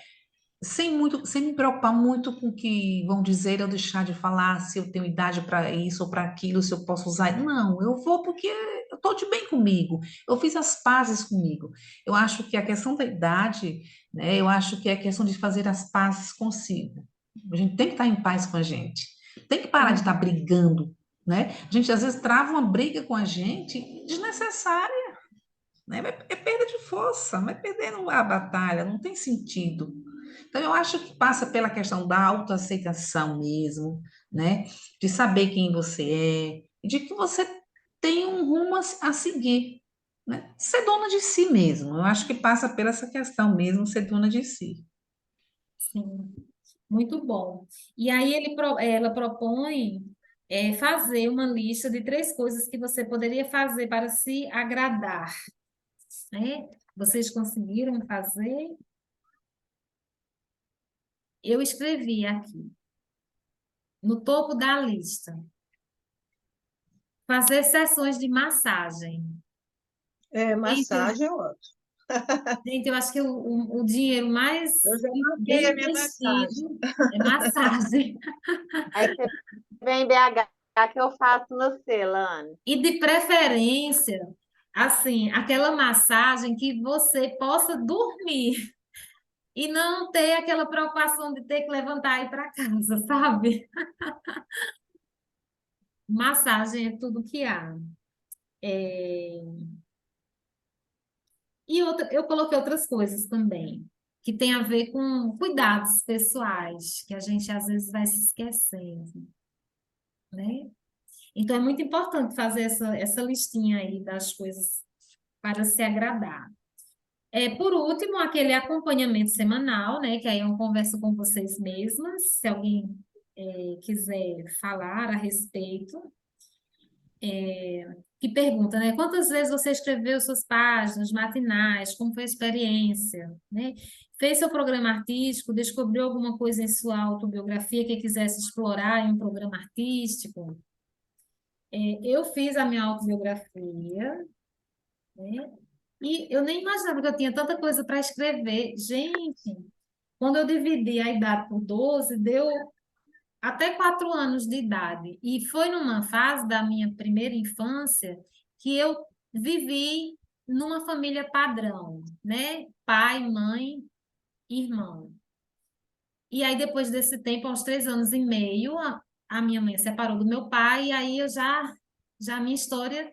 [SPEAKER 4] Sem me preocupar muito com o que vão dizer ou deixar de falar, se eu tenho idade para isso ou para aquilo, se eu posso usar. Não, eu vou porque eu estou de bem comigo, eu fiz as pazes comigo. Eu acho que a questão da idade, né, eu acho que é a questão de fazer as pazes consigo. A gente tem que estar em paz com a gente, tem que parar de estar brigando, né? A gente às vezes trava uma briga com a gente desnecessária, né? É perda de força, vai perdendo a batalha, não tem sentido. Então, eu acho que passa pela questão da autoaceitação mesmo, né? De saber quem você é, e de que você tem um rumo a seguir, né? Ser dona de si mesmo. Eu acho que passa pela essa questão mesmo, ser dona de si.
[SPEAKER 1] Sim, muito bom. E aí ela propõe fazer uma lista de 3 coisas que você poderia fazer para se agradar, né? Vocês conseguiram fazer? Eu escrevi aqui, no topo da lista, fazer sessões de massagem. Gente,
[SPEAKER 5] Massagem é ótimo.
[SPEAKER 1] gente, eu acho que o dinheiro mais
[SPEAKER 5] Eu já marquei
[SPEAKER 1] bem
[SPEAKER 5] a minha massagem.
[SPEAKER 1] investido é massagem.
[SPEAKER 2] Aí você vem em BH que eu faço no Celane.
[SPEAKER 1] E de preferência, assim, aquela massagem que você possa dormir e não ter aquela preocupação de ter que levantar e ir para casa, sabe? Massagem é tudo que há. E eu coloquei outras coisas também, que tem a ver com cuidados pessoais, que a gente às vezes vai se esquecendo, né? Então é muito importante fazer essa listinha aí das coisas para se agradar. Por último, aquele acompanhamento semanal, né? Que aí é uma conversa com vocês mesmas, se alguém quiser falar a respeito. Que pergunta, né? Quantas vezes você escreveu suas páginas matinais? Como foi a experiência? Né? Fez seu programa artístico? Descobriu alguma coisa em sua autobiografia que quisesse explorar em um programa artístico? Eu fiz a minha autobiografia, né? E eu nem imaginava que eu tinha tanta coisa para escrever. Gente, quando eu dividi a idade por 12, deu até 4 anos de idade. E foi numa fase da minha primeira infância que eu vivi numa família padrão, né? Pai, mãe, irmão. E aí, depois desse tempo, aos 3 anos e meio, a minha mãe separou do meu pai, e aí já a minha história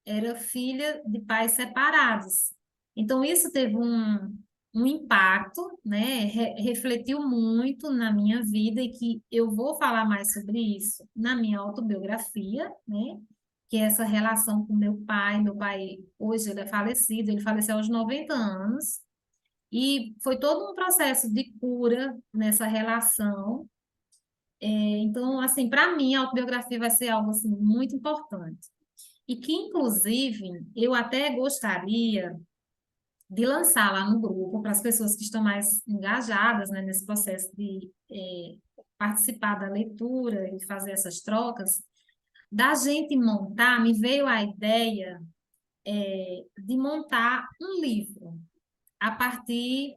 [SPEAKER 1] era filha de pais separados. Então, isso teve um impacto, né? Refletiu muito na minha vida e que eu vou falar mais sobre isso na minha autobiografia, né? Que é essa relação com meu pai. Meu pai, hoje, ele é falecido, ele faleceu aos 90 anos. E foi todo um processo de cura nessa relação. Então, assim, para mim, a autobiografia vai ser algo assim, muito importante. E que, inclusive, eu até gostaria de lançar lá no grupo para as pessoas que estão mais engajadas, né, nesse processo de participar da leitura e fazer essas trocas, da gente montar, me veio a ideia de montar um livro a partir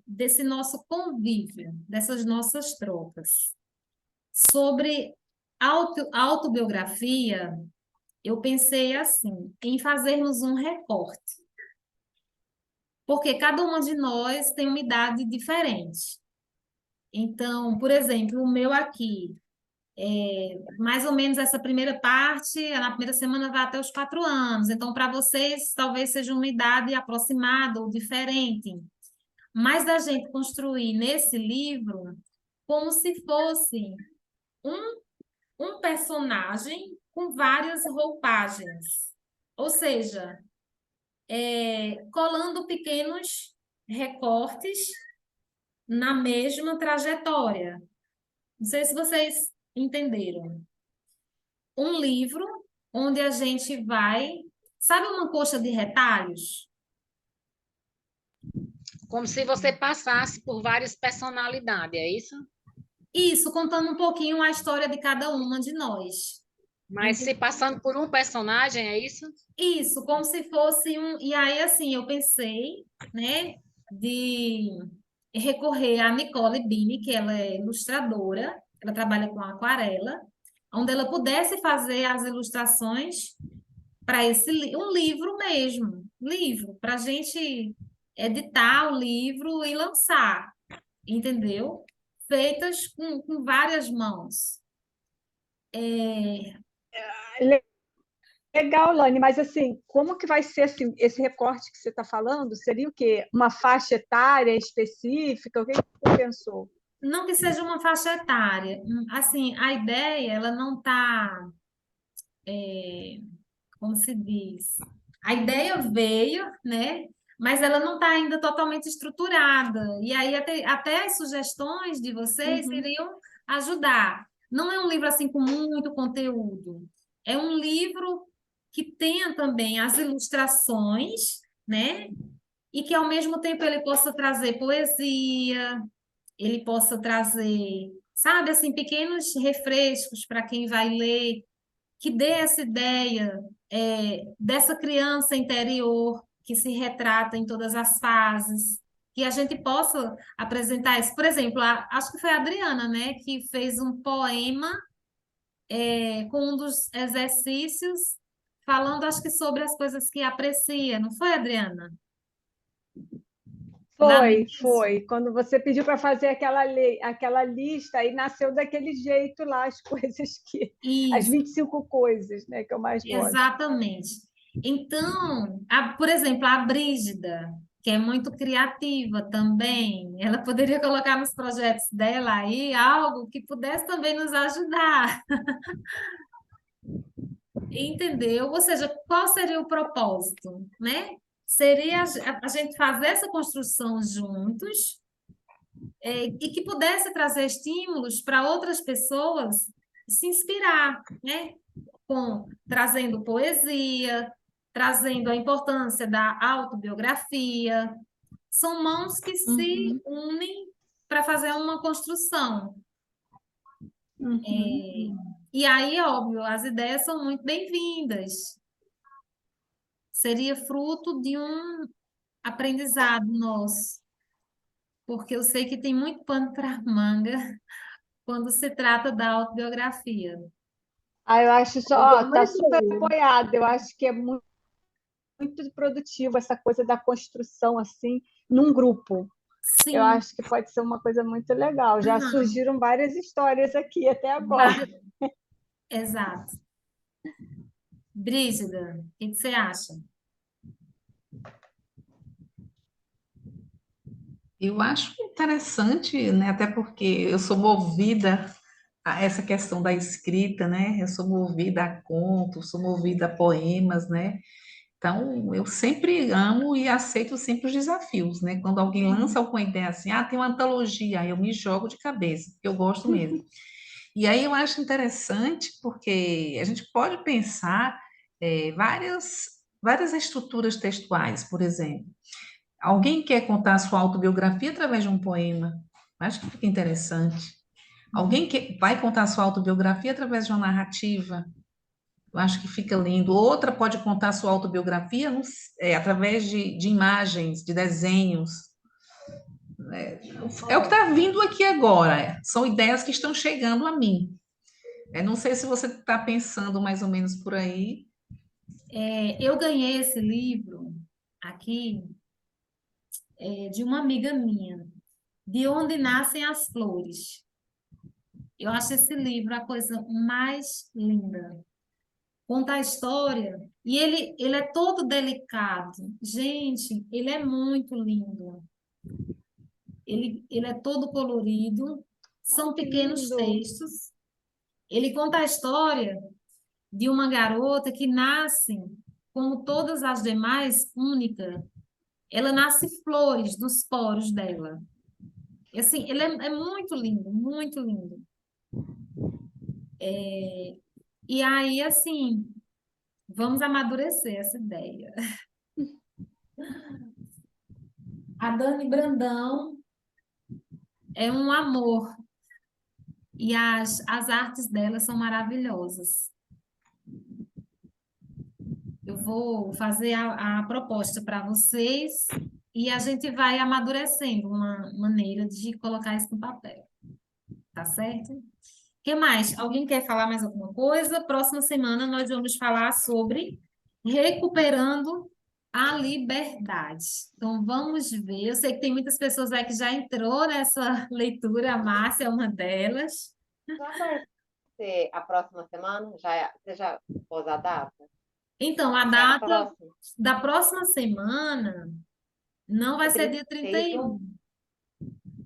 [SPEAKER 1] desse nosso convívio, dessas nossas trocas. Sobre autobiografia, eu pensei assim, em fazermos um recorte, porque cada uma de nós tem uma idade diferente. Então, por exemplo, o meu aqui, mais ou menos essa primeira parte, na primeira semana vai até os 4 anos. Então, para vocês, talvez seja uma idade aproximada ou diferente. Mas da gente construir nesse livro como se fosse um, um personagem com várias roupagens. Ou seja, colando pequenos recortes na mesma trajetória. Não sei se vocês entenderam. Um livro onde a gente vai. Sabe uma coxa de retalhos?
[SPEAKER 6] Como se você passasse por várias personalidades, é isso?
[SPEAKER 1] Isso, contando um pouquinho a história de cada uma de nós.
[SPEAKER 6] Mas se passando por um personagem, é isso?
[SPEAKER 1] Isso, como se fosse um. E aí, assim, eu pensei, né, de recorrer a Nicole Bini, que ela é ilustradora, ela trabalha com aquarela, onde ela pudesse fazer as ilustrações para um livro mesmo, livro, para a gente editar o livro e lançar, entendeu? Feitas com várias mãos.
[SPEAKER 3] Legal, Lani, mas assim, como que vai ser assim, esse recorte que você está falando? Seria o quê? Uma faixa etária específica? O que você pensou?
[SPEAKER 1] Não que seja uma faixa etária, assim, a ideia, ela não está, como se diz, a ideia veio, né? Mas ela não está ainda totalmente estruturada. E aí até as sugestões de vocês
[SPEAKER 3] Uhum,
[SPEAKER 1] iriam ajudar. Não é um livro assim com muito conteúdo. É um livro que tenha também as ilustrações, né? E que ao mesmo tempo ele possa trazer poesia, ele possa trazer, sabe, assim, pequenos refrescos para quem vai ler, que dê essa ideia dessa criança interior que se retrata em todas as fases, que a gente possa apresentar isso. Por exemplo, acho que foi a Adriana, né, que fez um poema com um dos exercícios, falando, acho que sobre as coisas que aprecia, não foi, Adriana? Lá no início.
[SPEAKER 3] foi. Quando você pediu para fazer aquela lista, aí nasceu daquele jeito lá as coisas as
[SPEAKER 1] Isso.
[SPEAKER 3] 25 coisas, né, que eu mais gosto.
[SPEAKER 1] Exatamente. Então, por exemplo, a Brígida, que é muito criativa também, ela poderia colocar nos projetos dela aí algo que pudesse também nos ajudar, entendeu? Ou seja, qual seria o propósito, né? Seria a gente fazer essa construção juntos, e que pudesse trazer estímulos para outras pessoas se inspirar, né? Trazendo poesia, trazendo a importância da autobiografia. São mãos que se
[SPEAKER 3] Uhum,
[SPEAKER 1] unem para fazer uma construção.
[SPEAKER 3] uhum.
[SPEAKER 1] E aí, óbvio, as ideias são muito bem-vindas. Seria fruto de um aprendizado nosso, porque eu sei que tem muito pano para manga quando se trata da autobiografia.
[SPEAKER 3] Ah, eu acho só,
[SPEAKER 2] Igual
[SPEAKER 3] ó,
[SPEAKER 2] uma
[SPEAKER 3] tá super
[SPEAKER 2] ideia.
[SPEAKER 3] apoiado. Eu acho que é muito produtivo essa coisa da construção assim num grupo. Eu
[SPEAKER 1] Sim,
[SPEAKER 3] acho que pode ser uma coisa muito legal. Já
[SPEAKER 1] aham,
[SPEAKER 3] surgiram várias histórias aqui até agora.
[SPEAKER 1] exato. Brígida, o que você acha?
[SPEAKER 4] Eu acho interessante, né? Até porque eu sou movida a essa questão da escrita, né? Eu sou movida a contos, sou movida a poemas, né? Então, eu sempre amo e aceito sempre os desafios, né? Quando alguém lança alguma ideia assim, tem uma antologia, aí eu me jogo de cabeça, porque eu gosto mesmo. E aí eu acho interessante porque a gente pode pensar várias estruturas textuais, por exemplo. Alguém quer contar a sua autobiografia através de um poema? Acho que fica interessante. Alguém vai contar a sua autobiografia através de uma narrativa? Eu acho que fica lindo. Outra pode contar a sua autobiografia através de imagens, de desenhos. É o que está vindo aqui agora. São ideias que estão chegando a mim. Não sei se você está pensando mais ou menos por aí.
[SPEAKER 1] Eu ganhei esse livro aqui de uma amiga minha, De Onde Nascem as Flores. Eu acho esse livro a coisa mais linda. Conta a história e ele é todo delicado. Gente, ele é muito lindo. Ele é todo colorido, são pequenos
[SPEAKER 3] Lindo.
[SPEAKER 1] textos. Ele conta a história de uma garota que nasce, como todas as demais, única. Ela nasce flores dos poros dela. E, assim, ele é muito lindo, muito lindo. E aí, assim, vamos amadurecer essa ideia. A Dani Brandão é um amor. E as artes dela são maravilhosas. Eu vou fazer a proposta para vocês e a gente vai amadurecendo uma maneira de colocar isso no papel. Tá certo? O que mais? Alguém quer falar mais alguma coisa? Próxima semana nós vamos falar sobre recuperando a liberdade. Então vamos ver. Eu sei que tem muitas pessoas aí que já entrou nessa leitura, a Márcia é uma delas.
[SPEAKER 2] Já vai ser a próxima semana? Você já pôs a data?
[SPEAKER 1] Então, a
[SPEAKER 2] É a
[SPEAKER 1] data
[SPEAKER 2] próxima?
[SPEAKER 1] da próxima semana não vai
[SPEAKER 2] É
[SPEAKER 1] ser dia 31.
[SPEAKER 2] 31?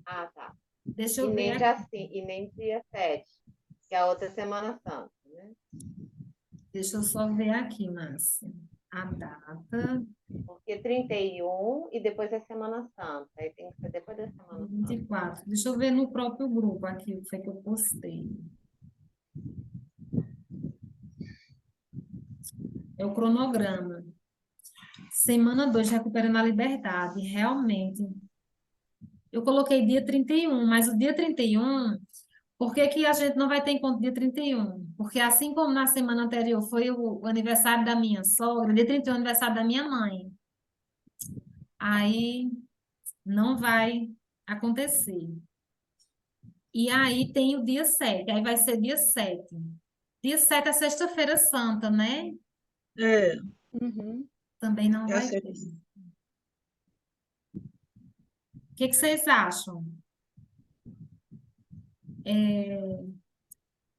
[SPEAKER 2] Ah, tá.
[SPEAKER 1] Deixa
[SPEAKER 2] E
[SPEAKER 1] eu ver
[SPEAKER 2] nem
[SPEAKER 1] aqui.
[SPEAKER 2] dia, e nem dia 7, que é a outra Semana Santa, né?
[SPEAKER 1] Deixa eu só ver aqui, Márcia. A data
[SPEAKER 2] Porque 31 e depois é Semana Santa. Aí tem que ser depois da Semana Santa.
[SPEAKER 1] 24. Deixa eu ver no próprio grupo aqui o que foi que eu postei. É o cronograma. Semana 2, recuperando a liberdade. Realmente. Eu coloquei dia 31, mas o dia 31, por que que a gente não vai ter encontro dia 31? Porque assim como na semana anterior foi o aniversário da minha sogra, dia 31 é o aniversário da minha mãe. Aí não vai acontecer. E aí tem o dia 7, aí vai ser dia 7. Dia 7 é sexta-feira santa, né?
[SPEAKER 5] É,
[SPEAKER 3] Uhum.
[SPEAKER 1] Também não
[SPEAKER 5] é
[SPEAKER 1] vai
[SPEAKER 5] certo.
[SPEAKER 1] ter. O que que vocês acham?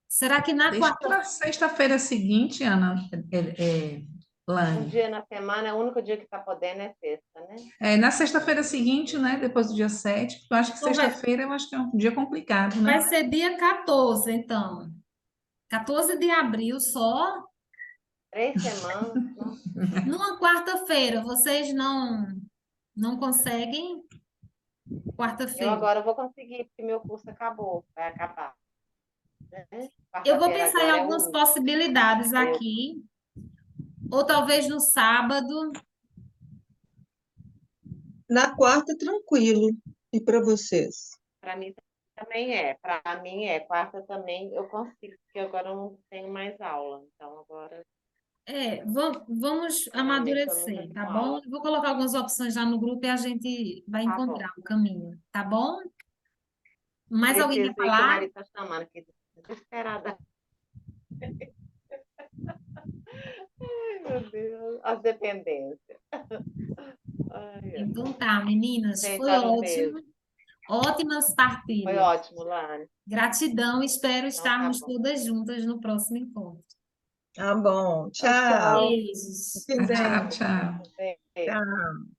[SPEAKER 1] Será que na
[SPEAKER 4] Deixa
[SPEAKER 1] quarta...
[SPEAKER 4] para sexta-feira seguinte, Ana,
[SPEAKER 2] Um
[SPEAKER 4] Lane.
[SPEAKER 2] dia na semana, o único dia que está podendo é sexta, né?
[SPEAKER 4] Na sexta-feira seguinte, né, depois do dia 7, porque eu acho que
[SPEAKER 1] Então
[SPEAKER 4] sexta-feira eu acho que é um dia complicado,
[SPEAKER 1] vai
[SPEAKER 4] né?
[SPEAKER 1] ser dia 14, então. 14 de abril só.
[SPEAKER 2] 3 semanas, não?
[SPEAKER 1] Numa quarta-feira, vocês não conseguem?
[SPEAKER 2] Eu
[SPEAKER 1] Quarta-feira.
[SPEAKER 2] agora vou conseguir, porque meu curso acabou, vai acabar, né?
[SPEAKER 1] Eu vou
[SPEAKER 2] Quarta-feira
[SPEAKER 1] pensar em
[SPEAKER 2] agora é o
[SPEAKER 1] algumas
[SPEAKER 2] último.
[SPEAKER 1] possibilidades
[SPEAKER 2] Aí eu,
[SPEAKER 1] aqui. Ou talvez no sábado.
[SPEAKER 5] Na quarta, tranquilo. E para vocês?
[SPEAKER 2] para mim também é, para mim é. Quarta também eu consigo, porque agora eu não tenho mais aula. Então agora,
[SPEAKER 1] Vamos
[SPEAKER 2] normalmente eu nunca
[SPEAKER 1] amadurecer, tá
[SPEAKER 2] tenho
[SPEAKER 1] bom?
[SPEAKER 2] aula.
[SPEAKER 1] Eu vou colocar algumas opções já no grupo e a gente vai
[SPEAKER 2] Tá bom.
[SPEAKER 1] encontrar o caminho, tá bom? Mais alguém quer
[SPEAKER 2] Preciso ir que o
[SPEAKER 1] falar?
[SPEAKER 2] marido está chamando aqui, desesperada. Ai, meu Deus, as dependências. Ai, ai.
[SPEAKER 1] Então tá, meninas,
[SPEAKER 2] Gente,
[SPEAKER 1] foi
[SPEAKER 2] olha, um beijo.
[SPEAKER 1] ótimo. Ótimas
[SPEAKER 2] Foi
[SPEAKER 1] partilhas.
[SPEAKER 2] ótimo, Lani.
[SPEAKER 1] Gratidão, espero
[SPEAKER 2] Então tá
[SPEAKER 1] estarmos
[SPEAKER 2] bom.
[SPEAKER 1] todas juntas no próximo encontro.
[SPEAKER 5] Tá bom.
[SPEAKER 3] Tchau,
[SPEAKER 5] Tchau.
[SPEAKER 3] tchau.
[SPEAKER 1] Beijos.
[SPEAKER 5] Fiquem
[SPEAKER 4] Tchau,
[SPEAKER 5] bem.
[SPEAKER 4] tchau.
[SPEAKER 2] Beijo.
[SPEAKER 5] Tchau.